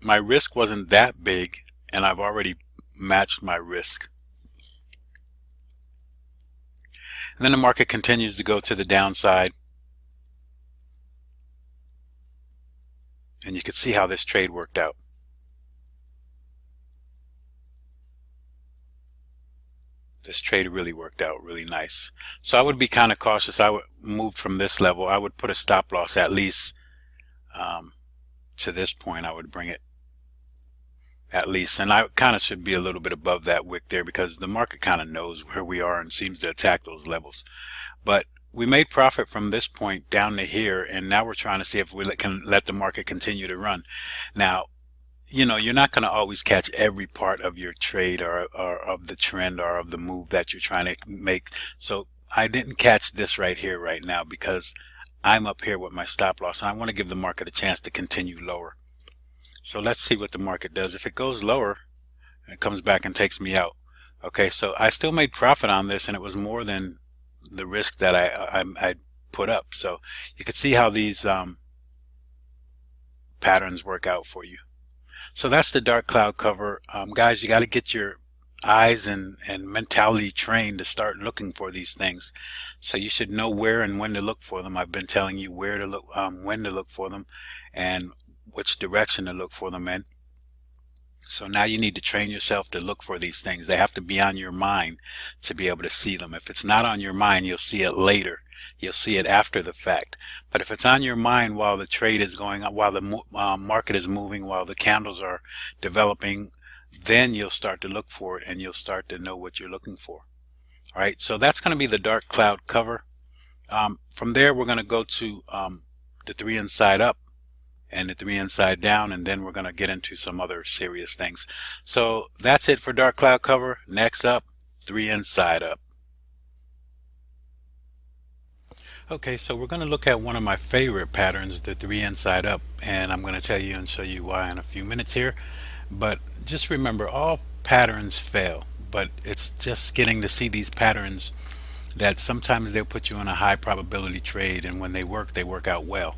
my risk wasn't that big, and I've already matched my risk. And then the market continues to go to the downside, and you can see how this trade worked out. This trade really worked out really nice. So I would be kind of cautious. I would move from this level. I would put a stop loss at least to this point. I would bring it at least, and I kind of should be a little bit above that wick there, because the market kind of knows where we are and seems to attack those levels. But we made profit from this point down to here, and now we're trying to see if we can let the market continue to run. Now, you know, you're not going to always catch every part of your trade or of the trend or of the move that you're trying to make. So I didn't catch this right here right now, because I'm up here with my stop loss, and I want to give the market a chance to continue lower. So let's see what the market does. If it goes lower, it comes back and takes me out. Okay, so I still made profit on this, and it was more than the risk that I put up. So you can see how these patterns work out for you. So that's the dark cloud cover. Guys, you got to get your eyes and mentality trained to start looking for these things. So you should know where and when to look for them. I've been telling you where to look, when to look for them, and which direction to look for them in. So now you need to train yourself to look for these things. They have to be on your mind to be able to see them. If it's not on your mind, you'll see it later. You'll see it after the fact. But if it's on your mind while the trade is going on, while the market is moving, while the candles are developing, then you'll start to look for it, and you'll start to know what you're looking for. All right, so that's going to be the dark cloud cover. From there, we're going to go to the 3 inside up and the 3 inside down, and then we're going to get into some other serious things. So that's it for dark cloud cover. Next up, 3 inside up. Okay, so we're going to look at one of my favorite patterns, the 3 inside up, and I'm going to tell you and show you why in a few minutes here. But just remember, all patterns fail, but it's just getting to see these patterns that sometimes they'll put you in a high probability trade, and when they work out well.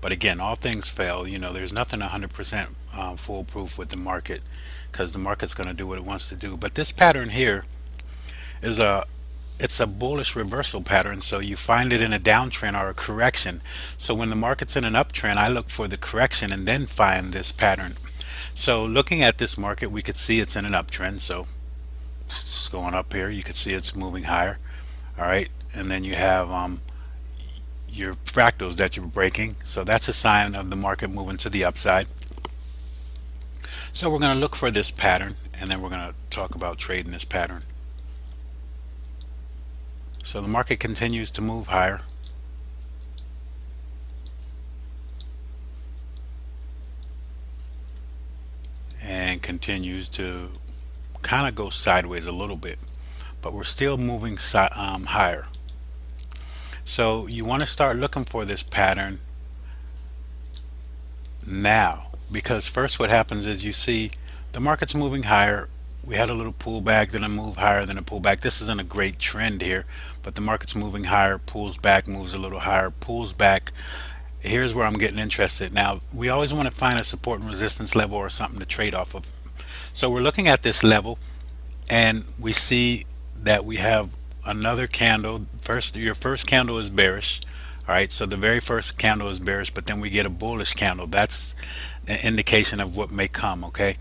But again, all things fail. There's nothing 100% foolproof with the market, because the market's going to do what it wants to do. But this pattern here is it's a bullish reversal pattern, so you find it in a downtrend or a correction. So when the market's in an uptrend, I look for the correction and then find this pattern. So looking at this market, we could see it's in an uptrend, so it's going up here. You can see it's moving higher. All right, and then you have your fractals that you're breaking, so that's a sign of the market moving to the upside. So we're going to look for this pattern, and then we're going to talk about trading this pattern. So the market continues to move higher, and continues to kind of go sideways a little bit, but we're still moving higher. So you want to start looking for this pattern now, because first what happens is you see the market's moving higher. We had a little pullback, then a move higher, then a pullback. This isn't a great trend here, but the market's moving higher, pulls back, moves a little higher, pulls back. Here's where I'm getting interested. Now, we always want to find a support and resistance level or something to trade off of. So we're looking at this level, and we see that we have another candle. Your first candle is bearish. All right, so the very first candle is bearish, but then we get a bullish candle. That's an indication of what may come. Okay,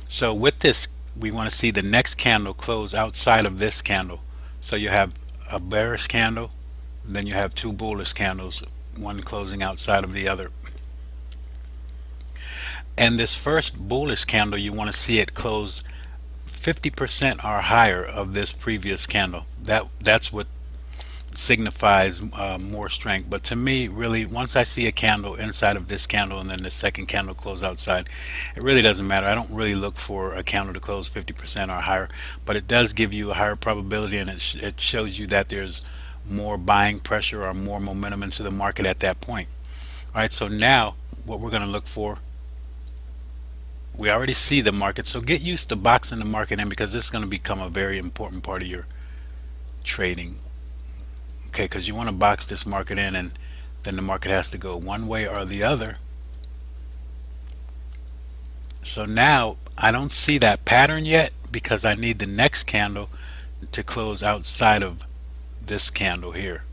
so with this, we want to see the next candle close outside of this candle. So you have a bearish candle, and then you have two bullish candles, one closing outside of the other. And this first bullish candle, you want to see it close 50% or higher of this previous candle. That's what signifies more strength. But to me, really, once I see a candle inside of this candle and then the second candle close outside, it really doesn't matter. I don't really look for a candle to close 50% or higher, but it does give you a higher probability, and it shows you that there's more buying pressure or more momentum into the market at that point. All right, so now what we're going to look for, we already see the market, so get used to boxing the market in, because this is going to become a very important part of your trading. Okay, because you want to box this market in, and then the market has to go one way or the other. So now I don't see that pattern yet, because I need the next candle to close outside of this candle here,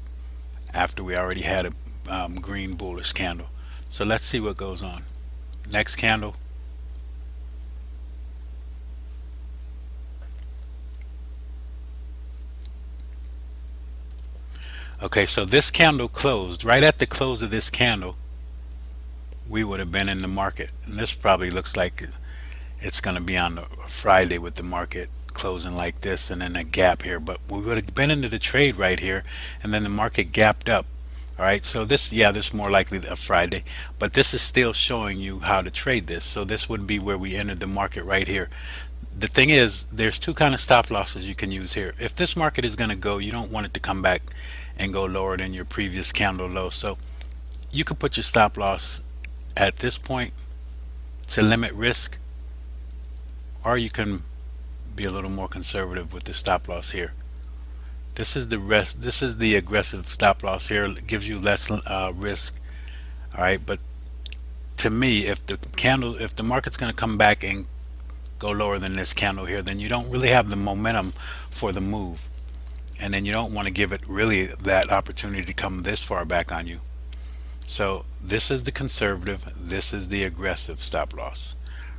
after we already had a green bullish candle. So let's see what goes on. Next candle. Okay, so this candle closed. Right at the close of this candle, we would have been in the market. And this probably looks like it's going to be on a Friday with the market closing like this and then a gap here. But we would have been into the trade right here, and then the market gapped up. All right, so this is more likely a Friday, but this is still showing you how to trade this. So this would be where we entered the market right here. The thing is, there's two kind of stop losses you can use here. If this market is going to go, you don't want it to come back and go lower than your previous candle low. So you could put your stop loss at this point to limit risk, or you can be a little more conservative with the stop loss here. This is the aggressive stop loss here. It gives you less risk. All right, but to me, if the market's going to come back and go lower than this candle here, then you don't really have the momentum for the move, and then you don't want to give it really that opportunity to come this far back on you. So this is the conservative, this is the aggressive stop loss.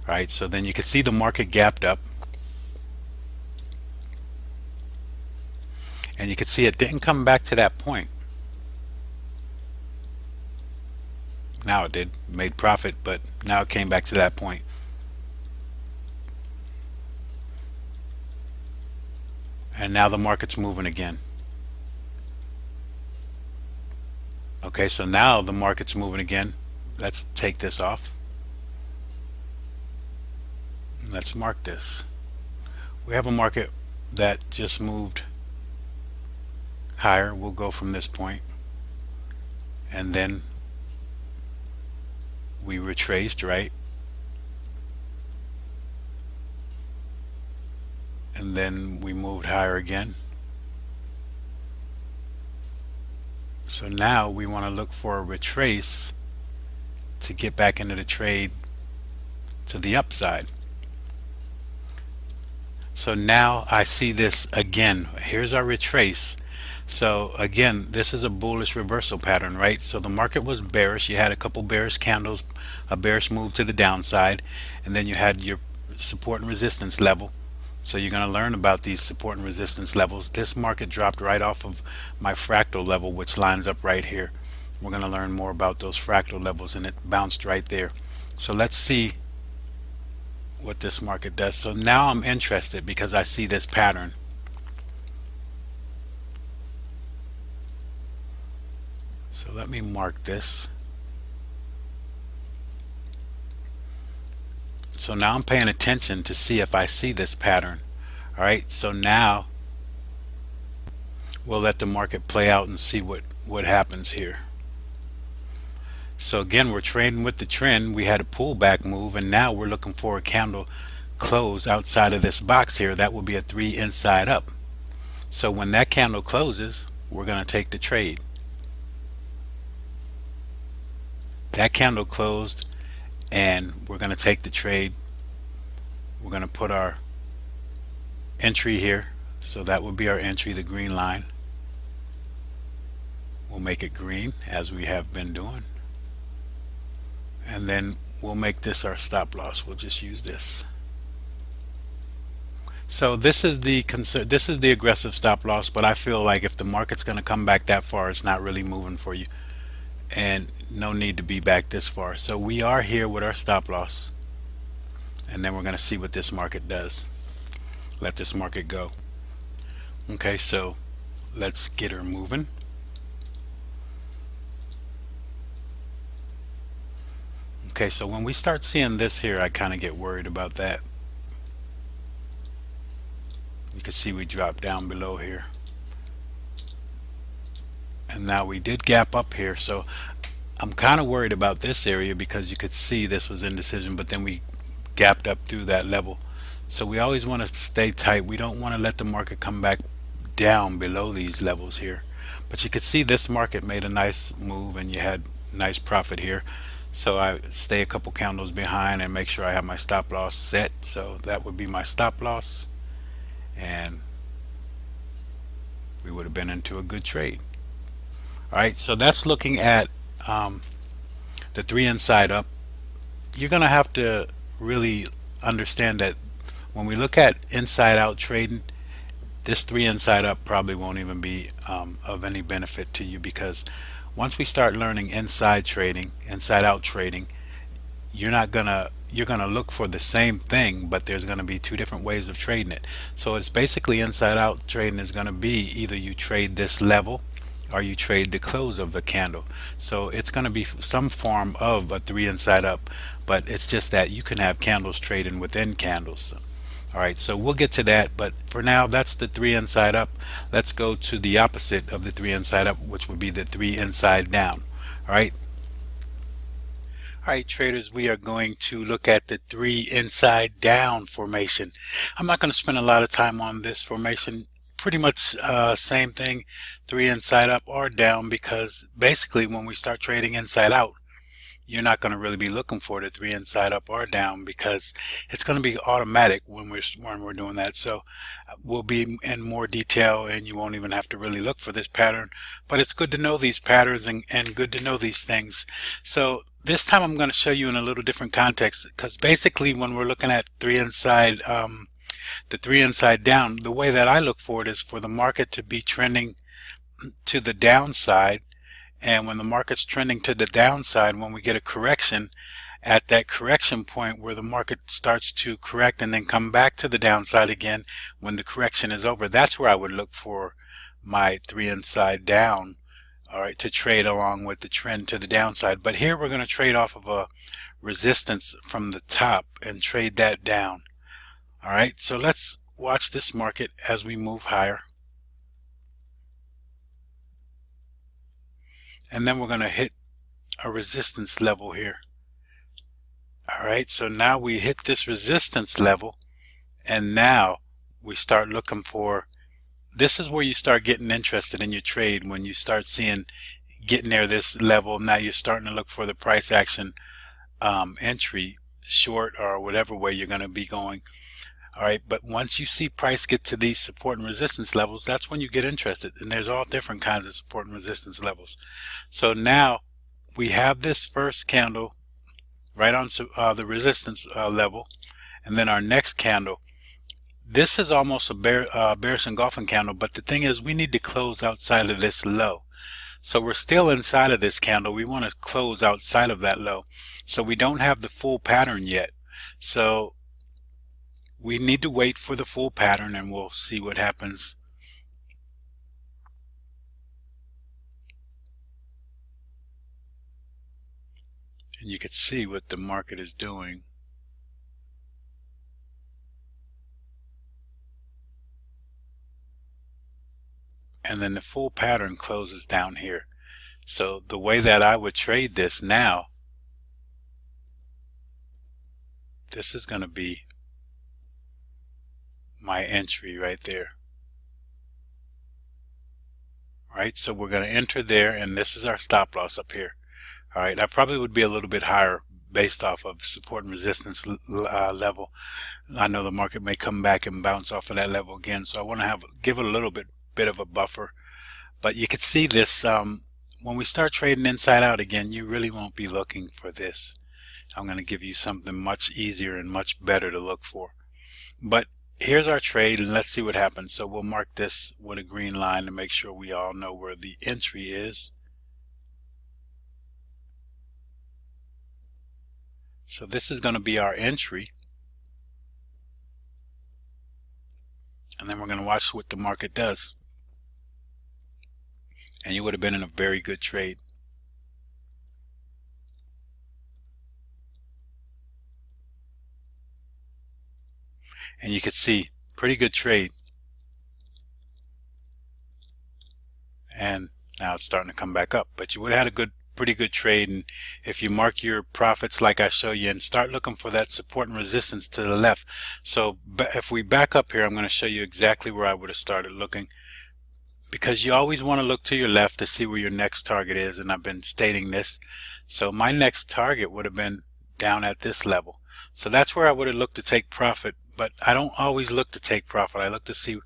All right, so then you can see the market gapped up, and you can see it didn't come back to that point. Now it did, made profit, but now it came back to that point. And now the market's moving again. Okay, so now the market's moving again. Let's take this off. Let's mark this. We have a market that just moved higher. We'll go from this point, and then we retraced, right? And then we moved higher again. So now we want to look for a retrace to get back into the trade to the upside. So now I see this again. Here's our retrace. So again, this is a bullish reversal pattern, right? So the market was bearish. You had a couple bearish candles, a bearish move to the downside, and then you had your support and resistance level. So you're going to learn about these support and resistance levels. This market dropped right off of my fractal level, which lines up right here. We're going to learn more about those fractal levels, and it bounced right there. So let's see what this market does. So now I'm interested because I see this pattern. So let me mark this. So now I'm paying attention to see if I see this pattern. All right, so now we'll let the market play out and see what happens here. So again, we're trading with the trend. We had a pullback move, and now we're looking for a candle close outside of this box here. That will be a 3 inside up. So when that candle closes, we're going to take the trade. That candle closed, and we're going to take the trade. We're going to put our entry here. So that would be our entry, the green line. We'll make it green as we have been doing. And then we'll make this our stop loss. We'll just use this. So this is the aggressive stop loss, but I feel like if the market's going to come back that far, it's not really moving for you, and no need to be back this far. So we are here with our stop loss, and then we're going to see what this market does. Let this market go. Okay, so let's get her moving. Okay, so when we start seeing this here, I kind of get worried about that. You can see we dropped down below here, and now we did gap up here. So I'm kind of worried about this area because you could see this was indecision, but then we gapped up through that level. So we always want to stay tight. We don't want to let the market come back down below these levels here. But you could see this market made a nice move, and you had nice profit here. So I stay a couple candles behind and make sure I have my stop loss set. So that would be my stop loss, and we would have been into a good trade. All right, so that's looking at the 3 inside up. You're gonna have to really understand that when we look at inside out trading, this 3 inside up probably won't even be of any benefit to you, because once we start learning inside out trading, you're gonna look for the same thing, but there's gonna be 2 different ways of trading it. So it's basically inside out trading is gonna be either you trade this level or you trade the close of the candle. So it's going to be some form of a 3 inside up, but it's just that you can have candles trading within candles. All right, so we'll get to that, but for now, that's the 3 inside up. Let's go to the opposite of the 3 inside up, which would be the 3 inside down. All right. All right, traders, we are going to look at the 3 inside down formation. I'm not going to spend a lot of time on this formation. Pretty much same thing, 3 inside up or down, because basically when we start trading inside out, you're not going to really be looking for the 3 inside up or down, because it's going to be automatic when we're doing that. So we'll be in more detail, and you won't even have to really look for this pattern, but it's good to know these patterns and good to know these things. So this time I'm going to show you in a little different context, because basically when we're looking at 3 inside the 3 inside down, the way that I look for it is for the market to be trending to the downside. And when the market's trending to the downside, when we get a correction, at that correction point where the market starts to correct and then come back to the downside again when the correction is over, that's where I would look for my 3 inside down, all right, to trade along with the trend to the downside. But here we're going to trade off of a resistance from the top and trade that down. All right, so let's watch this market as we move higher. And then we're going to hit a resistance level here. All right, so now we hit this resistance level, and now we start looking for, this is where you start getting interested in your trade, when you start seeing getting near this level, now you're starting to look for the price action entry, short or whatever way you're going to be going. All right, but once you see price get to these support and resistance levels, that's when you get interested. And there's all different kinds of support and resistance levels. So now we have this first candle right on the resistance level, and then our next candle. This is almost a bearish engulfing candle, but the thing is we need to close outside of this low. So we're still inside of this candle. We want to close outside of that low. So we don't have the full pattern yet. So we need to wait for the full pattern, and we'll see what happens. And you can see what the market is doing. And then the full pattern closes down here. So the way that I would trade this now, this is going to be my entry right there. Right, so we're going to enter there, and this is our stop loss up here. All right, I probably would be a little bit higher based off of support and resistance level. I know the market may come back and bounce off of that level again, so I want to give it a little bit of a buffer. But you can see this when we start trading inside out again, you really won't be looking for this. I'm going to give you something much easier and much better to look for. But here's our trade, and let's see what happens. So we'll mark this with a green line to make sure we all know where the entry is. So this is going to be our entry, and then we're going to watch what the market does. And you would have been in a very good trade. And you could see pretty good trade. And now it's starting to come back up, but you would have had a pretty good trade. And if you mark your profits like I show you and start looking for that support and resistance to the left. So if we back up here, I'm going to show you exactly where I would have started looking, because you always want to look to your left to see where your next target is, and I've been stating this. So my next target would have been down at this level. So that's where I would have looked to take profit, but I don't always look to take profit. I look to see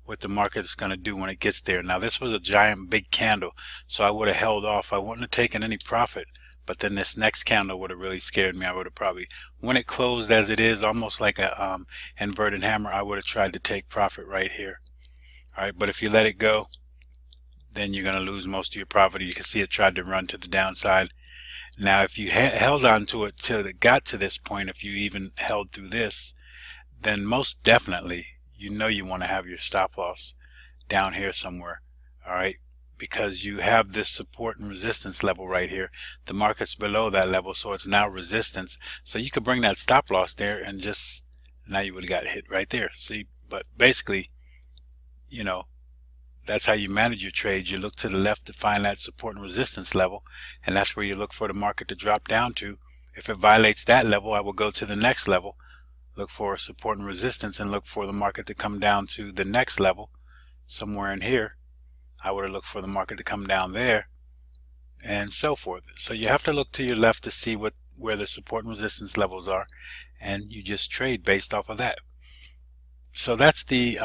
what the market is going to do when it gets there. Now this was a giant big candle, so I would have held off. I wouldn't have taken any profit, but then this next candle would have really scared me. I would have probably, when it closed as it is, almost like a inverted hammer, I would have tried to take profit right here. All right, but if you let it go, then you're going to lose most of your profit. You can see it tried to run to the downside. Now if you held on to it till it got to this point, if you even held through this, then most definitely you know you want to have your stop loss down here somewhere. All right, because you have this support and resistance level right here. The market's below that level, so it's now resistance. So you could bring that stop loss there, and just now you would have got hit right there. See, but basically, you know, that's how you manage your trades. You look to the left to find that support and resistance level, and that's where you look for the market to drop down to. If it violates that level, I will go to the next level, look for support and resistance, and look for the market to come down to the next level somewhere in here. I would have looked for the market to come down there, and so forth. So you have to look to your left to see where the support and resistance levels are, and you just trade based off of that. So that's the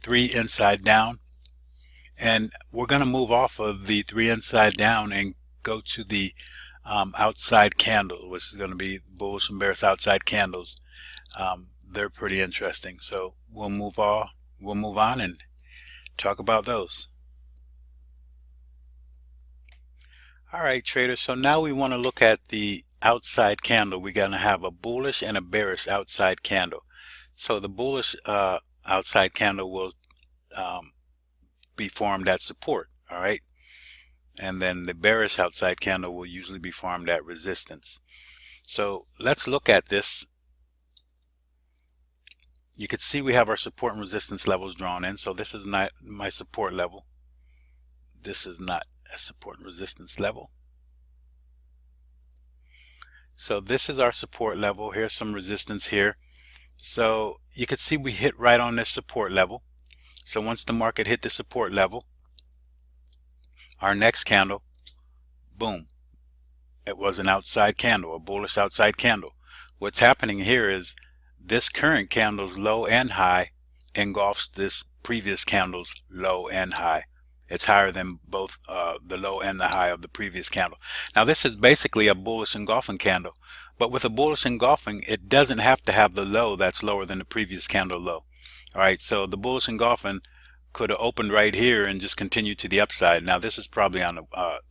3 inside down. And we're going to move off of the 3 inside down and go to the outside candle, which is going to be bullish and bearish outside candles. They're pretty interesting. So we'll move on and talk about those. All right, traders. So now we want to look at the outside candle. We're going to have a bullish and a bearish outside candle. So the bullish outside candle will be formed at support, all right, and then the bearish outside candle will usually be formed at resistance. So let's look at this. You can see we have our support and resistance levels drawn in. So this is not my support level, this is not a support and resistance level. So this is our support level. Here's some resistance here. So you can see we hit right on this support level. So once the market hit the support level, Our next candle, boom, it was an outside candle, a bullish outside candle. What's happening here is this current candle's low and high engulfs this previous candle's low and high. It's higher than both the low and the high of the previous candle. Now this is basically a bullish engulfing candle, but with a bullish engulfing, it doesn't have to have the low that's lower than the previous candle low. All right, so the bullish engulfing could have opened right here and just continued to the upside. Now this is probably on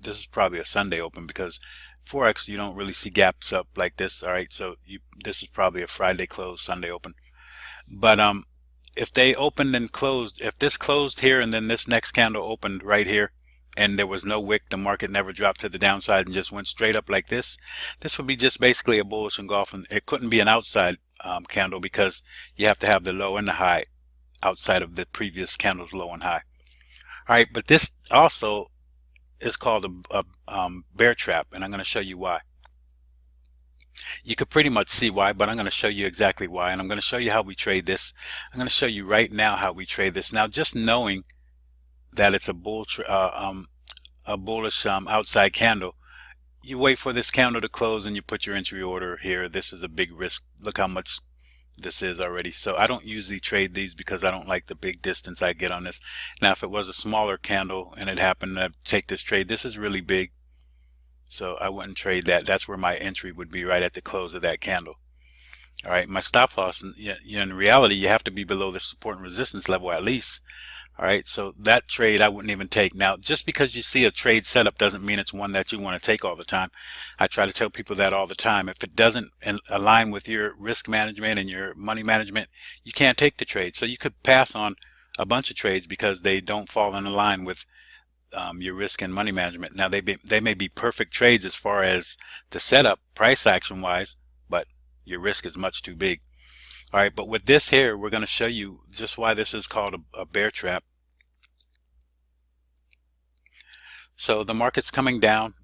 this is probably a Sunday open, because Forex you don't really see gaps up like this. All right, so this is probably a Friday close, Sunday open. But if they opened and closed, if this closed here and then this next candle opened right here and there was no wick, the market never dropped to the downside and just went straight up like this would be just basically a bullish engulfing. It couldn't be an outside candle, because you have to have the low and the high outside of the previous candle's low and high. All right, but this also is called a bear trap, and I'm going to show you why. You could pretty much see why, but I'm going to show you exactly why, and I'm going to show you how we trade this. I'm going to show you right now how we trade this. Now, just knowing that it's a bullish outside candle, you wait for this candle to close and you put your entry order here. This is a big risk. Look how much this is already. So I don't usually trade these because I don't like the big distance I get on this. Now, if it was a smaller candle and it happened to take this trade, this is really big, so I wouldn't trade that. That's where my entry would be, right at the close of that candle. All right, my stop loss, in reality, you have to be below the support and resistance level at least. All right, so that trade I wouldn't even take. Now, just because you see a trade setup doesn't mean it's one that you want to take all the time. I try to tell people that all the time. If it doesn't align with your risk management and your money management, you can't take the trade. So you could pass on a bunch of trades because they don't fall in line with your risk and money management. Now, they may be perfect trades as far as the setup, price action wise, but your risk is much too big. All right, but with this here, we're going to show you just why this is called a bear trap. So the market's coming down.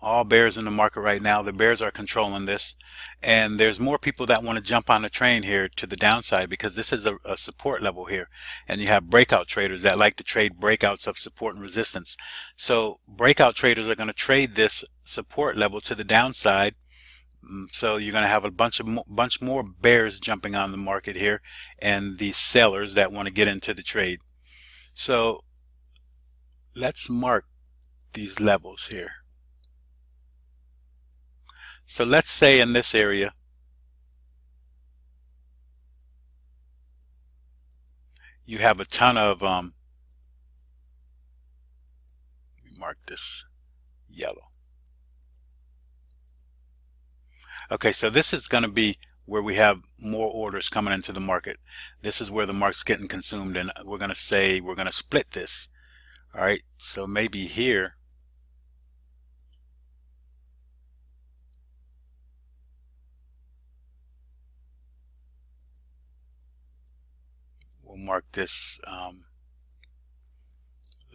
All bears in the market right now. The bears are controlling this, and there's more people that want to jump on the train here to the downside, because this is a support level here, and you have breakout traders that like to trade breakouts of support and resistance. So breakout traders are going to trade this support level to the downside. So you're going to have a bunch more bears jumping on the market here, and these sellers that want to get into the trade. So let's mark these levels here. So let's say in this area you have a ton of let me mark this yellow. Okay, so this is going to be where we have more orders coming into the market. This is where the market's getting consumed, and we're going to say we're going to split this. All right, so maybe here we'll mark this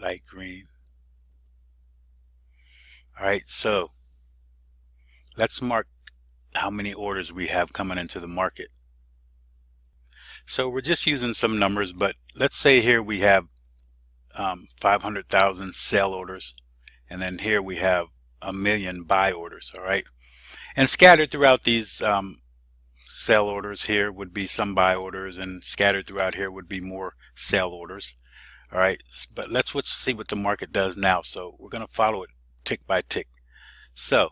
light green. All right, so let's mark how many orders we have coming into the market. So we're just using some numbers, but let's say here we have 500,000 sell orders, and then here we have 1 million buy orders. All right, and scattered throughout these sell orders here would be some buy orders, and scattered throughout here would be more sell orders. All right, but let's see what the market does now. So we're going to follow it tick by tick. So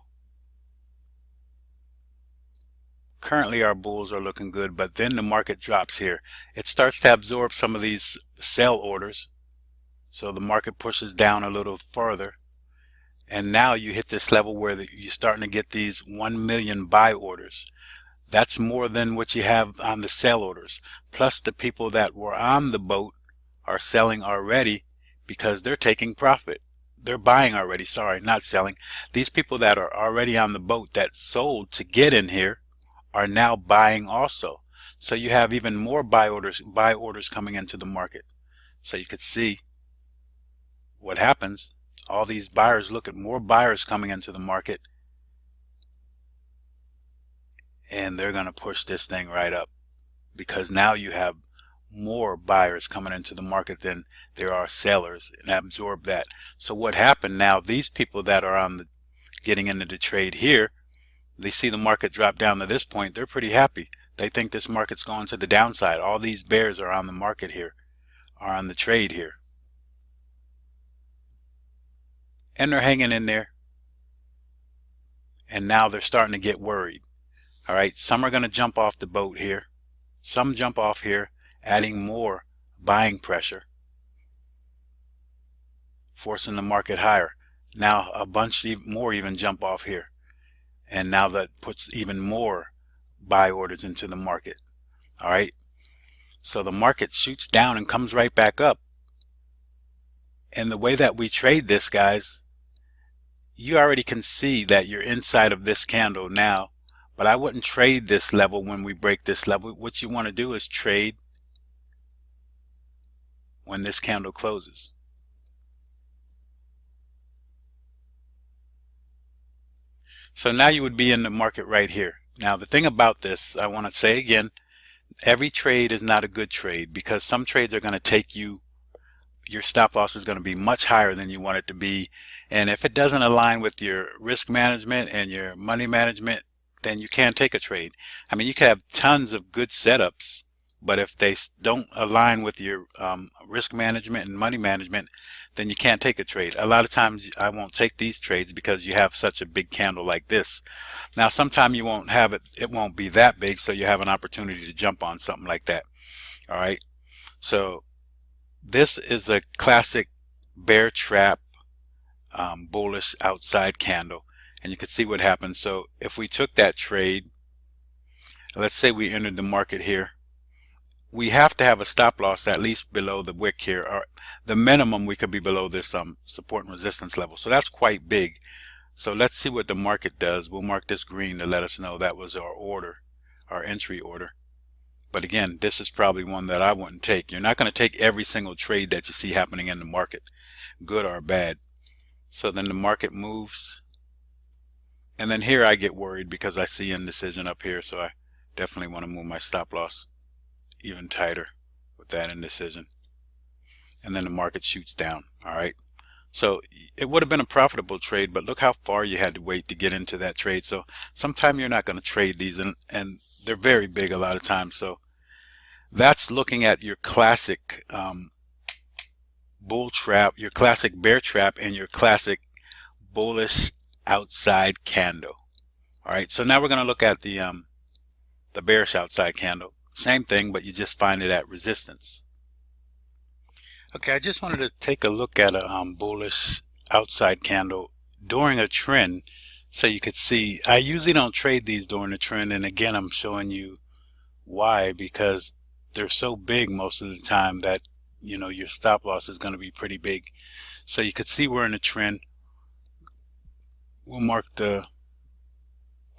currently our bulls are looking good, but then the market drops here. It starts to absorb some of these sell orders, so the market pushes down a little further, and now you hit this level where you're starting to get these 1 million buy orders. That's more than what you have on the sell orders. Plus the people that were on the boat are selling already because they're taking profit. They're buying already, sorry, not selling. These people that are already on the boat that sold to get in here are now buying also. So you have even more buy orders coming into the market. So you could see what happens. All these buyers, look at more buyers coming into the market, and they're going to push this thing right up, because now you have more buyers coming into the market than there are sellers, and absorb that. So what happened now, these people that are on the getting into the trade here, they see the market drop down to this point, they're pretty happy. They think this market's going to the downside. All these bears are on the market here, are on the trade here, and they're hanging in there. And now they're starting to get worried. All right, some are going to jump off the boat here. Some jump off here, adding more buying pressure, forcing the market higher. Now a bunch more even jump off here, and now that puts even more buy orders into the market. All right, so the market shoots down and comes right back up. And the way that we trade this, guys, you already can see that you're inside of this candle now, but I wouldn't trade this level when we break this level. What you want to do is trade when this candle closes. So now you would be in the market right here. Now the thing about this, I want to say again, every trade is not a good trade, because some trades are going to take you, your stop loss is going to be much higher than you want it to be, and if it doesn't align with your risk management and your money management, then you can't take a trade. I mean, you can have tons of good setups, but if they don't align with your risk management and money management, then you can't take a trade. A lot of times I won't take these trades because you have such a big candle like this. Now sometime you won't have it, it won't be that big, so you have an opportunity to jump on something like that. All right, so this is a classic bear trap bullish outside candle, and you can see what happens. So if we took that trade, let's say we entered the market here, we have to have a stop loss at least below the wick here, or the minimum we could be below this support and resistance level. So that's quite big. So let's see what the market does. We'll mark this green to let us know that was our order, our entry order. But again, this is probably one that I wouldn't take. You're not going to take every single trade that you see happening in the market, good or bad. So then the market moves, and then here I get worried because I see indecision up here, so I definitely want to move my stop loss even tighter with that indecision. And then the market shoots down. All right, so it would have been a profitable trade, but look how far you had to wait to get into that trade. So sometime you're not going to trade these, and they're very big a lot of times. So that's looking at your classic bull trap, your classic bear trap, and your classic bullish outside candle. All right, so now we're going to look at the bearish outside candle. Same thing, but you just find it at resistance. Okay, I just wanted to take a look at a bullish outside candle during a trend, so you could see. I usually don't trade these during a trend, and again I'm showing you why, because they're so big most of the time that, you know, your stop loss is going to be pretty big. So you could see we're in a trend. We'll mark the,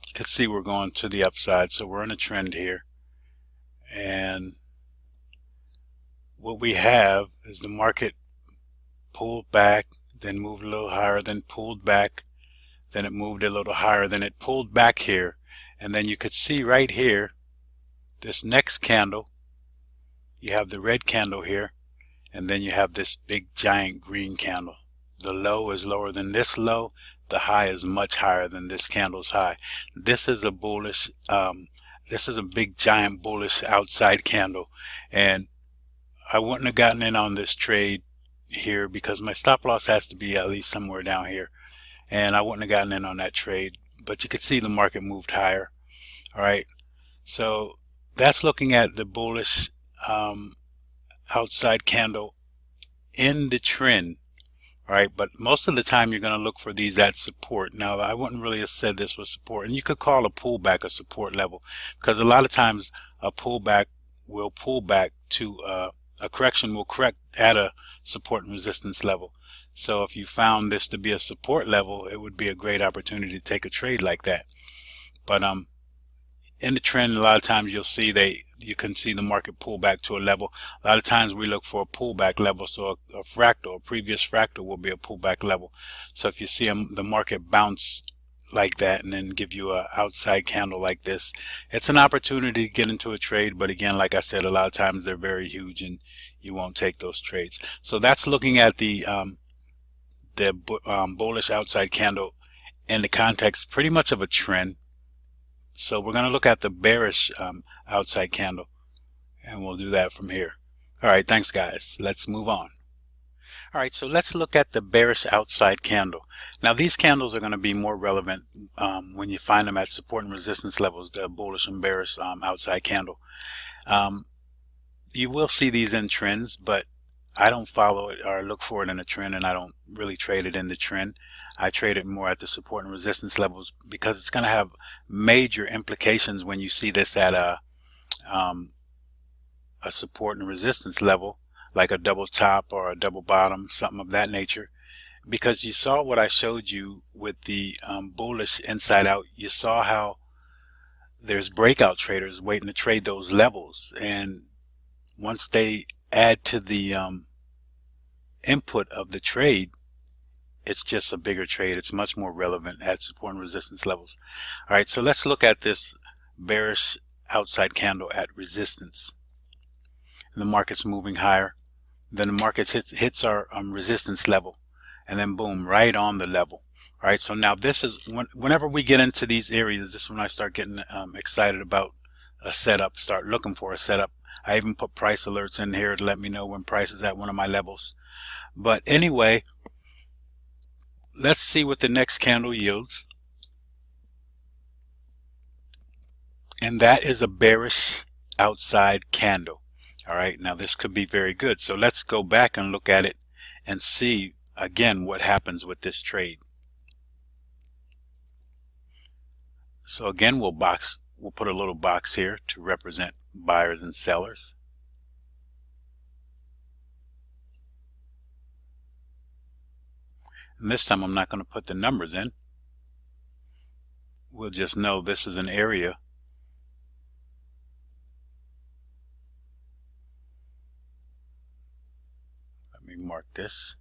you could see we're going to the upside, so we're in a trend here. And what we have is the market pulled back, then moved a little higher, then pulled back, then it moved a little higher, then it pulled back here. And then you could see right here, this next candle, you have the red candle here, and then you have this big giant green candle. The low is lower than this low, the high is much higher than this candle's high. This is a bullish, this is a big giant bullish outside candle, and I wouldn't have gotten in on this trade here because my stop loss has to be at least somewhere down here, and I wouldn't have gotten in on that trade. But you could see the market moved higher. All right, so that's looking at the bullish outside candle in the trend. All right, but most of the time you're going to look for these at support. Now, I wouldn't really have said this was support, and you could call a pullback a support level, because a lot of times a pullback will pull back to a correction will correct at a support and resistance level. So if you found this to be a support level, it would be a great opportunity to take a trade like that. But in the trend, a lot of times you'll see you can see the market pull back to a level. A lot of times we look for a pullback level, so a fractal, a previous fractal will be a pullback level. So if you see the market bounce like that and then give you a outside candle like this. It's an opportunity to get into a trade, but again, like I said, a lot of times they're very huge and you won't take those trades. So that's looking at the bullish outside candle in the context pretty much of a trend. So we're going to look at the bearish outside candle, and we'll do that from here. All right, thanks guys. Let's move on. All right, so let's look at the bearish outside candle. Now these candles are going to be more relevant when you find them at support and resistance levels, the bullish and bearish outside candle. You will see these in trends, but I don't follow it or look for it in a trend, and I don't really trade it in the trend. I trade it more at the support and resistance levels because it's going to have major implications when you see this at a support and resistance level, like a double top or a double bottom, something of that nature. Because you saw what I showed you with the bullish inside out. You saw how there's breakout traders waiting to trade those levels, and once they add to the input of the trade, it's just a bigger trade. It's much more relevant at support and resistance levels. All right, so let's look at this bearish outside candle at resistance. And the market's moving higher. Then the market hits our resistance level, and then boom, right on the level. All right, so now this is whenever we get into these areas, this is when I start getting excited about a setup, start looking for a setup. I even put price alerts in here to let me know when price is at one of my levels. But anyway, let's see what the next candle yields. And that is a bearish outside candle. All right, now this could be very good. So let's go back and look at it and see again what happens with this trade. So again, we'll put a little box here to represent buyers and sellers. And this time I'm not going to put the numbers in. We'll just know this is an area Let me mark this.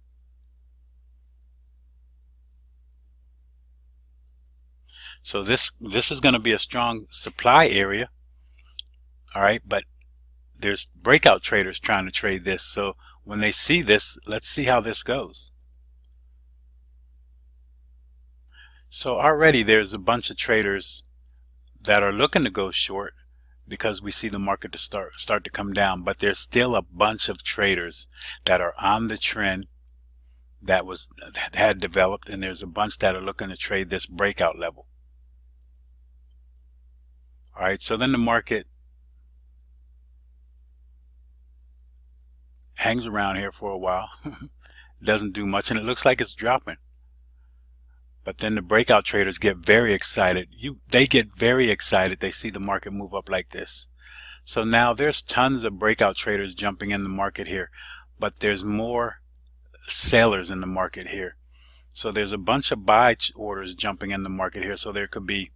So this is going to be a strong supply area. All right, but there's breakout traders trying to trade this. So when they see this, let's see how this goes. So already there's a bunch of traders that are looking to go short because we see the market to start to come down, but there's still a bunch of traders that are on the trend that had developed, and there's a bunch that are looking to trade this breakout level. All right, so then the market hangs around here for a while, doesn't do much, and it looks like it's dropping. But then the breakout traders get very excited. They get very excited. They see the market move up like this. So now there's tons of breakout traders jumping in the market here, but there's more sellers in the market here. So there's a bunch of buy orders jumping in the market here. So there could be,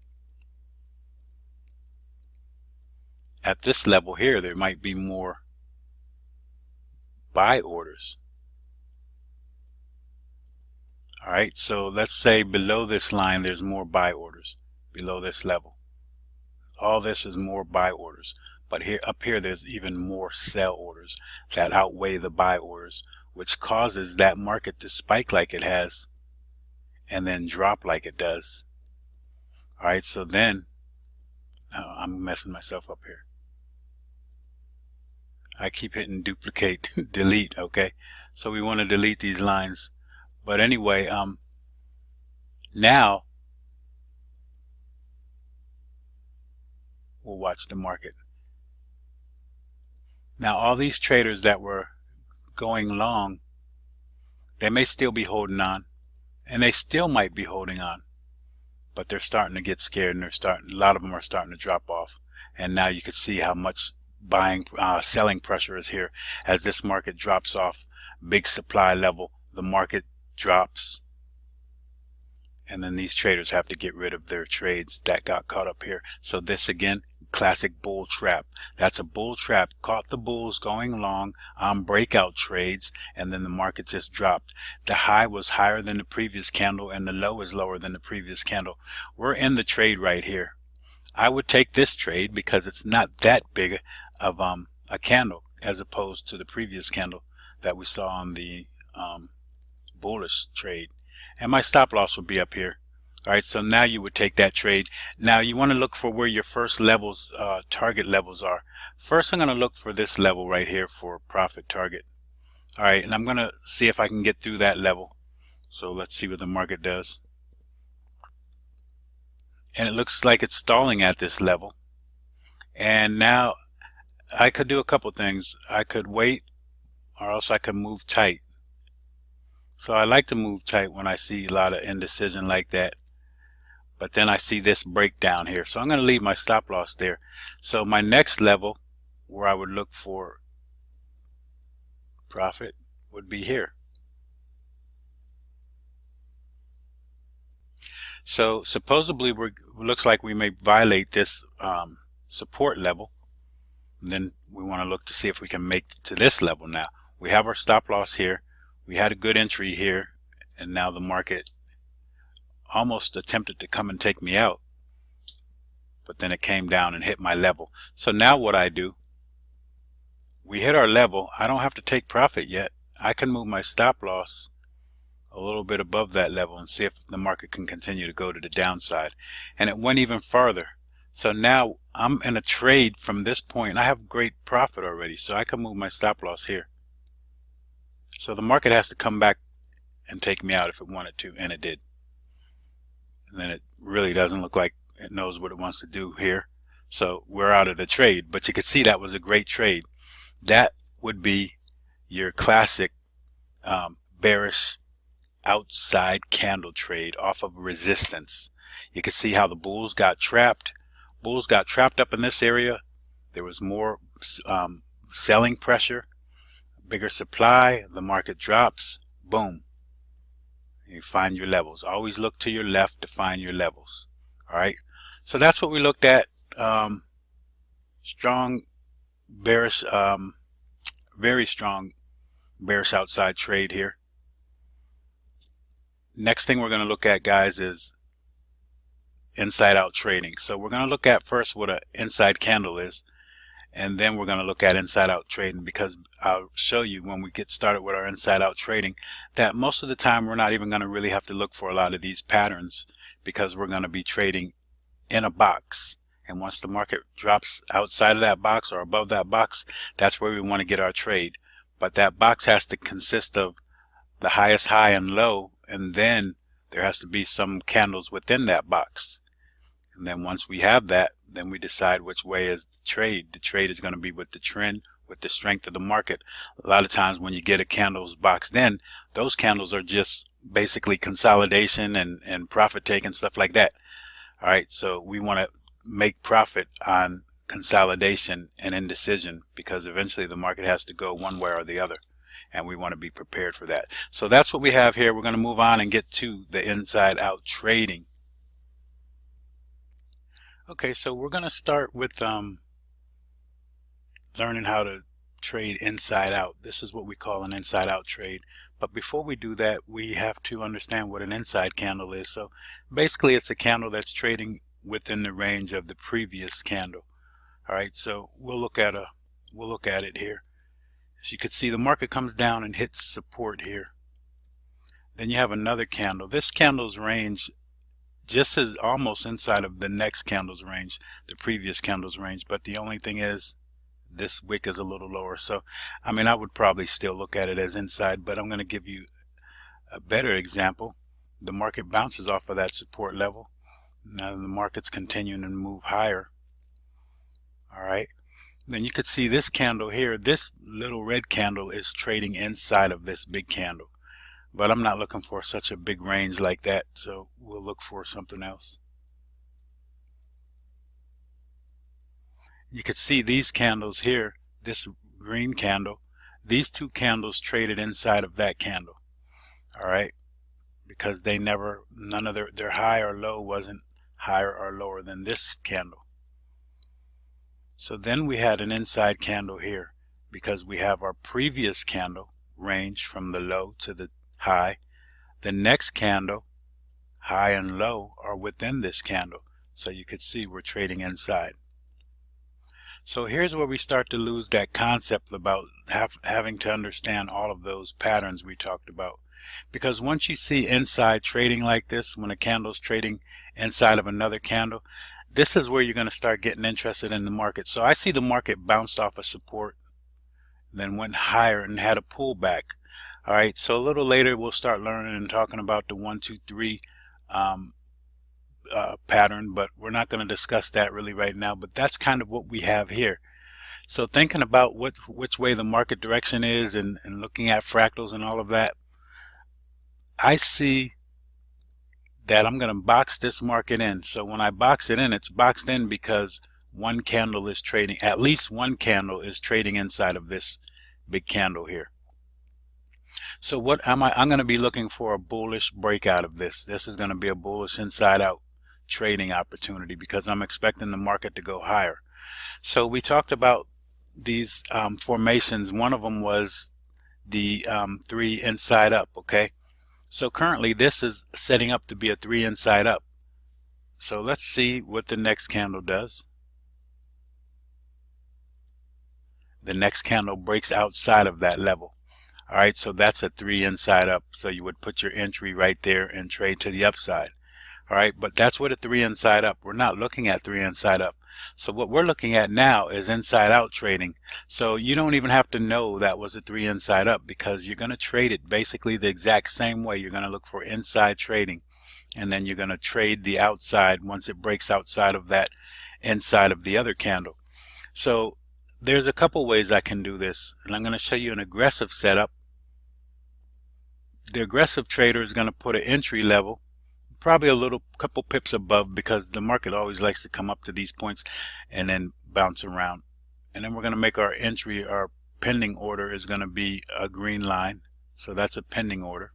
at this level here, there might be more buy orders. All right, so let's say below this line there's more buy orders below this level. All this is more buy orders, but here up here there's even more sell orders that outweigh the buy orders, which causes that market to spike like it has and then drop like it does. All right, so then I'm messing myself up here. I keep hitting duplicate, delete. Okay, so we want to delete these lines. But anyway, now we'll watch the market. Now all these traders that were going long, they may still be holding on, and they still might be holding on, but they're starting to get scared, and a lot of them are starting to drop off. And now you can see how much selling pressure is here as this market drops off big supply level. The market drops, and then these traders have to get rid of their trades that got caught up here. So this again classic bull trap. That's a bull trap. Caught the bulls going long on breakout trades, and then the market just dropped. The high was higher than the previous candle and the low is lower than the previous candle. We're in the trade right here. I would take this trade because it's not that big of a candle as opposed to the previous candle that we saw on the bullish trade. And my stop loss would be up here. All right, so now you would take that trade. Now you want to look for where your first levels, target levels are. First, I'm going to look for this level right here for profit target. All right, and I'm going to see if I can get through that level. So let's see what the market does. And it looks like it's stalling at this level. And now I could do a couple things. I could wait, or else I could move tight. So I like to move tight when I see a lot of indecision like that. But then I see this breakdown here. So I'm going to leave my stop loss there. So my next level where I would look for profit would be here. So supposedly looks like we may violate this support level. And then we want to look to see if we can make it to this level now. We have our stop loss here. We had a good entry here. And now the market almost attempted to come and take me out, but then it came down and hit my level. So now what I do, we hit our level. I don't have to take profit yet. I can move my stop loss a little bit above that level and see if the market can continue to go to the downside. And it went even farther. So now I'm in a trade from this point, and I have great profit already, so I can move my stop loss here. So the market has to come back and take me out if it wanted to, and it did. And then it really doesn't look like it knows what it wants to do here. So we're out of the trade. But you could see that was a great trade. That would be your classic bearish outside candle trade off of resistance. You can see how the bulls got trapped. Bulls got trapped up in this area. There was more selling pressure, bigger supply. The market drops. Boom. You find your levels. Always look to your left to find your levels. All right. So that's what we looked at. Strong bearish, very strong bearish outside trade here. Next thing we're going to look at, guys, is inside out trading. So we're going to look at first what an inside candle is, and then we're going to look at inside out trading, because I'll show you when we get started with our inside out trading that most of the time we're not even going to really have to look for a lot of these patterns, because we're going to be trading in a box. And once the market drops outside of that box or above that box, that's where we want to get our trade. But that box has to consist of the highest high and low, and then there has to be some candles within that box. And then once we have that, then we decide which way is the trade. The trade is going to be with the trend, with the strength of the market. A lot of times when you get a candles boxed in, those candles are just basically consolidation and profit taking, stuff like that. All right, so we want to make profit on consolidation and indecision, because eventually the market has to go one way or the other, and we want to be prepared for that. So that's what we have here. We're going to move on and get to the inside out trading. Okay, so we're going to start with learning how to trade inside out. This is what we call an inside out trade. But before we do that, we have to understand what an inside candle is. So basically it's a candle that's trading within the range of the previous candle. All right, so we'll look at it here. As you can see, the market comes down and hits support here. Then you have another candle. This candle's range just is almost inside of the next candle's range, the previous candle's range, but the only thing is this wick is a little lower. So I mean, I would probably still look at it as inside, but I'm going to give you a better example. The market bounces off of that support level. Now the market's continuing to move higher. All right, then you could see this candle here. This little red candle is trading inside of this big candle. But I'm not looking for such a big range like that, so we'll look for something else. You could see these candles here, this green candle, these two candles traded inside of that candle. All right, because they never, none of their high or low wasn't higher or lower than this candle. So then we had an inside candle here because we have our previous candle range from the low to the high. The next candle, high and low, are within this candle. So you could see we're trading inside. So here's where we start to lose that concept about having to understand all of those patterns we talked about. Because once you see inside trading like this, when a candle's trading inside of another candle, this is where you're going to start getting interested in the market. So I see the market bounced off of support, then went higher and had a pullback. All right, so a little later we'll start learning and talking about the 1, 2, 3 pattern, but we're not going to discuss that really right now. But that's kind of what we have here. So thinking about which way the market direction is and looking at fractals and all of that, I see that I'm going to box this market in. So when I box it in, it's boxed in because one candle is trading, at least one candle is trading inside of this big candle here. So what am I'm going to be looking for a bullish breakout of this. This is going to be a bullish inside out trading opportunity because I'm expecting the market to go higher. So we talked about these formations. One of them was the 3 inside up. Okay, so currently this is setting up to be a 3 inside up. So let's see what the next candle does. The next candle breaks outside of that level. All right, so that's a 3 inside up. So you would put your entry right there and trade to the upside. All right, but that's what a 3 inside up. We're not looking at 3 inside up. So what we're looking at now is inside out trading. So you don't even have to know that was a 3 inside up because you're going to trade it basically the exact same way. You're going to look for inside trading, and then you're going to trade the outside once it breaks outside of that inside of the other candle. So there's a couple ways I can do this, and I'm going to show you an aggressive setup. The aggressive trader is going to put an entry level probably a couple pips above because the market always likes to come up to these points and then bounce around. And then we're going to make our entry, our pending order is going to be a green line. So that's a pending order.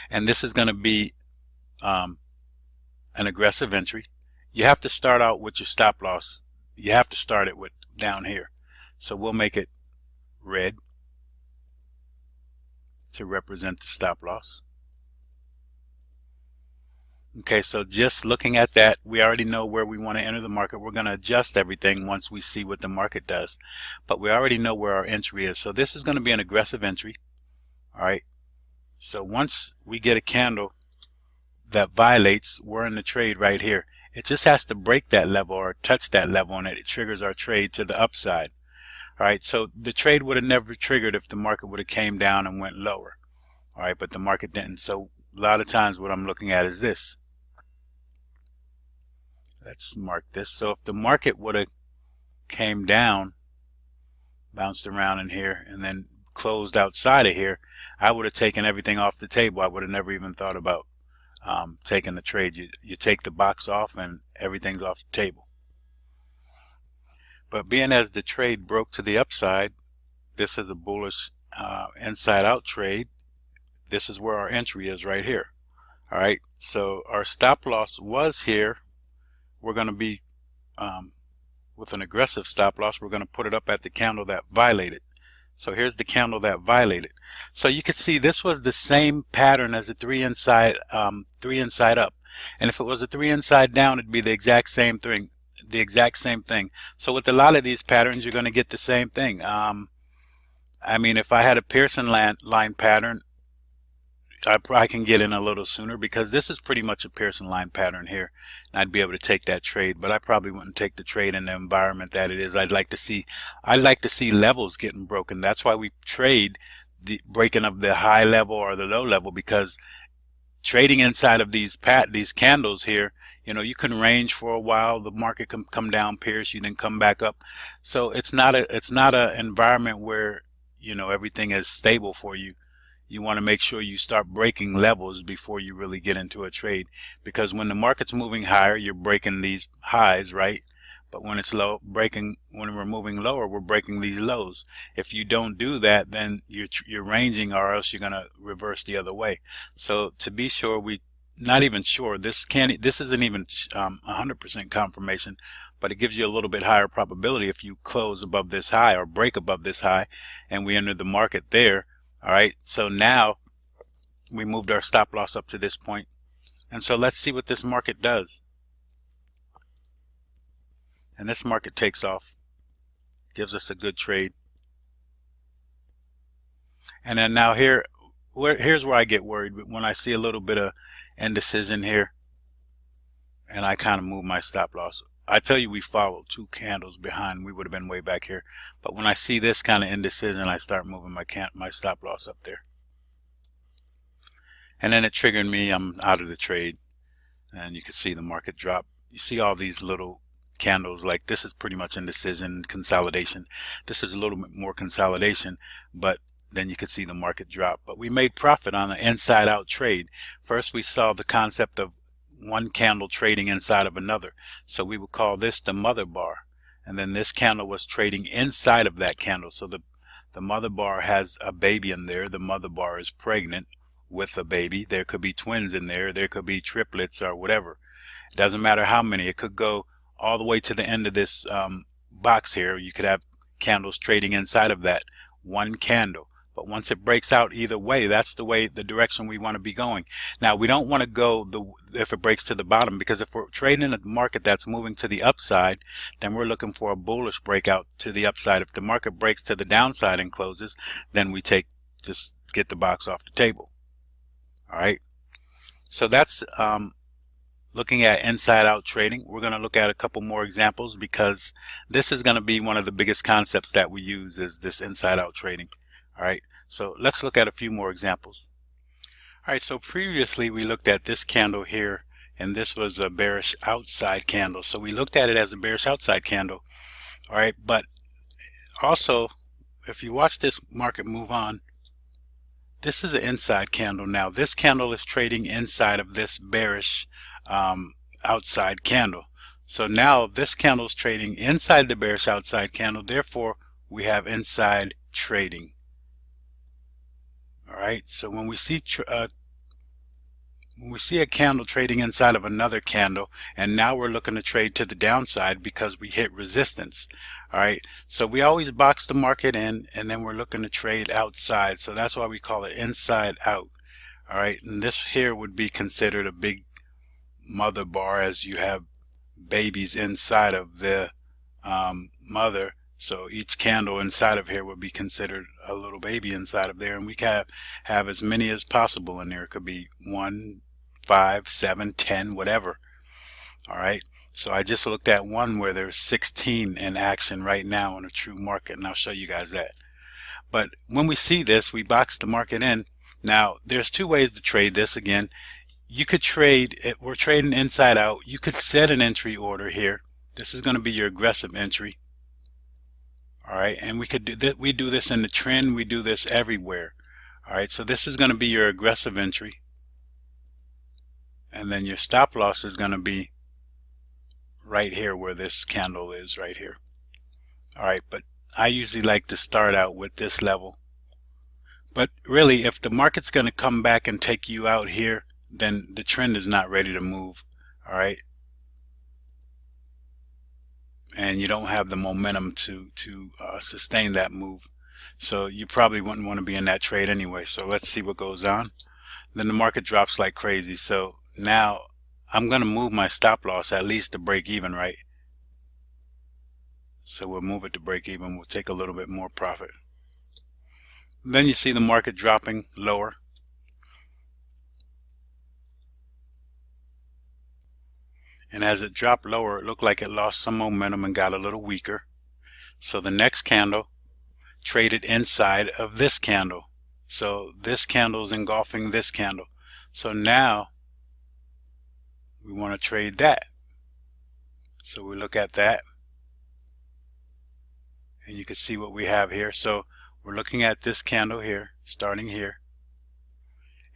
And this is going to be an aggressive entry. You have to start out with your stop loss. You have to start it with down here. So we'll make it red to represent the stop loss. Okay, so just looking at that, we already know where we want to enter the market. We're going to adjust everything once we see what the market does, but we already know where our entry is. So this is going to be an aggressive entry. All right, so once we get a candle that violates, we're in the trade right here. It just has to break that level or touch that level, and it triggers our trade to the upside. All right, so the trade would have never triggered if the market would have came down and went lower. All right, but the market didn't. So a lot of times what I'm looking at is this. Let's mark this. So if the market would have came down, bounced around in here, and then closed outside of here, I would have taken everything off the table. I would have never even thought about taking the trade. You take the box off and everything's off the table. But being as the trade broke to the upside, this is a bullish inside out trade. This is where our entry is right here. All right, so our stop loss was here. We're going to be with an aggressive stop loss. We're going to put it up at the candle that violated. So here's the candle that violated. So you could see this was the same pattern as a 3 inside up. And if it was a 3 inside down, it'd be the exact same thing. So with a lot of these patterns, you're going to get the same thing. I mean, if I had a Pearson line pattern, I can get in a little sooner because this is pretty much a Pearson line pattern here. And I'd be able to take that trade, but I probably wouldn't take the trade in the environment that it is. I'd like to see levels getting broken. That's why we trade the breaking of the high level or the low level, because trading inside of these candles here, you know, you can range for a while. The market can come down, pierce you, then come back up. So it's not a environment where, you know, everything is stable for you. You want to make sure you start breaking levels before you really get into a trade, because when the market's moving higher, you're breaking these highs, right? But when it's when we're moving lower, we're breaking these lows. If you don't do that, then you're ranging, or else you're going to reverse the other way. So to be sure we not even sure. This isn't even 100% confirmation, but it gives you a little bit higher probability if you close above this high or break above this high, and we enter the market there. All right, so now we moved our stop loss up to this point, and so let's see what this market does. And this market takes off, gives us a good trade. And then now here's where I get worried when I see a little bit of indecision here, and I kind of move my stop loss. I tell you, we followed 2 candles behind. We would have been way back here. But when I see this kind of indecision, I start moving my stop loss up there. And then it triggered me. I'm out of the trade. And you can see the market drop. You see all these little candles, like this is pretty much indecision, consolidation. This is a little bit more consolidation, but then you could see the market drop. But we made profit on an inside out trade. First, we saw the concept of one candle trading inside of another. So we would call this the mother bar. And then this candle was trading inside of that candle. So the mother bar has a baby in there. The mother bar is pregnant with a baby. There could be twins in there. There could be triplets or whatever. It doesn't matter how many. It could go all the way to the end of this box here. You could have candles trading inside of that one candle. But once it breaks out either way, that's the direction we want to be going. Now, we don't want to go if it breaks to the bottom, because if we're trading in a market that's moving to the upside, then we're looking for a bullish breakout to the upside. If the market breaks to the downside and closes, then we just get the box off the table. All right. So that's looking at inside out trading. We're going to look at a couple more examples, because this is going to be one of the biggest concepts that we use, is this inside out trading. All right, so let's look at a few more examples. All right, so previously we looked at this candle here, and this was a bearish outside candle. So we looked at it as a bearish outside candle. All right, but also if you watch this market move on, this is an inside candle. Now this candle is trading inside of this bearish outside candle. So now this candle is trading inside the bearish outside candle. Therefore, we have inside trading. All right. So when we see a candle trading inside of another candle, and now we're looking to trade to the downside because we hit resistance. All right. So we always box the market in, and then we're looking to trade outside. So that's why we call it inside out. All right. And this here would be considered a big mother bar, as you have babies inside of the mother. So each candle inside of here would be considered a little baby inside of there, and we can have as many as possible in there. It could be 1, 5, 7, 10, whatever. All right. So I just looked at one where there's 16 in action right now in a true market, and I'll show you guys that. But when we see this, we box the market in. Now there's 2 ways to trade this. Again, you could trade it. We're trading inside out. You could set an entry order here. This is going to be your aggressive entry. All right, and we could do that. We do this in the trend. We do this everywhere. All right, so this is going to be your aggressive entry, and then your stop loss is going to be right here where this candle is, right here. All right, but I usually like to start out with this level. But really, if the market's going to come back and take you out here, then the trend is not ready to move. All right, and you don't have the momentum to sustain that move, so you probably wouldn't want to be in that trade anyway. So let's see what goes on. Then the market drops like crazy. So now I'm going to move my stop loss at least to break even, right? So we'll move it to break even. We'll take a little bit more profit. Then you see the market dropping lower. And as it dropped lower, it looked like it lost some momentum and got a little weaker. So the next candle traded inside of this candle. So this candle is engulfing this candle. So now we want to trade that. So we look at that, and you can see what we have here. So we're looking at this candle here, starting here,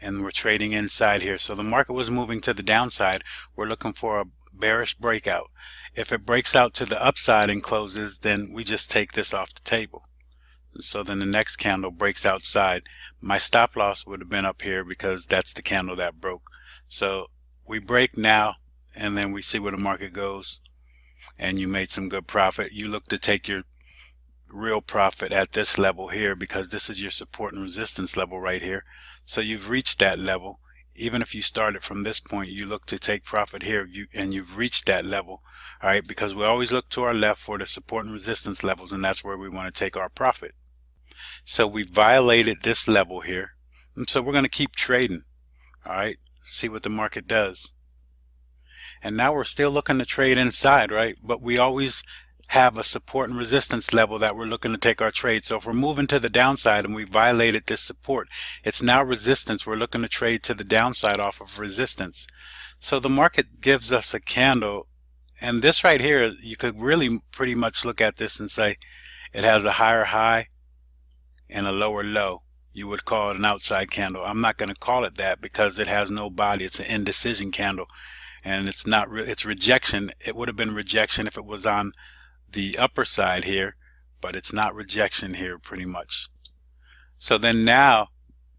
and we're trading inside here. So the market was moving to the downside. We're looking for a bearish breakout. If it breaks out to the upside and closes, then we just take this off the table. So then the next candle breaks outside. My stop loss would have been up here because that's the candle that broke. So we break now, and then we see where the market goes, and you made some good profit. You look to take your real profit at this level here, because this is your support and resistance level right here. So you've reached that level. Even if you started from this point, you look to take profit here, and you've reached that level. All right, because we always look to our left for the support and resistance levels, and that's where we want to take our profit. So we violated this level here, and so we're going to keep trading. All right, see what the market does. And now we're still looking to trade inside, right? But we always have a support and resistance level that we're looking to take our trade. So if we're moving to the downside and we violated this support, it's now resistance. We're looking to trade to the downside off of resistance. So the market gives us a candle, and this right here, you could really pretty much look at this and say it has a higher high and a lower low. You would call it an outside candle. I'm not going to call it that because it has no body. It's an indecision candle, and it's not it's rejection. It would have been rejection if it was on the upper side here, but it's not rejection here pretty much. So then now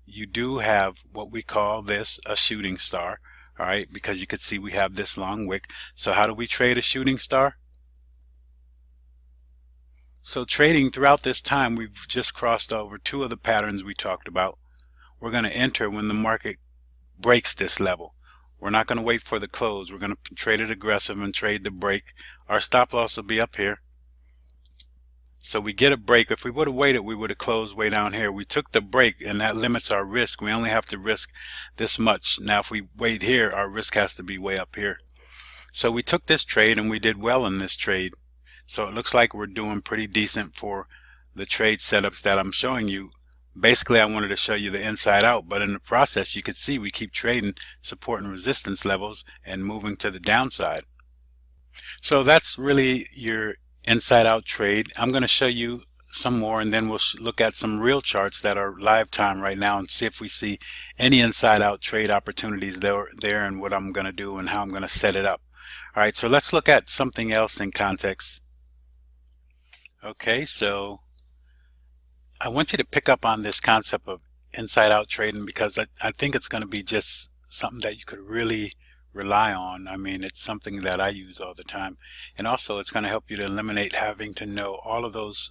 you do have what we call this a shooting star, all right, because you could see we have this long wick. So how do we trade a shooting star? So trading throughout this time, we've just crossed over two of the patterns we talked about. We're going to enter when the market breaks this level. We're not going to wait for the close. We're going to trade it aggressive and trade the break. Our stop loss will be up here. So we get a break. If we would have waited, we would have closed way down here. We took the break, and that limits our risk. We only have to risk this much. Now if we wait here, our risk has to be way up here. So we took this trade, and we did well in this trade. So it looks like we're doing pretty decent for the trade setups that I'm showing you. Basically, I wanted to show you the inside out, but in the process you could see we keep trading support and resistance levels and moving to the downside. So that's really your inside out trade. I'm going to show you some more, and then we'll look at some real charts that are live time right now and see if we see any inside out trade opportunities there and what I'm going to do and how I'm going to set it up. All right, so let's look at something else in context. Okay, so I want you to pick up on this concept of inside out trading, because I think it's going to be just something that you could really rely on. I mean, it's something that I use all the time, and also it's going to help you to eliminate having to know all of those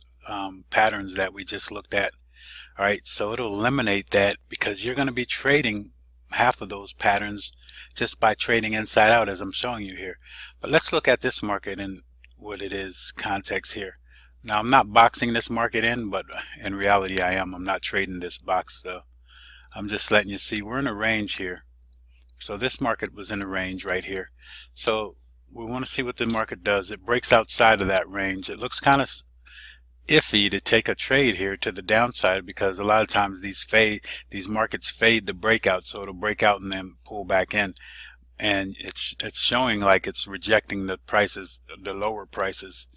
patterns that we just looked at. All right, so it'll eliminate that because you're going to be trading half of those patterns just by trading inside out, as I'm showing you here. But let's look at this market and what it is context here. Now I'm not boxing this market in, but in reality I am. I'm not trading this box though. I'm just letting you see we're in a range here. So this market was in a range right here. So we want to see what the market does. It breaks outside of that range. It looks kind of iffy to take a trade here to the downside, because a lot of times these markets fade the breakout, so it'll break out and then pull back in, and it's showing like it's rejecting the prices, the lower prices.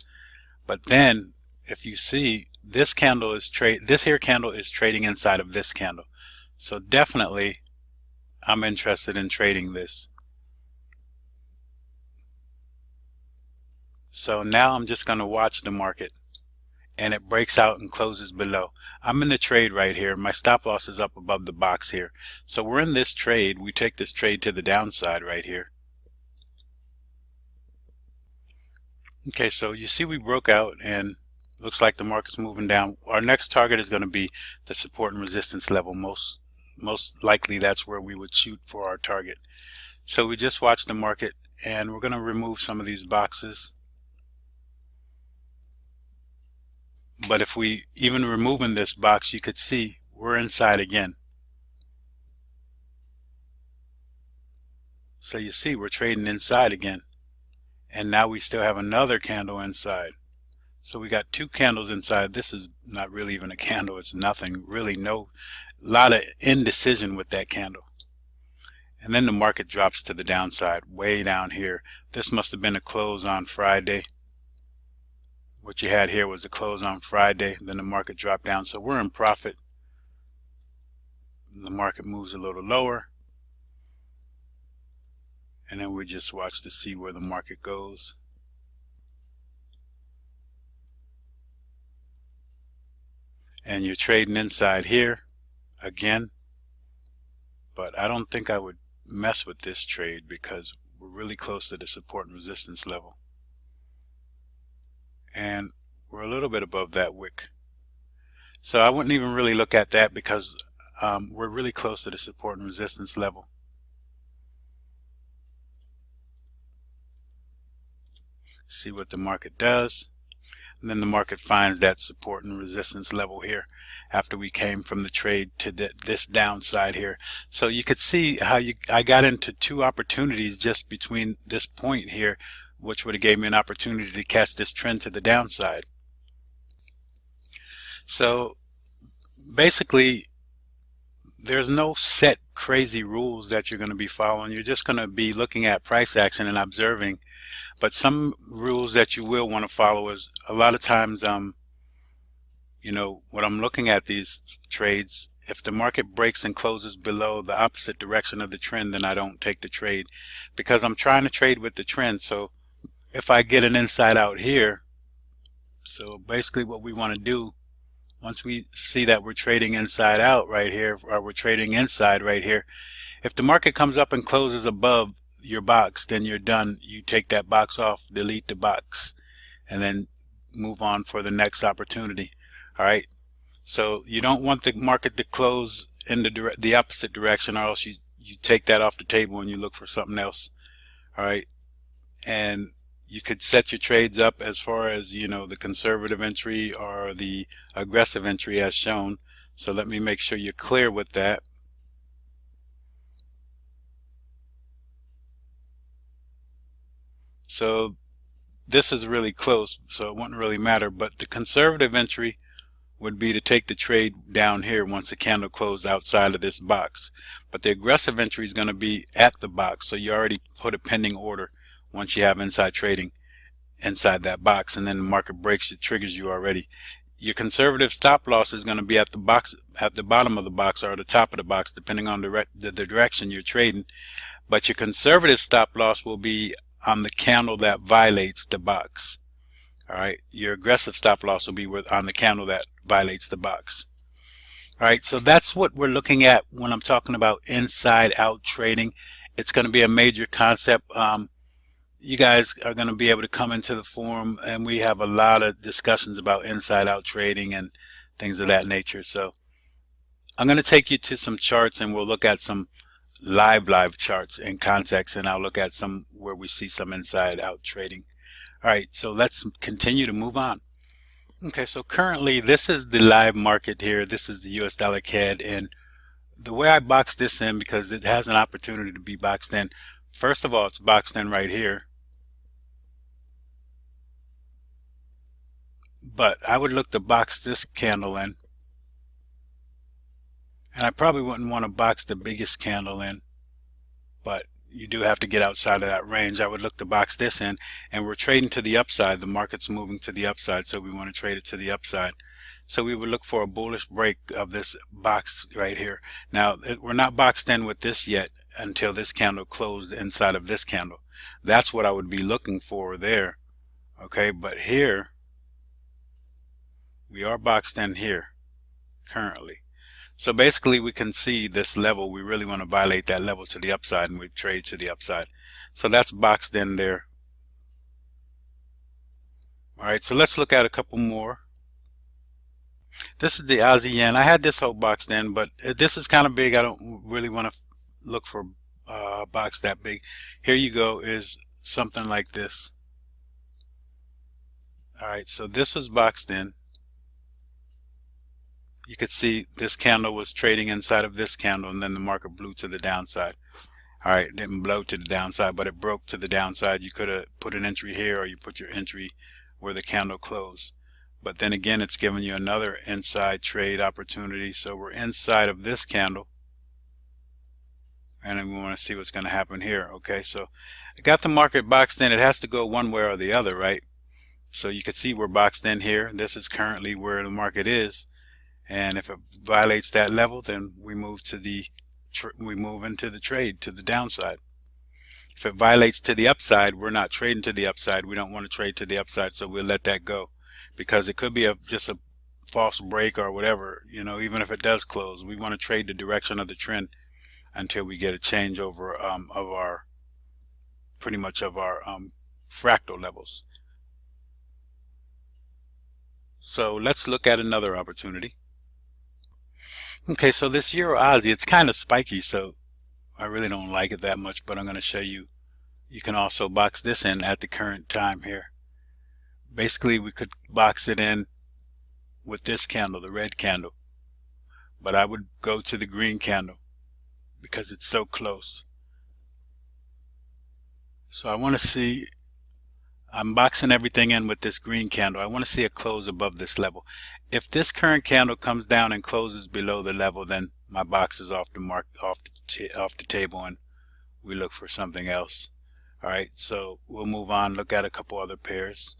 But then if you see, this candle is this here candle is trading inside of this candle. So definitely I'm interested in trading this. So now I'm just going to watch the market, and it breaks out and closes below. I'm in the trade right here. My stop loss is up above the box here. So we're in this trade. We take this trade to the downside right here. Okay, so you see we broke out and looks like the market's moving down. Our next target is going to be the support and resistance level. Most likely that's where we would shoot for our target. So we just watched the market, and we're going to remove some of these boxes. But if we even removing this box, you could see we're inside again. So you see we're trading inside again, and now we still have another candle inside. So we got two candles inside. This is not really even a candle. It's nothing really. Lot of indecision with that candle. And then the market drops to the downside way down here. This must have been a close on Friday. What you had here was a close on Friday. Then the market dropped down. So we're in profit. And the market moves a little lower. And then we just watch to see where the market goes. And you're trading inside here again, but I don't think I would mess with this trade because we're really close to the support and resistance level, and we're a little bit above that wick. So I wouldn't even really look at that because we're really close to the support and resistance level. See what the market does, and then the market finds that support and resistance level here after we came from the trade to this downside here. So you could see how I got into two opportunities just between this point here, which would have gave me an opportunity to catch this trend to the downside. So basically there's no set crazy rules that you're going to be following. You're just going to be looking at price action and observing. But some rules that you will want to follow is a lot of times, you know, when I'm looking at these trades, if the market breaks and closes below the opposite direction of the trend, then I don't take the trade because I'm trying to trade with the trend. So if I get an inside out here, so basically what we want to do, once we see that we're trading inside out right here, or we're trading inside right here, if the market comes up and closes above your box, then you're done. You take that box off, delete the box, and then move on for the next opportunity. All right, so you don't want the market to close in the opposite direction, or else you take that off the table and you look for something else. All right, and you could set your trades up as far as, you know, the conservative entry or the aggressive entry as shown. So let me make sure you're clear with that. So this is really close, so it wouldn't really matter, but the conservative entry would be to take the trade down here once the candle closed outside of this box. But the aggressive entry is going to be at the box, so you already put a pending order once you have inside trading inside that box, and then the market breaks, it triggers you already. Your conservative stop loss is going to be at the box, at the bottom of the box or the top of the box, depending on the direction you're trading. But your conservative stop loss will be on the candle that violates the box. All right, your aggressive stop loss will be on the candle that violates the box. All right, so that's what we're looking at when I'm talking about inside out trading. It's going to be a major concept. You guys are going to be able to come into the forum, and we have a lot of discussions about inside out trading and things of that nature. So I'm going to take you to some charts, and we'll look at some live charts in context, and I'll look at some where we see some inside out trading. All right, so let's continue to move on. Okay, so currently this is the live market here. This is the US dollar CAD, and the way I box this in, because it has an opportunity to be boxed in, first of all, it's boxed in right here. But I would look to box this candle in, and I probably wouldn't want to box the biggest candle in, but you do have to get outside of that range. I would look to box this in, and we're trading to the upside. The market's moving to the upside, so we want to trade it to the upside. So we would look for a bullish break of this box right here. Now, we're not boxed in with this yet until this candle closed inside of this candle. That's what I would be looking for there. Okay, but here we are boxed in here currently. So basically we can see this level. We really want to violate that level to the upside, and we trade to the upside. So that's boxed in there. All right, so let's look at a couple more. This is the Aussie yen. I had this whole boxed in, but this is kind of big. I don't really want to look for a box that big. Here you go, is something like this. All right, so this was boxed in. You could see this candle was trading inside of this candle, and then the market blew to the downside. All right, it didn't blow to the downside, but it broke to the downside. You could have put an entry here, or you put your entry where the candle closed. But then again, it's giving you another inside trade opportunity. So we're inside of this candle, and then we want to see what's going to happen here. Okay, so I got the market boxed in. It has to go one way or the other, right? So you can see we're boxed in here. This is currently where the market is. And if it violates that level, then we move to into the trade to the downside. If it violates to the upside, we're not trading to the upside. We don't want to trade to the upside, so we'll let that go, because it could be just a false break or whatever. You know, even if it does close, we want to trade the direction of the trend. until we get a changeover of our pretty much of our fractal levels. So let's look at another opportunity. Okay, so this Euro Aussie, it's kind of spiky, so I really don't like it that much, but I'm going to show you. You can also box this in at the current time here. Basically, we could box it in with this candle, the red candle, but I would go to the green candle because it's so close. So I want to see, I'm boxing everything in with this green candle. I want to see a close above this level. If this current candle comes down and closes below the level, then my box is off the table, and we look for something else. All right, so we'll move on, look at a couple other pairs.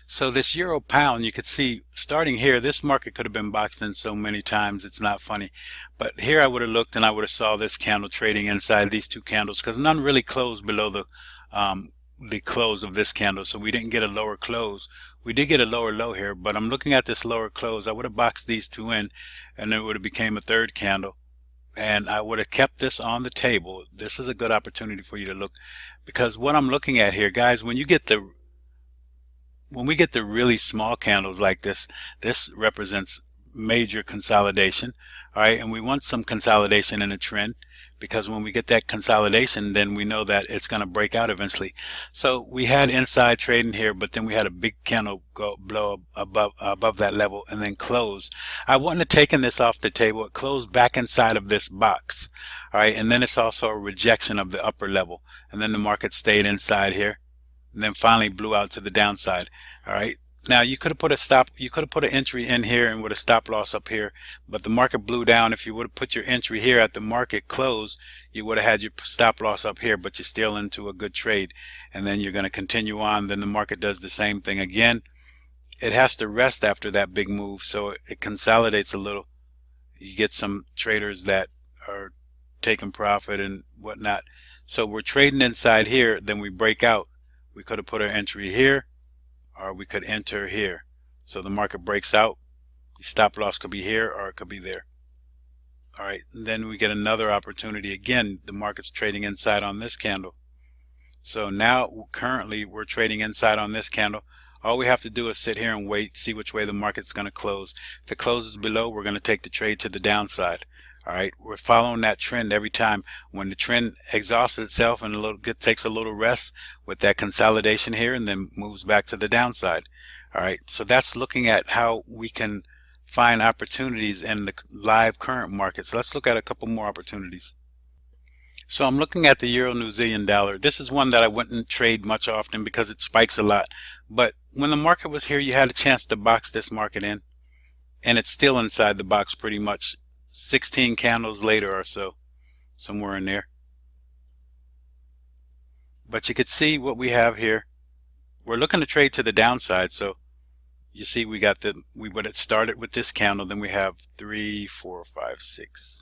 So this Euro Pound, you could see starting here, this market could have been boxed in so many times, it's not funny. But here I would have looked and I would have saw this candle trading inside these two candles, because none really closed below the close of this candle, so we didn't get a lower close. We did get a lower low here, but I'm looking at this lower close. I would have boxed these two in, and then it would have became a third candle, and I would have kept this on the table. This is a good opportunity for you to look, because what I'm looking at here, guys, when we get the really small candles like this, this represents major consolidation. All right, and we want some consolidation in a trend, because when we get that consolidation, then we know that it's going to break out eventually. So we had inside trading here, but then we had a big candle blow above that level and then close. I wouldn't have taken this off the table. It closed back inside of this box. All right, and then it's also a rejection of the upper level, and then the market stayed inside here and then finally blew out to the downside. All right, now you could have put an entry in here and with a stop loss up here, but the market blew down. If you would have put your entry here at the market close, you would have had your stop loss up here, but you're still into a good trade, and then you're going to continue on. Then the market does the same thing again. It has to rest after that big move, so it consolidates a little. You get some traders that are taking profit and whatnot. So we're trading inside here, then we break out. We could have put our entry here, or we could enter here. So the market breaks out. The stop loss could be here, or it could be there. All right, and then we get another opportunity. Again, the market's trading inside on this candle. So now currently we're trading inside on this candle. All we have to do is sit here and wait, see which way the market's going to close. If it closes below, we're going to take the trade to the downside. All right, we're following that trend every time. When the trend exhausts itself and takes a little rest with that consolidation here, and then moves back to the downside. All right, so that's looking at how we can find opportunities in the live current markets. Let's look at a couple more opportunities. So I'm looking at the Euro New Zealand dollar. This is one that I wouldn't trade much often because it spikes a lot. But when the market was here, you had a chance to box this market in, and it's still inside the box pretty much 16 candles later or so, somewhere in there. But you could see what we have here. We're looking to trade to the downside, so you see we would have started with this candle, then we have 3, 4, 5, 6.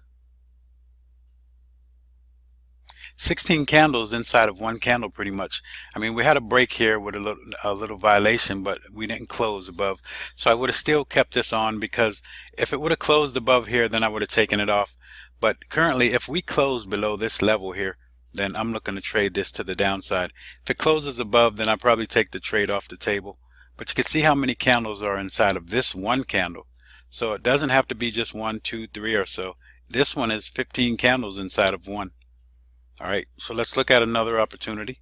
16 candles inside of one candle pretty much. I mean, we had a break here with a little violation, but we didn't close above. So I would have still kept this on, because if it would have closed above here, then I would have taken it off. But currently, if we close below this level here, then I'm looking to trade this to the downside. If it closes above, then I probably take the trade off the table. But you can see how many candles are inside of this one candle. So it doesn't have to be just 1, 2, 3 or so. This one is 15 candles inside of one. All right, so let's look at another opportunity.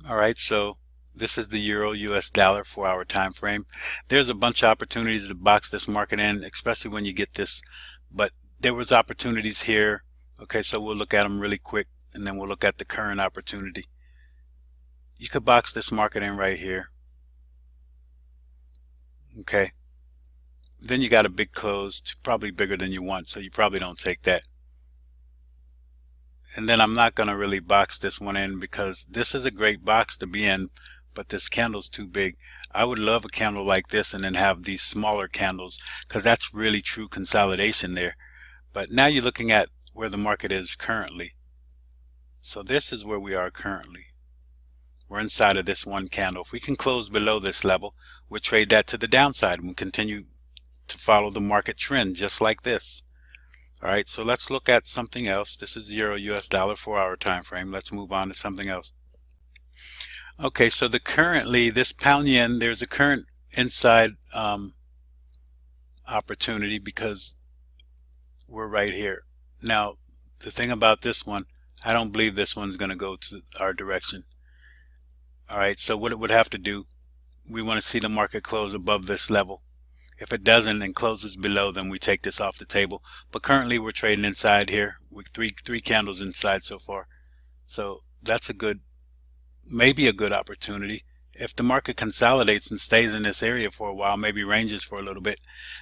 All right, so this is the Euro US dollar 4-hour time frame. There's a bunch of opportunities to box this market in, especially when you get this, but there was opportunities here. Okay, so we'll look at them really quick, and then we'll look at the current opportunity. You could box this market in right here. Okay, then you got a big close, probably bigger than you want, so you probably don't take that. And then I'm not going to really box this one in, because this is a great box to be in, but this candle's too big. I would love a candle like this and then have these smaller candles, because that's really true consolidation there. But now you're looking at where the market is currently. So this is where we are currently. We're inside of this one candle. If we can close below this level, we'll trade that to the downside and we'll continue to follow the market trend just like this. All right, so let's look at something else. This is euro US dollar 4-hour time frame. Let's move on to something else. Okay, so currently this pound yen, there's a current inside opportunity because we're right here. Now, the thing about this one, I don't believe this one's going to go to our direction. All right, so what it would have to do, we want to see the market close above this level. If it doesn't and closes below, then we take this off the table. But currently we're trading inside here with three candles inside so far. So that's a good, maybe a good opportunity. If the market consolidates and stays in this area for a while, maybe ranges for a little bit,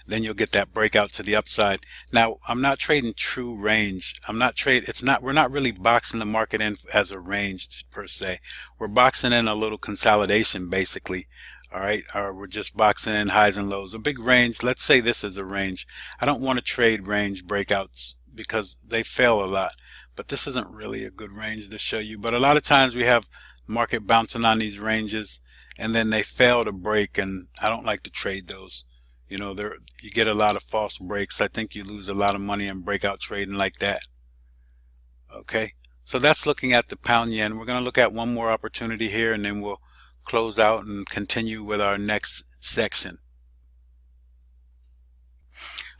then you'll get that breakout to the upside. Now, I'm not trading true range. We're not really boxing the market in as a range per se. We're boxing in a little consolidation basically. All right, or we're just boxing in highs and lows. A big range, let's say this is a range. I don't want to trade range breakouts because they fail a lot, but this isn't really a good range to show you. But a lot of times we have market bouncing on these ranges and then they fail to break, and I don't like to trade those. You know, you get a lot of false breaks. I think you lose a lot of money in breakout trading like that. Okay, so that's looking at the pound yen. We're going to look at one more opportunity here and then we'll close out and continue with our next section.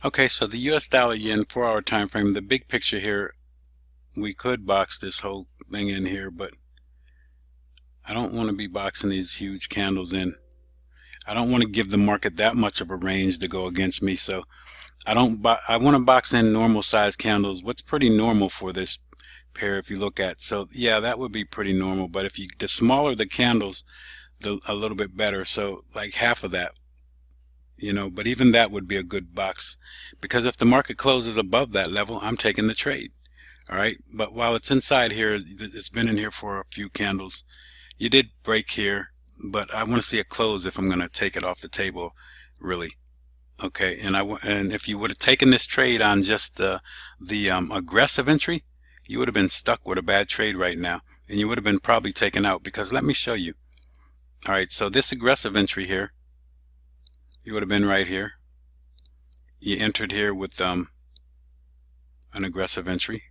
Okay, so the US dollar yen 4-hour time frame, the big picture here, we could box this whole thing in here, but I don't want to be boxing these huge candles in. I don't want to give the market that much of a range to go against me, so I want to box in normal size candles. What's pretty normal for this pair if you look at, so yeah, that would be pretty normal, but the smaller the candles, a little bit better, so like half of that, you know, but even that would be a good box, because if the market closes above that level, I'm taking the trade. All right, but while it's inside here, it's been in here for a few candles. You did break here, but I want to see a close if I'm going to take it off the table, really. Okay, and if you would have taken this trade on just the aggressive entry, you would have been stuck with a bad trade right now, and you would have been probably taken out, because let me show you. All right, so this aggressive entry here, you would have been right here. You entered here with an aggressive entry.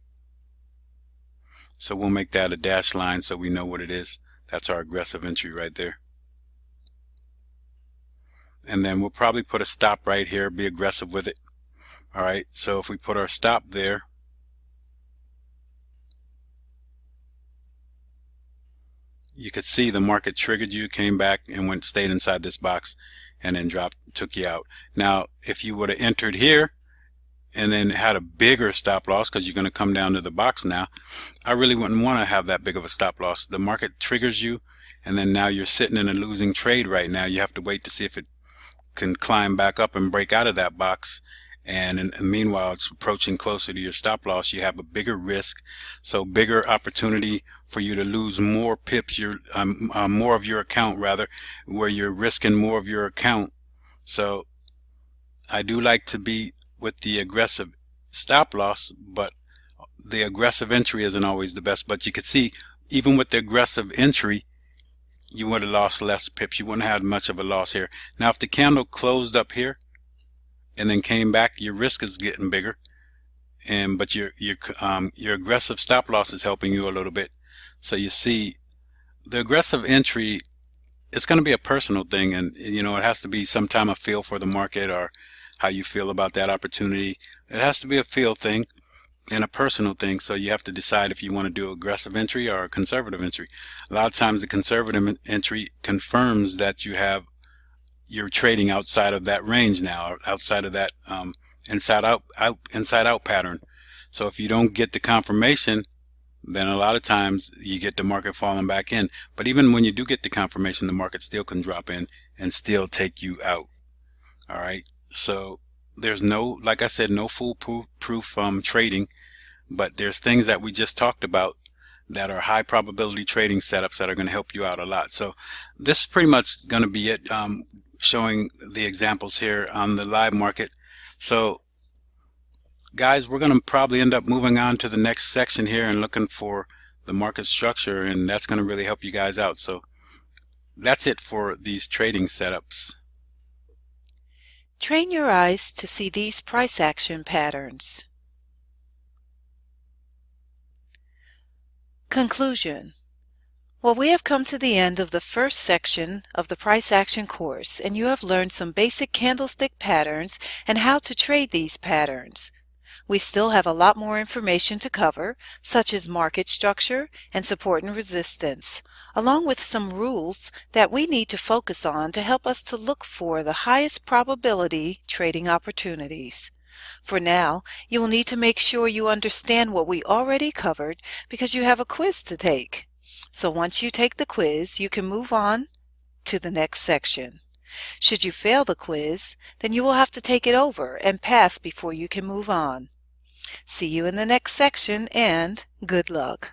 So we'll make that a dashed line so we know what it is. That's our aggressive entry right there. And then we'll probably put a stop right here, be aggressive with it. All right, so if we put our stop there, you could see the market triggered you, came back and stayed inside this box and then took you out. Now, if you would have entered here and then had a bigger stop loss, because you're going to come down to the box now, I really wouldn't want to have that big of a stop loss. The market triggers you, and then now you're sitting in a losing trade right now. You have to wait to see if it can climb back up and break out of that box. And meanwhile, it's approaching closer to your stop loss. You have a bigger risk, so bigger opportunity for you to lose more pips, more of your account rather, where you're risking more of your account. So I do like to be with the aggressive stop loss, but the aggressive entry isn't always the best. But you could see, even with the aggressive entry, you would have lost less pips. You wouldn't have had much of a loss here. Now, if the candle closed up here and then came back, your risk is getting bigger, but your aggressive stop loss is helping you a little bit. So you see, the aggressive entry, it's going to be a personal thing, and you know, it has to be sometime a feel for the market or how you feel about that opportunity. It has to be a feel thing and a personal thing, so you have to decide if you want to do aggressive entry or a conservative entry. A lot of times the conservative entry confirms that you're trading outside of that range now, or outside of that inside out pattern. So if you don't get the confirmation, then a lot of times you get the market falling back in. But even when you do get the confirmation, the market still can drop in and still take you out. All right, so there's no, like I said, no foolproof trading, but there's things that we just talked about that are high probability trading setups that are going to help you out a lot. So this is pretty much going to be it, showing the examples here on the live market. So guys, we're going to probably end up moving on to the next section here and looking for the market structure, and that's going to really help you guys out. So that's it for these trading setups. Train your eyes to see these price action patterns. Conclusion. Well, we have come to the end of the first section of the price action course, and you have learned some basic candlestick patterns and how to trade these patterns. We still have a lot more information to cover, such as market structure and support and resistance, along with some rules that we need to focus on to help us to look for the highest probability trading opportunities. For now, you will need to make sure you understand what we already covered because you have a quiz to take. So once you take the quiz, you can move on to the next section. Should you fail the quiz, then you will have to take it over and pass before you can move on. See you in the next section, and good luck.